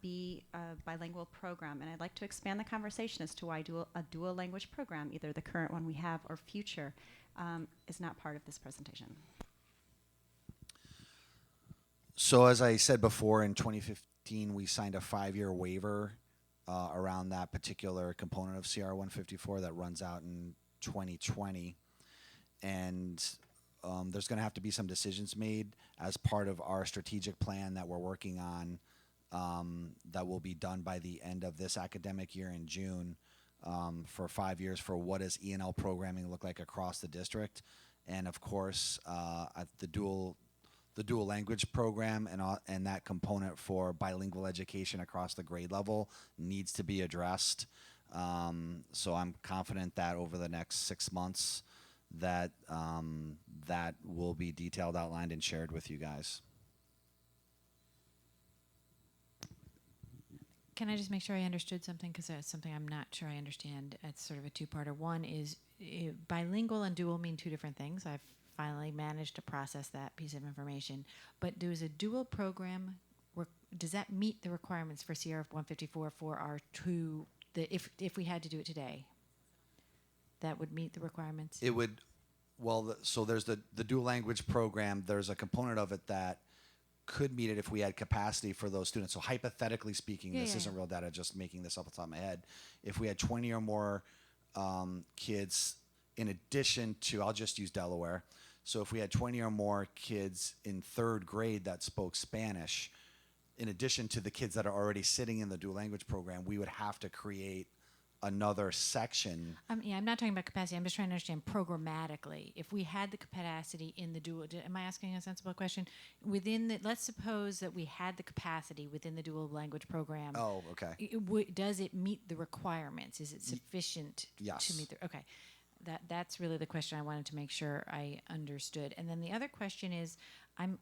[SPEAKER 12] bilingual program, and I'd like to expand the conversation as to why a dual language program, either the current one we have or future, is not part of this presentation.
[SPEAKER 17] So as I said before, in 2015, we signed a 5-year waiver around that particular component of CR 154 that runs out in 2020. And there's going to have to be some decisions made as part of our strategic plan that we're working on that will be done by the end of this academic year in June for 5 years for what does ENL programming look like across the district. And of course, the dual the dual language program and that component for bilingual education across the grade level needs to be addressed. So I'm confident that over the next 6 months that that will be detailed, outlined, and shared with you guys.
[SPEAKER 1] Can I just make sure I understood something? Because that's something I'm not sure I understand. It's sort of a two-parter. One is bilingual and dual mean two different things. I've finally managed to process that piece of information. But does a dual program, does that meet the requirements for CRF 154 for our two, if we had to do it today? That would meet the requirements?
[SPEAKER 17] It would, well, so there's the dual language program. There's a component of it that could meet it if we had capacity for those students. So hypothetically speaking, this isn't real data, just making this up off the top of my head. If we had 20 or more kids in addition to, I'll just use Delaware. So if we had 20 or more kids in 3rd grade that spoke Spanish, in addition to the kids that are already sitting in the dual language program, we would have to create another section.
[SPEAKER 1] I'm not talking about capacity. I'm just trying to understand programmatically. If we had the capacity in the dual, am I asking a sensible question? Let's suppose that we had the capacity within the dual language program.
[SPEAKER 17] Oh, okay.
[SPEAKER 1] Does it meet the requirements? Is it sufficient
[SPEAKER 17] Yes.
[SPEAKER 1] to meet the? Okay, that's really the question I wanted to make sure I understood. And then the other question is, I'm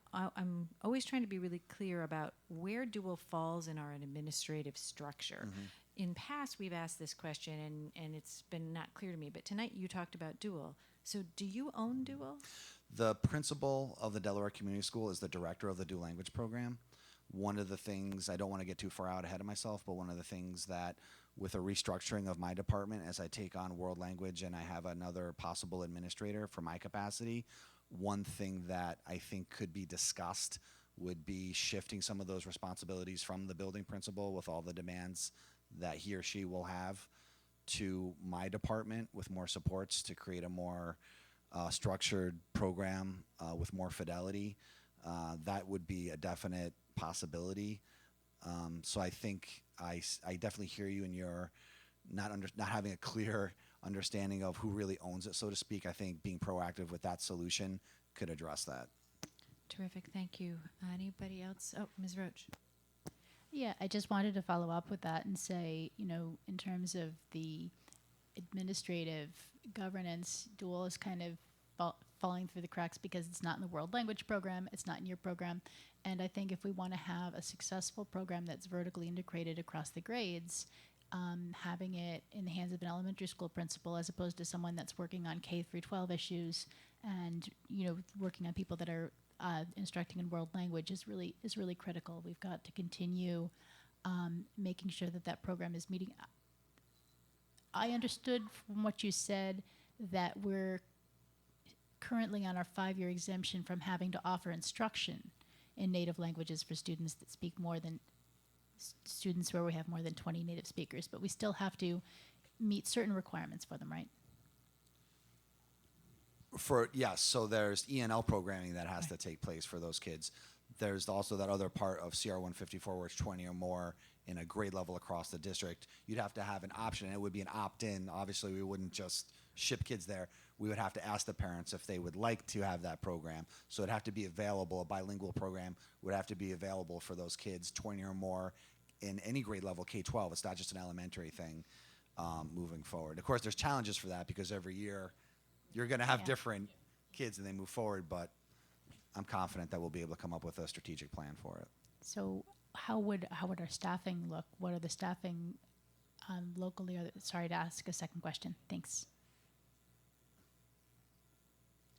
[SPEAKER 1] always trying to be really clear about where dual falls in our administrative structure.
[SPEAKER 17] Mm-hmm.
[SPEAKER 1] In past, we've asked this question, and it's been not clear to me. But tonight, you talked about dual. So, do you own dual?
[SPEAKER 17] The principal of the Delaware Community School is the director of the dual language program. One of the things, I don't want to get too far out ahead of myself, but one of the things that with a restructuring of my department as I take on world language and I have another possible administrator for my capacity, one thing that I think could be discussed would be shifting some of those responsibilities from the building principal with all the demands that he or she will have to my department with more supports to create a more structured program with more fidelity. That would be a definite possibility. So I think I definitely hear you, and you're not having a clear understanding of who really owns it, so to speak. I think being proactive with that solution could address that.
[SPEAKER 1] Terrific, thank you. Anybody else? Oh, Ms. Roach.
[SPEAKER 13] Yeah, I just wanted to follow up with that and say, in terms of the administrative governance, dual is kind of falling through the cracks because it's not in the world language program, it's not in your program. And I think if we want to have a successful program that's vertically integrated across the grades, having it in the hands of an elementary school principal as opposed to someone that's working on K through 12 issues and working on people that are instructing in world language is really critical. We've got to continue making sure that program is meeting. I understood from what you said that we're currently on our 5-year exemption from having to offer instruction in native languages for students that speak more than students where we have more than 20 native speakers, but we still have to meet certain requirements for them, right?
[SPEAKER 17] Yes, so there's ENL programming that has to take place for those kids. There's also that other part of CR 154 where it's 20 or more in a grade level across the district. You'd have to have an option, and it would be an opt-in. Obviously, we wouldn't just ship kids there. We would have to ask the parents if they would like to have that program. So it'd have to be available. A bilingual program would have to be available for those kids, 20 or more, in any grade level, K-12. It's not just an elementary thing moving forward. Of course, there's challenges for that because every year you're going to have different kids and they move forward, but I'm confident that we'll be able to come up with a strategic plan for it.
[SPEAKER 13] So how would our staffing look? What are the staffing locally? Sorry to ask a second question. Thanks.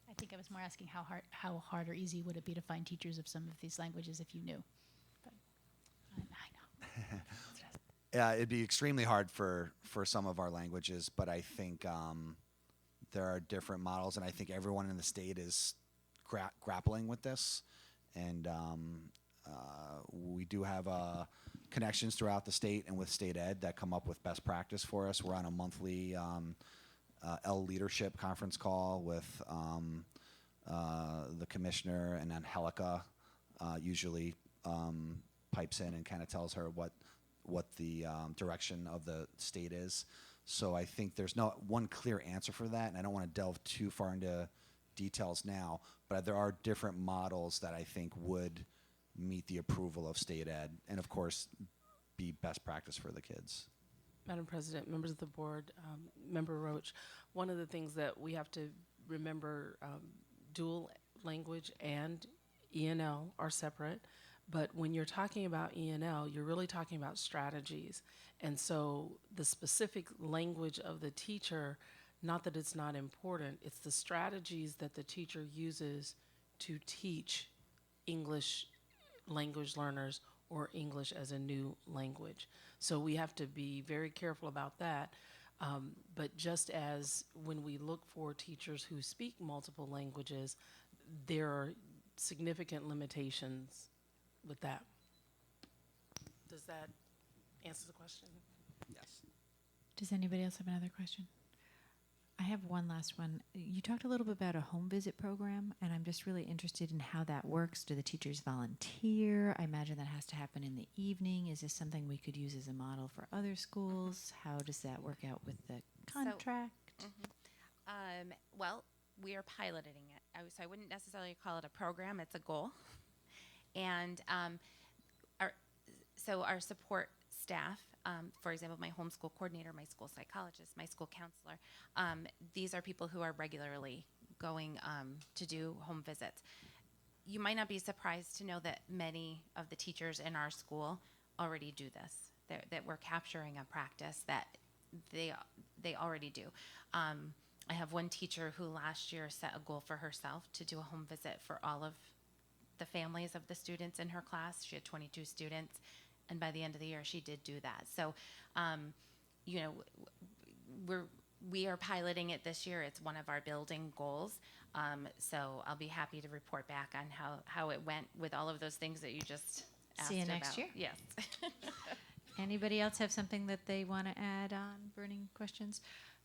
[SPEAKER 13] I think I was more asking how hard or easy would it be to find teachers of some of these languages if you knew? But I know.
[SPEAKER 17] Yeah, it'd be extremely hard for some of our languages, but I think there are different models, and I think everyone in the state is grappling with this. And we do have connections throughout the state and with state ed that come up with best practice for us. We're on a monthly L leadership conference call with the commissioner, and Angelica usually pipes in and kind of tells her what the direction of the state is. So I think there's no one clear answer for that, and I don't want to delve too far into details now, but there are different models that I think would meet the approval of state ed, and of course, be best practice for the kids.
[SPEAKER 2] Madam President, members of the board, Member Roach, one of the things that we have to remember, dual language and ENL are separate, but when you're talking about ENL, you're really talking about strategies. And so the specific language of the teacher, not that it's not important, it's the strategies that the teacher uses to teach English language learners or English as a new language. So we have to be very careful about that. But just as when we look for teachers who speak multiple languages, there are significant limitations with that. Does that answer the question?
[SPEAKER 17] Yes.
[SPEAKER 1] Does anybody else have another question? I have one last one. You talked a little bit about a home visit program, and I'm just really interested in how that works. Do the teachers volunteer? I imagine that has to happen in the evening. Is this something we could use as a model for other schools? How does that work out with the contract?
[SPEAKER 18] Well, we are piloting it. So I wouldn't necessarily call it a program, it's a goal. And our support staff, for example, my homeschool coordinator, my school psychologist, my school counselor, these are people who are regularly going to do home visits. You might not be surprised to know that many of the teachers in our school already do this, that we're capturing a practice that they already do. I have one teacher who last year set a goal for herself to do a home visit for all of the families of the students in her class. She had 22 students, and by the end of the year, she did do that. So, we are piloting it this year. It's one of our building goals. So I'll be happy to report back on how it went with all of those things that you just asked about.
[SPEAKER 1] See you next year.
[SPEAKER 18] Yes.
[SPEAKER 1] Anybody else have something that they want to add on burning questions?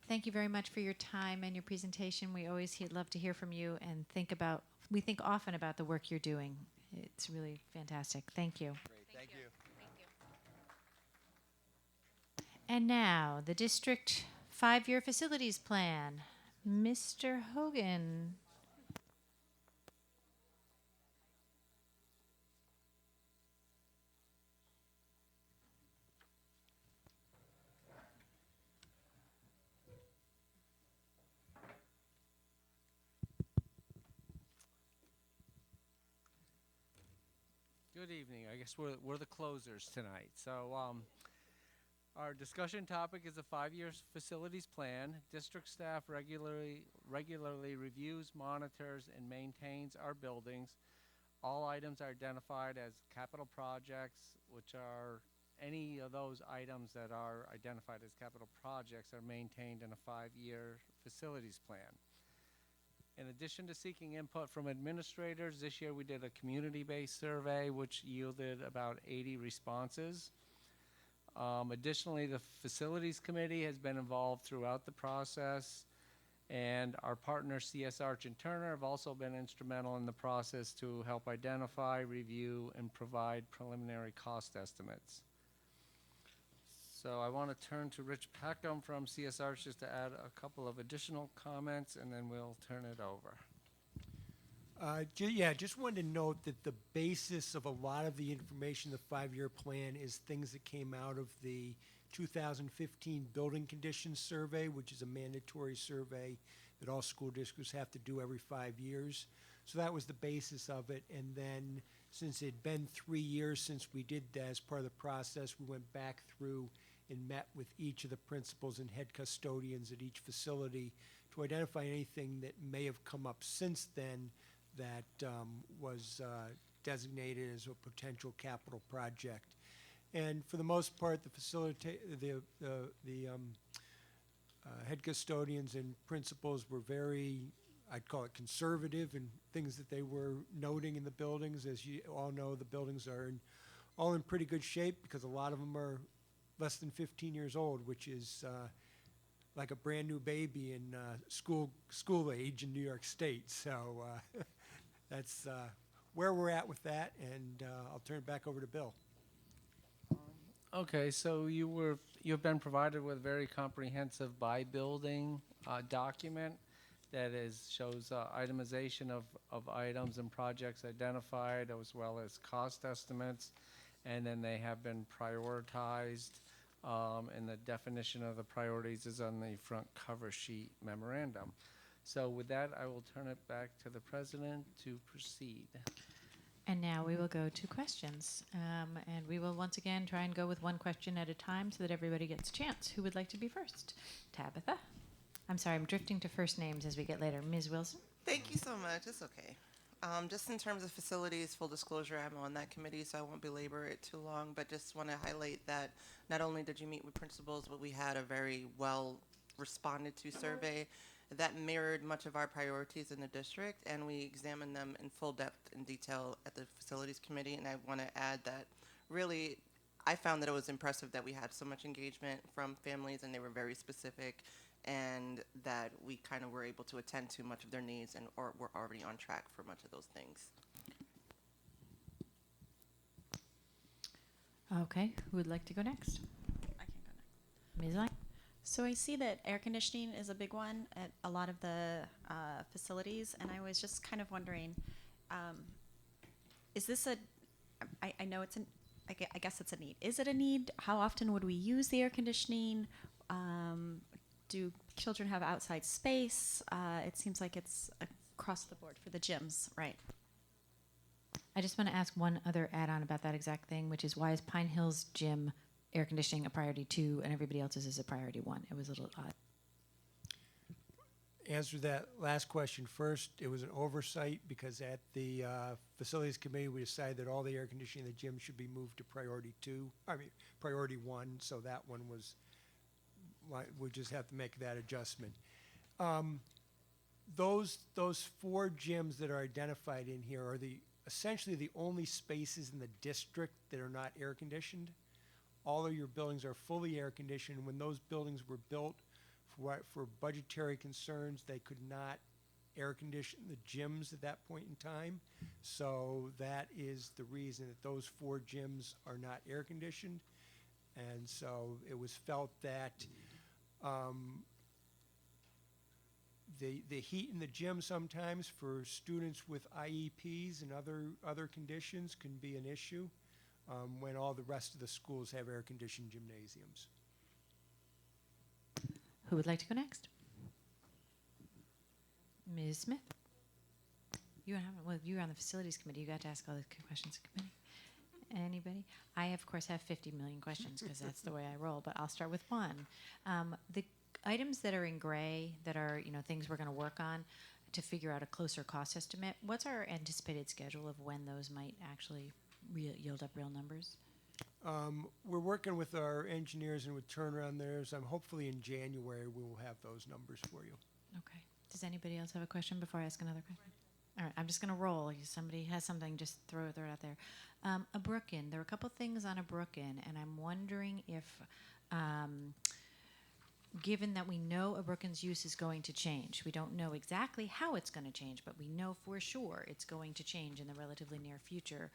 [SPEAKER 1] Thank you very much for your time and your presentation. We always love to hear from you and we think often about the work you're doing. It's really fantastic. Thank you.
[SPEAKER 17] Great, thank you.
[SPEAKER 1] And now, the district 5-year facilities plan. Mr. Hogan.
[SPEAKER 19] Good evening. I guess we're the closers tonight. So our discussion topic is a 5-year facilities plan. District staff regularly reviews, monitors, and maintains our buildings. All items are identified as capital projects, which are any of those items that are identified as capital projects are maintained in a 5-year facilities plan. In addition to seeking input from administrators, this year we did a community-based survey which yielded about 80 responses. Additionally, the facilities committee has been involved throughout the process, and our partner C.S. Arch and Turner have also been instrumental in the process to help identify, review, and provide preliminary cost estimates. So I want to turn to Rich Peckham from CS Arch just to add a couple of additional comments, and then we'll turn it over.
[SPEAKER 20] Just wanted to note that the basis of a lot of the information, the 5-year plan, is things that came out of the 2015 Building Conditions Survey, which is a mandatory survey that all school districts have to do every 5 years. So that was the basis of it. And then since it had been 3 years since we did that as part of the process, we went back through and met with each of the principals and head custodians at each facility to identify anything that may have come up since then that was designated as a potential capital project. And for the most part, the head custodians and principals were very, I'd call it conservative in things that they were noting in the buildings. As you all know, the buildings are all in pretty good shape because a lot of them are less than 15 years old, which is like a brand new baby in school age in New York State. So that's where we're at with that, and I'll turn it back over to Bill.
[SPEAKER 19] Okay, so you've been provided with a very comprehensive by building document, that shows itemization of items and projects identified, as well as cost estimates. And then they have been prioritized, and the definition of the priorities is on the front cover sheet memorandum. So with that, I will turn it back to the president to proceed.
[SPEAKER 1] And now we will go to questions. And we will once again try and go with one question at a time so that everybody gets a chance. Who would like to be first? Tabitha? I'm sorry, I'm drifting to first names as we get later. Ms. Wilson?
[SPEAKER 11] Thank you so much. It's okay. Just in terms of facilities, full disclosure, I'm on that committee, so I won't belabor it too long, but just want to highlight that not only did you meet with principals, but we had a very well responded to survey that mirrored much of our priorities in the district, and we examined them in full depth and detail at the facilities committee. And I want to add that really I found that it was impressive that we had so much engagement from families, and they were very specific, and that we kind of were able to attend to much of their needs, and or we're already on track for much of those things.
[SPEAKER 1] Okay, who would like to go next?
[SPEAKER 12] I can go next.
[SPEAKER 1] Ms. Lang?
[SPEAKER 12] So I see that air conditioning is a big one at a lot of the facilities, and I was just kind of wondering, is this I know it's I guess it's a need. Is it a need? How often would we use the air conditioning? Do children have outside space? It seems like it's across the board for the gyms, right?
[SPEAKER 1] I just want to ask one other add-on about that exact thing, which is why is Pine Hills Gym air conditioning a priority 2 and everybody else's is a priority 1? It was a little odd.
[SPEAKER 20] Answer that last question first. It was an oversight because at the facilities committee, we decided that all the air conditioning in the gym should be moved to priority 1. So that one was, we just have to make that adjustment. Those 4 gyms that are identified in here are essentially the only spaces in the district that are not air conditioned. All of your buildings are fully air conditioned. When those buildings were built for budgetary concerns, they could not air condition the gyms at that point in time. So that is the reason that those 4 gyms are not air conditioned. And so it was felt that the heat in the gym sometimes for students with IEPs and other conditions can be an issue when all the rest of the schools have air-conditioned gymnasiums.
[SPEAKER 1] Who would like to go next? Ms. Smith? You were on the facilities committee. You got to ask all the questions in committee. Anybody? I, of course, have 50 million questions because that's the way I roll, but I'll start with one. The items that are in gray that are, things we're going to work on to figure out a closer cost estimate, what's our anticipated schedule of when those might actually yield up real numbers?
[SPEAKER 20] We're working with our engineers and with Turner on theirs. Hopefully in January we will have those numbers for you.
[SPEAKER 1] Okay. Does anybody else have a question before I ask another question? All right, I'm just going to roll. If somebody has something, just throw it out there. A Brookin. There are a couple things on a Brookin, and I'm wondering if, given that we know a Brookin's use is going to change, we don't know exactly how it's going to change, but we know for sure it's going to change in the relatively near future,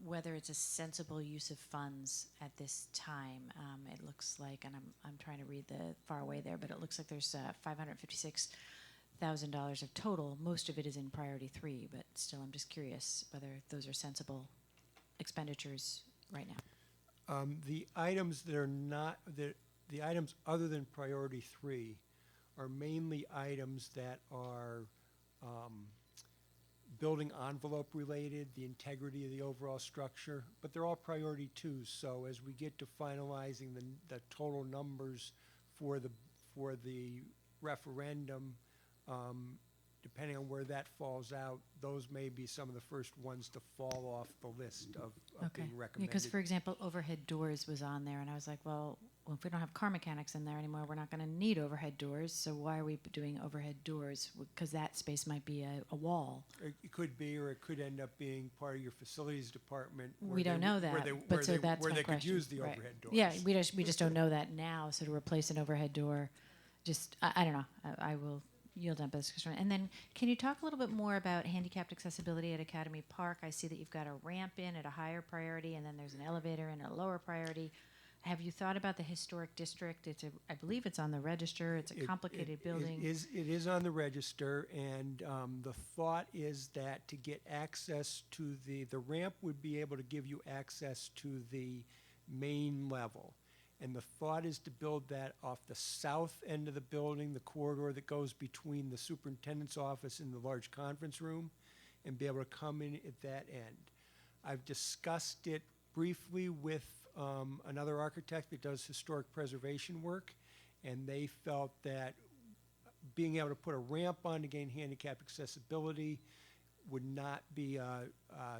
[SPEAKER 1] whether it's a sensible use of funds at this time. It looks like, and I'm trying to read the far away there, but it looks like there's $556,000 of total. Most of it is in priority 3, but still I'm just curious whether those are sensible expenditures right now.
[SPEAKER 20] The items that are not, the items other than priority 3 are mainly items that are building envelope related, the integrity of the overall structure, but they're all priority 2. So as we get to finalizing the total numbers for the referendum, depending on where that falls out, those may be some of the first ones to fall off the list of being recommended.
[SPEAKER 1] Because, for example, overhead doors was on there, and I was like, well, if we don't have car mechanics in there anymore, we're not going to need overhead doors, so why are we doing overhead doors? Because that space might be a wall.
[SPEAKER 20] It could be, or it could end up being part of your facilities department.
[SPEAKER 1] We don't know that, but so that's
[SPEAKER 20] where
[SPEAKER 1] my
[SPEAKER 20] they
[SPEAKER 1] question.
[SPEAKER 20] could use the
[SPEAKER 1] Right.
[SPEAKER 20] overhead doors.
[SPEAKER 1] Yeah, we just don't know that now, so to replace an overhead door, just, I don't know. I will yield up this question. And then can you talk a little bit more about handicapped accessibility at Academy Park? I see that you've got a ramp in at a higher priority, and then there's an elevator in at a lower priority. have you thought about the historic district? I believe it's on the register. It's a complicated building.
[SPEAKER 20] It is on the register, and the thought is that to get access to the ramp would be able to give you access to the main level. And the thought is to build that off the south end of the building, the corridor that goes between the superintendent's office and the large conference room, and be able to come in at that end. I've discussed it briefly with another architect that does historic preservation work, and they felt that being able to put a ramp on to gain handicap accessibility would not be a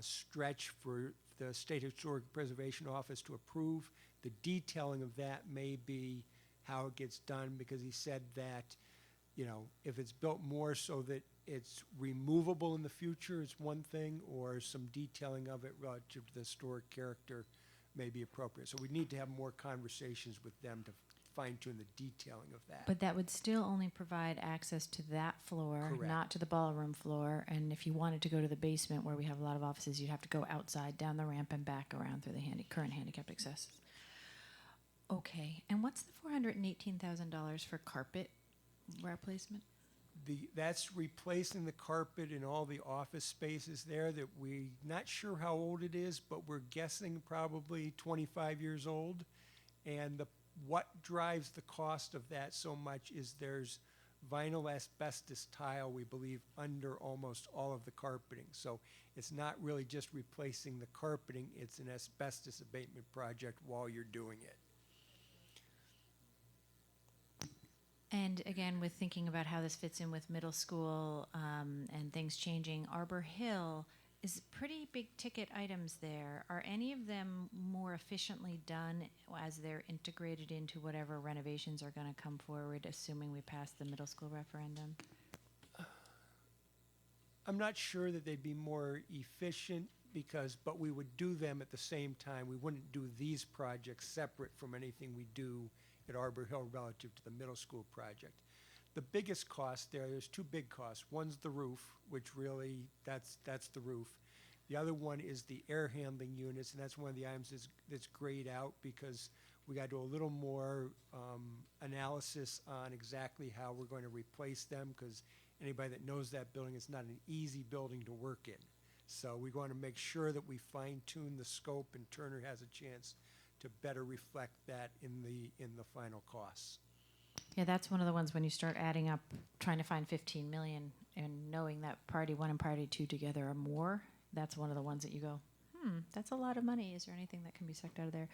[SPEAKER 20] stretch for the State Historic Preservation Office to approve. The detailing of that may be how it gets done, because he said that, you know, if it's built more so that it's removable in the future, it's one thing, or some detailing of it relative to the historic character may be appropriate. So we need to have more conversations with them to fine-tune the detailing of that.
[SPEAKER 1] But that would still only provide access to that floor,
[SPEAKER 20] Correct.
[SPEAKER 1] not to the ballroom floor. And if you wanted to go to the basement where we have a lot of offices, you'd have to go outside, down the ramp, and back around through the current handicapped access. Okay, and what's the $418,000 for carpet replacement?
[SPEAKER 20] That's replacing the carpet in all the office spaces there that we're not sure how old it is, but we're guessing probably 25 years old. And what drives the cost of that so much is there's vinyl asbestos tile, we believe, under almost all of the carpeting. So it's not really just replacing the carpeting, it's an asbestos abatement project while you're doing it.
[SPEAKER 1] And again, with thinking about how this fits in with middle school and things changing, Arbor Hill is pretty big ticket items there. Are any of them more efficiently done as they're integrated into whatever renovations are going to come forward, assuming we pass the middle school referendum?
[SPEAKER 20] I'm not sure that they'd be more efficient but we would do them at the same time. We wouldn't do these projects separate from anything we do at Arbor Hill relative to the middle school project. The biggest cost there's two big costs. One's the roof, which really, that's the roof. The other one is the air handling units, and that's one of the items that's grayed out because we got to do a little more analysis on exactly how we're going to replace them, because anybody that knows that building, it's not an easy building to work in. So we want to make sure that we fine-tune the scope, and Turner has a chance to better reflect that in the final costs.
[SPEAKER 1] Yeah, that's one of the ones when you start adding up, trying to find 15 million and knowing that Priority 1 and Priority 2 together are more, that's one of the ones that you go, that's a lot of money. Is there anything that can be sucked out of there?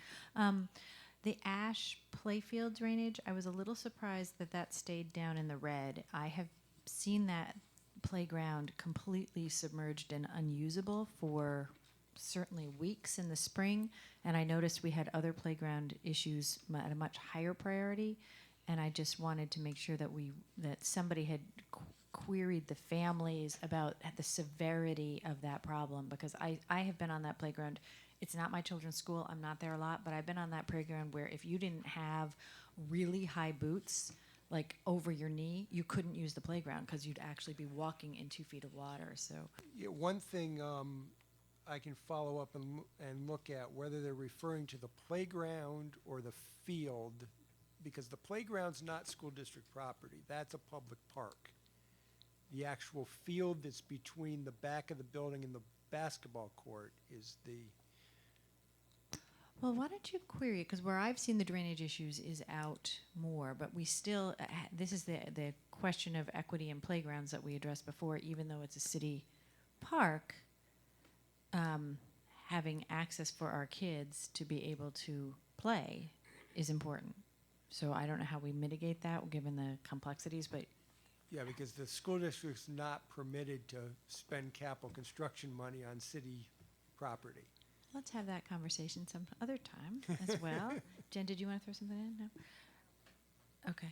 [SPEAKER 1] The Ash Playfield drainage, I was a little surprised that stayed down in the red. I have seen that playground completely submerged and unusable for certainly weeks in the spring, and I noticed we had other playground issues at a much higher priority, and I just wanted to make sure that somebody had queried the families about the severity of that problem, because I have been on that playground. It's not my children's school, I'm not there a lot, but I've been on that playground where if you didn't have really high boots, like over your knee, you couldn't use the playground because you'd actually be walking in 2 feet of water. So
[SPEAKER 20] yeah, one thing I can follow up and look at whether they're referring to the playground or the field, because the playground's not school district property. That's a public park. The actual field that's between the back of the building and the basketball court is the...
[SPEAKER 1] Well, why don't you query it? Because where I've seen the drainage issues is out more, but we still, this is the question of equity in playgrounds that we addressed before. Even though it's a city park, having access for our kids to be able to play is important. So I don't know how we mitigate that given the complexities, but...
[SPEAKER 20] Yeah, because the school district's not permitted to spend capital construction money on city property.
[SPEAKER 1] Let's have that conversation some other time as well. Jen, did you want to throw something in? No? Okay.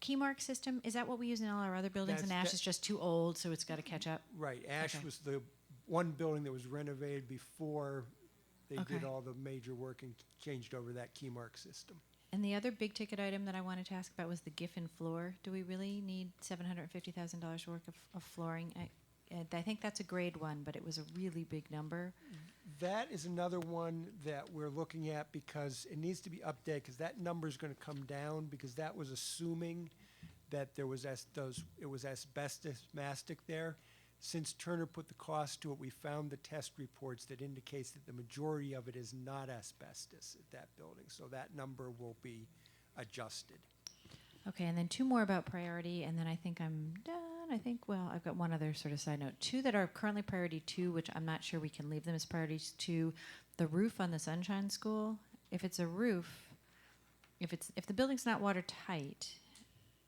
[SPEAKER 1] Keymark system, is that what we use in all our other buildings? And Ash is just too old, so it's got to catch up?
[SPEAKER 20] Right. Ash
[SPEAKER 1] Okay.
[SPEAKER 20] was the one building that was renovated before they did
[SPEAKER 1] Okay.
[SPEAKER 20] all the major work and changed over that Keymark system.
[SPEAKER 1] And the other big ticket item that I wanted to ask about was the Giffen floor. Do we really need $750,000 worth of flooring? I think that's a grade 1, but it was a really big number.
[SPEAKER 20] That is another one that we're looking at because it needs to be updated, because that number is going to come down, because that was assuming that there was it was asbestos mastic there. Since Turner put the cost to it, we found the test reports that indicates that the majority of it is not asbestos at that building. So that number will be adjusted.
[SPEAKER 1] Okay, and then two more about priority, and then I think I'm done. Well, I've got one other sort of side note. Two that are currently priority 2, which I'm not sure we can leave them as priorities 2. The roof on the Sunshine School. If it's a roof, if the building's not watertight,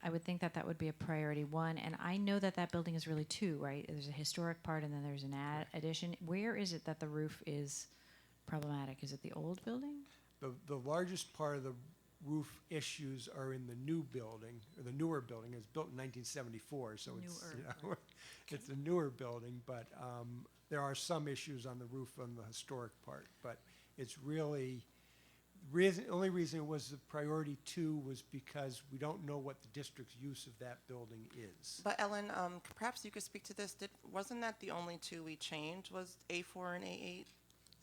[SPEAKER 1] I would think that would be a priority 1. And I know that building is really 2, right? There's a historic part, and then there's an addition. Where is it that the roof is problematic? Is it the old building?
[SPEAKER 20] The largest part of the roof issues are in the new building, or the newer building. It's built in 1974, so it's a newer building, but there are some issues on the roof on the historic part. But it's really, only reason it was the priority 2 was because we don't know what the district's use of that building is.
[SPEAKER 11] But Ellen, perhaps you could speak to this. Wasn't that the only 2 we changed, was A4 and A8?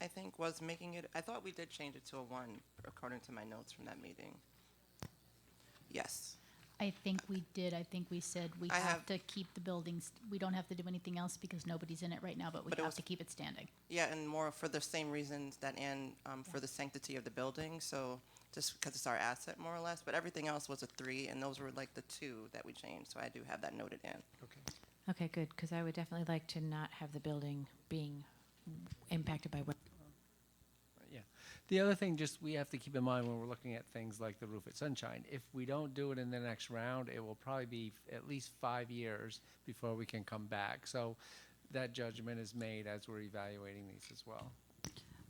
[SPEAKER 11] I think was making it, I thought we did change it to a 1, according to my notes from that meeting. Yes.
[SPEAKER 13] I think we did. I think we said we have to keep the buildings. We don't have to do anything else because nobody's in it right now, but we have to keep it standing.
[SPEAKER 11] Yeah, and more for the same reasons that Ann, for the sanctity of the building. So just because it's our asset, more or less. But everything else was a 3, and those were like the 2 that we changed. So I do have that noted in.
[SPEAKER 20] Okay.
[SPEAKER 1] Okay, good, because I would definitely like to not have the building being impacted by what.
[SPEAKER 19] Yeah. The other thing just we have to keep in mind when we're looking at things like the roof at Sunshine, if we don't do it in the next round, it will probably be at least 5 years before we can come back. So that judgment is made as we're evaluating these as well.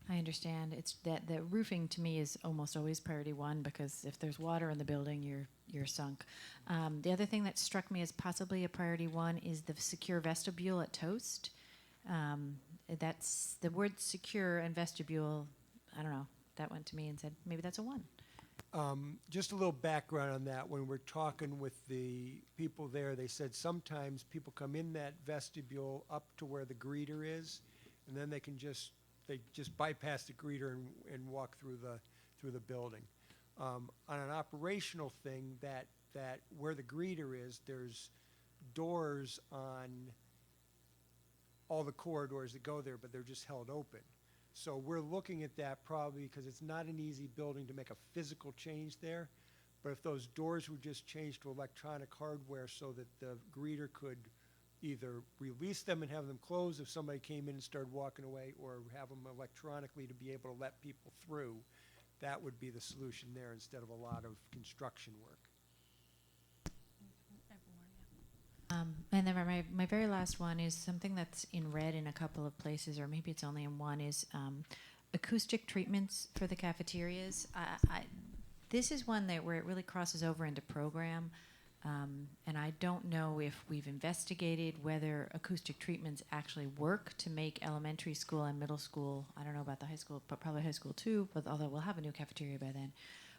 [SPEAKER 1] I understand. It's that the roofing to me is almost always priority 1 because if there's water in the building, you're sunk. The other thing that struck me as possibly a priority 1 is the secure vestibule at Toast. That's the word secure and vestibule. I don't know. That went to me and said maybe that's a 1.
[SPEAKER 20] Just a little background on that. When we're talking with the people there, they said sometimes people come in that vestibule up to where the greeter is, and then they just bypass the greeter and walk through the building. On an operational thing, that where the greeter is, there's doors on all the corridors that go there, but they're just held open. So we're looking at that probably because it's not an easy building to make a physical change there. But if those doors were just changed to electronic hardware so that the greeter could either release them and have them close if somebody came in and started walking away, or have them electronically to be able to let people through, that would be the solution there instead of a lot of construction work.
[SPEAKER 1] And then my very last one is something that's in red in a couple of places, or maybe it's only in one, is acoustic treatments for the cafeterias. This is one where it really crosses over into program, and I don't know if we've investigated whether acoustic treatments actually work to make elementary school and middle school, I don't know about the high school, but probably high school too, but although we'll have a new cafeteria by then.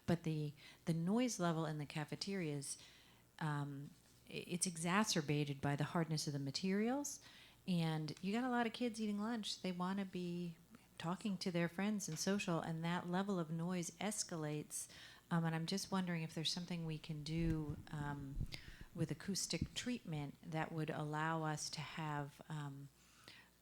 [SPEAKER 1] But the noise level in the cafeterias, it's exacerbated by the hardness of the materials, and you got a lot of kids eating lunch. They want to be talking to their friends and social, and that level of noise escalates. And I'm just wondering if there's something we can do with acoustic treatment that would allow us to have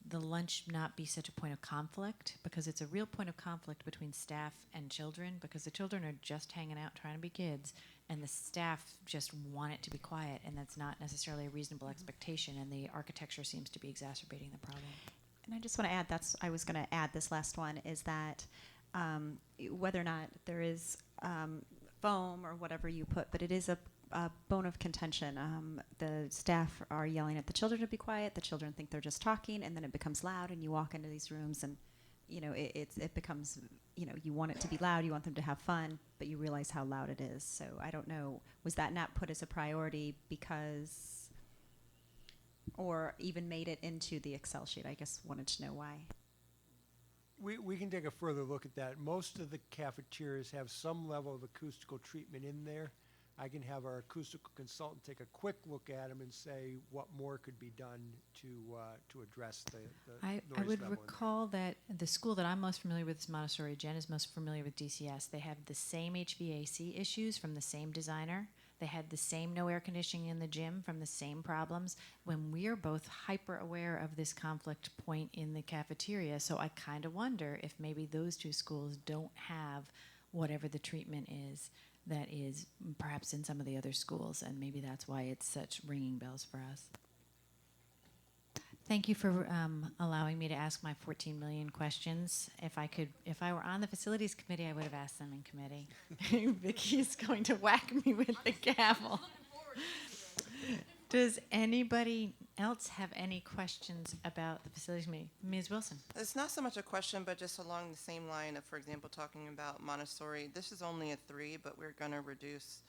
[SPEAKER 1] the lunch not be such a point of conflict, because it's a real point of conflict between staff and children, because the children are just hanging out trying to be kids, and the staff just want it to be quiet, and that's not necessarily a reasonable expectation, and the architecture seems to be exacerbating the problem.
[SPEAKER 12] And I just want to add, I was going to add this last one, is that whether or not there is foam or whatever you put, but it is a bone of contention. The staff are yelling at the children to be quiet. The children think they're just talking, and then it becomes loud, and you walk into these rooms, and it becomes, you want it to be loud, you want them to have fun, but you realize how loud it is. So I don't know, was that not put as a priority because, or even made it into the Excel sheet? I guess wanted to know why.
[SPEAKER 20] We can take a further look at that. Most of the cafeterias have some level of acoustical treatment in there. I can have our acoustical consultant take a quick look at them and say what more could be done to address the
[SPEAKER 1] I
[SPEAKER 20] noise
[SPEAKER 1] would
[SPEAKER 20] level in there.
[SPEAKER 1] recall that the school that I'm most familiar with is Montessori. Jen is most familiar with DCS. They have the same HVAC issues from the same designer. They had the same no air conditioning in the gym from the same problems. When we're both hyper aware of this conflict point in the cafeteria, so I kind of wonder if maybe those two schools don't have whatever the treatment is that is perhaps in some of the other schools, and maybe that's why it's such ringing bells for us. Thank you for allowing me to ask my 14 million questions. If I were on the facilities committee, I would have asked them in committee. Vicki is going to whack me with the gavel. Does anybody else have any questions about the facilities committee? Ms. Wilson.
[SPEAKER 11] It's not so much a question, but just along the same line of, for example, talking about Montessori. This is only a 3, but we're going to reduce,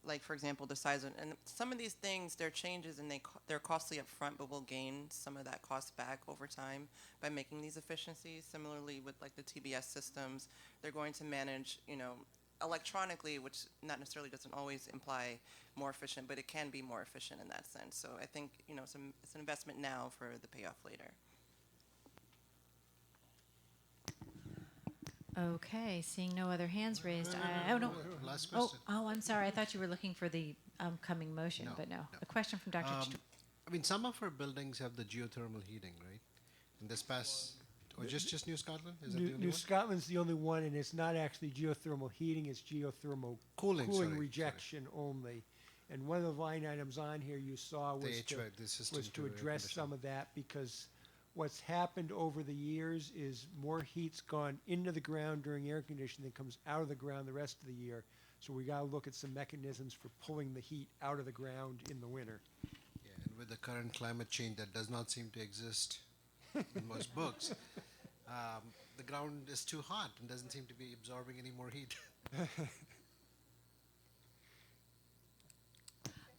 [SPEAKER 11] like, for example, the size of, and some of these things, they're changes and they're costly up front, but we'll gain some of that cost back over time by making these efficiencies. Similarly with like the TBS systems, they're going to manage, electronically, which not necessarily doesn't always imply more efficient, but it can be more efficient in that sense. So I think, it's an investment now for the payoff later.
[SPEAKER 1] Okay, seeing no other hands raised.
[SPEAKER 8] Last question.
[SPEAKER 1] Oh, I'm sorry. I thought you were looking for the upcoming motion, but no. A question from Dr.
[SPEAKER 8] I mean, some of our buildings have the geothermal heating, right? In this past, or just New Scotland? Is that the only
[SPEAKER 20] New
[SPEAKER 8] one?
[SPEAKER 20] Scotland's the only one, and it's not actually geothermal heating, it's geothermal
[SPEAKER 8] Cooling,
[SPEAKER 20] rejection only. And one of the line items on here you saw
[SPEAKER 8] The
[SPEAKER 20] was
[SPEAKER 8] HVAC, the system
[SPEAKER 20] was to
[SPEAKER 8] to air
[SPEAKER 20] address some of that, because what's happened over the years is more heat's gone into the ground during air conditioning than comes out of the ground the rest of the year. So we gotta look at some mechanisms for pulling the heat out of the ground in the winter.
[SPEAKER 8] Yeah, and with the current climate change that does not seem to exist in most books, the ground is too hot and doesn't seem to be absorbing any more heat.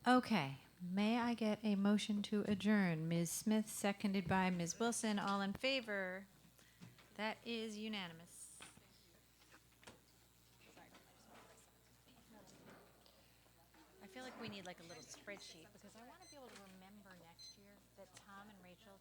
[SPEAKER 1] Okay, may I get a motion to adjourn? Ms. Smith, seconded by Ms. Wilson. All in favor? That is unanimous. I feel like we need like a little spreadsheet because I want to be able to remember next year that Tom and Rachel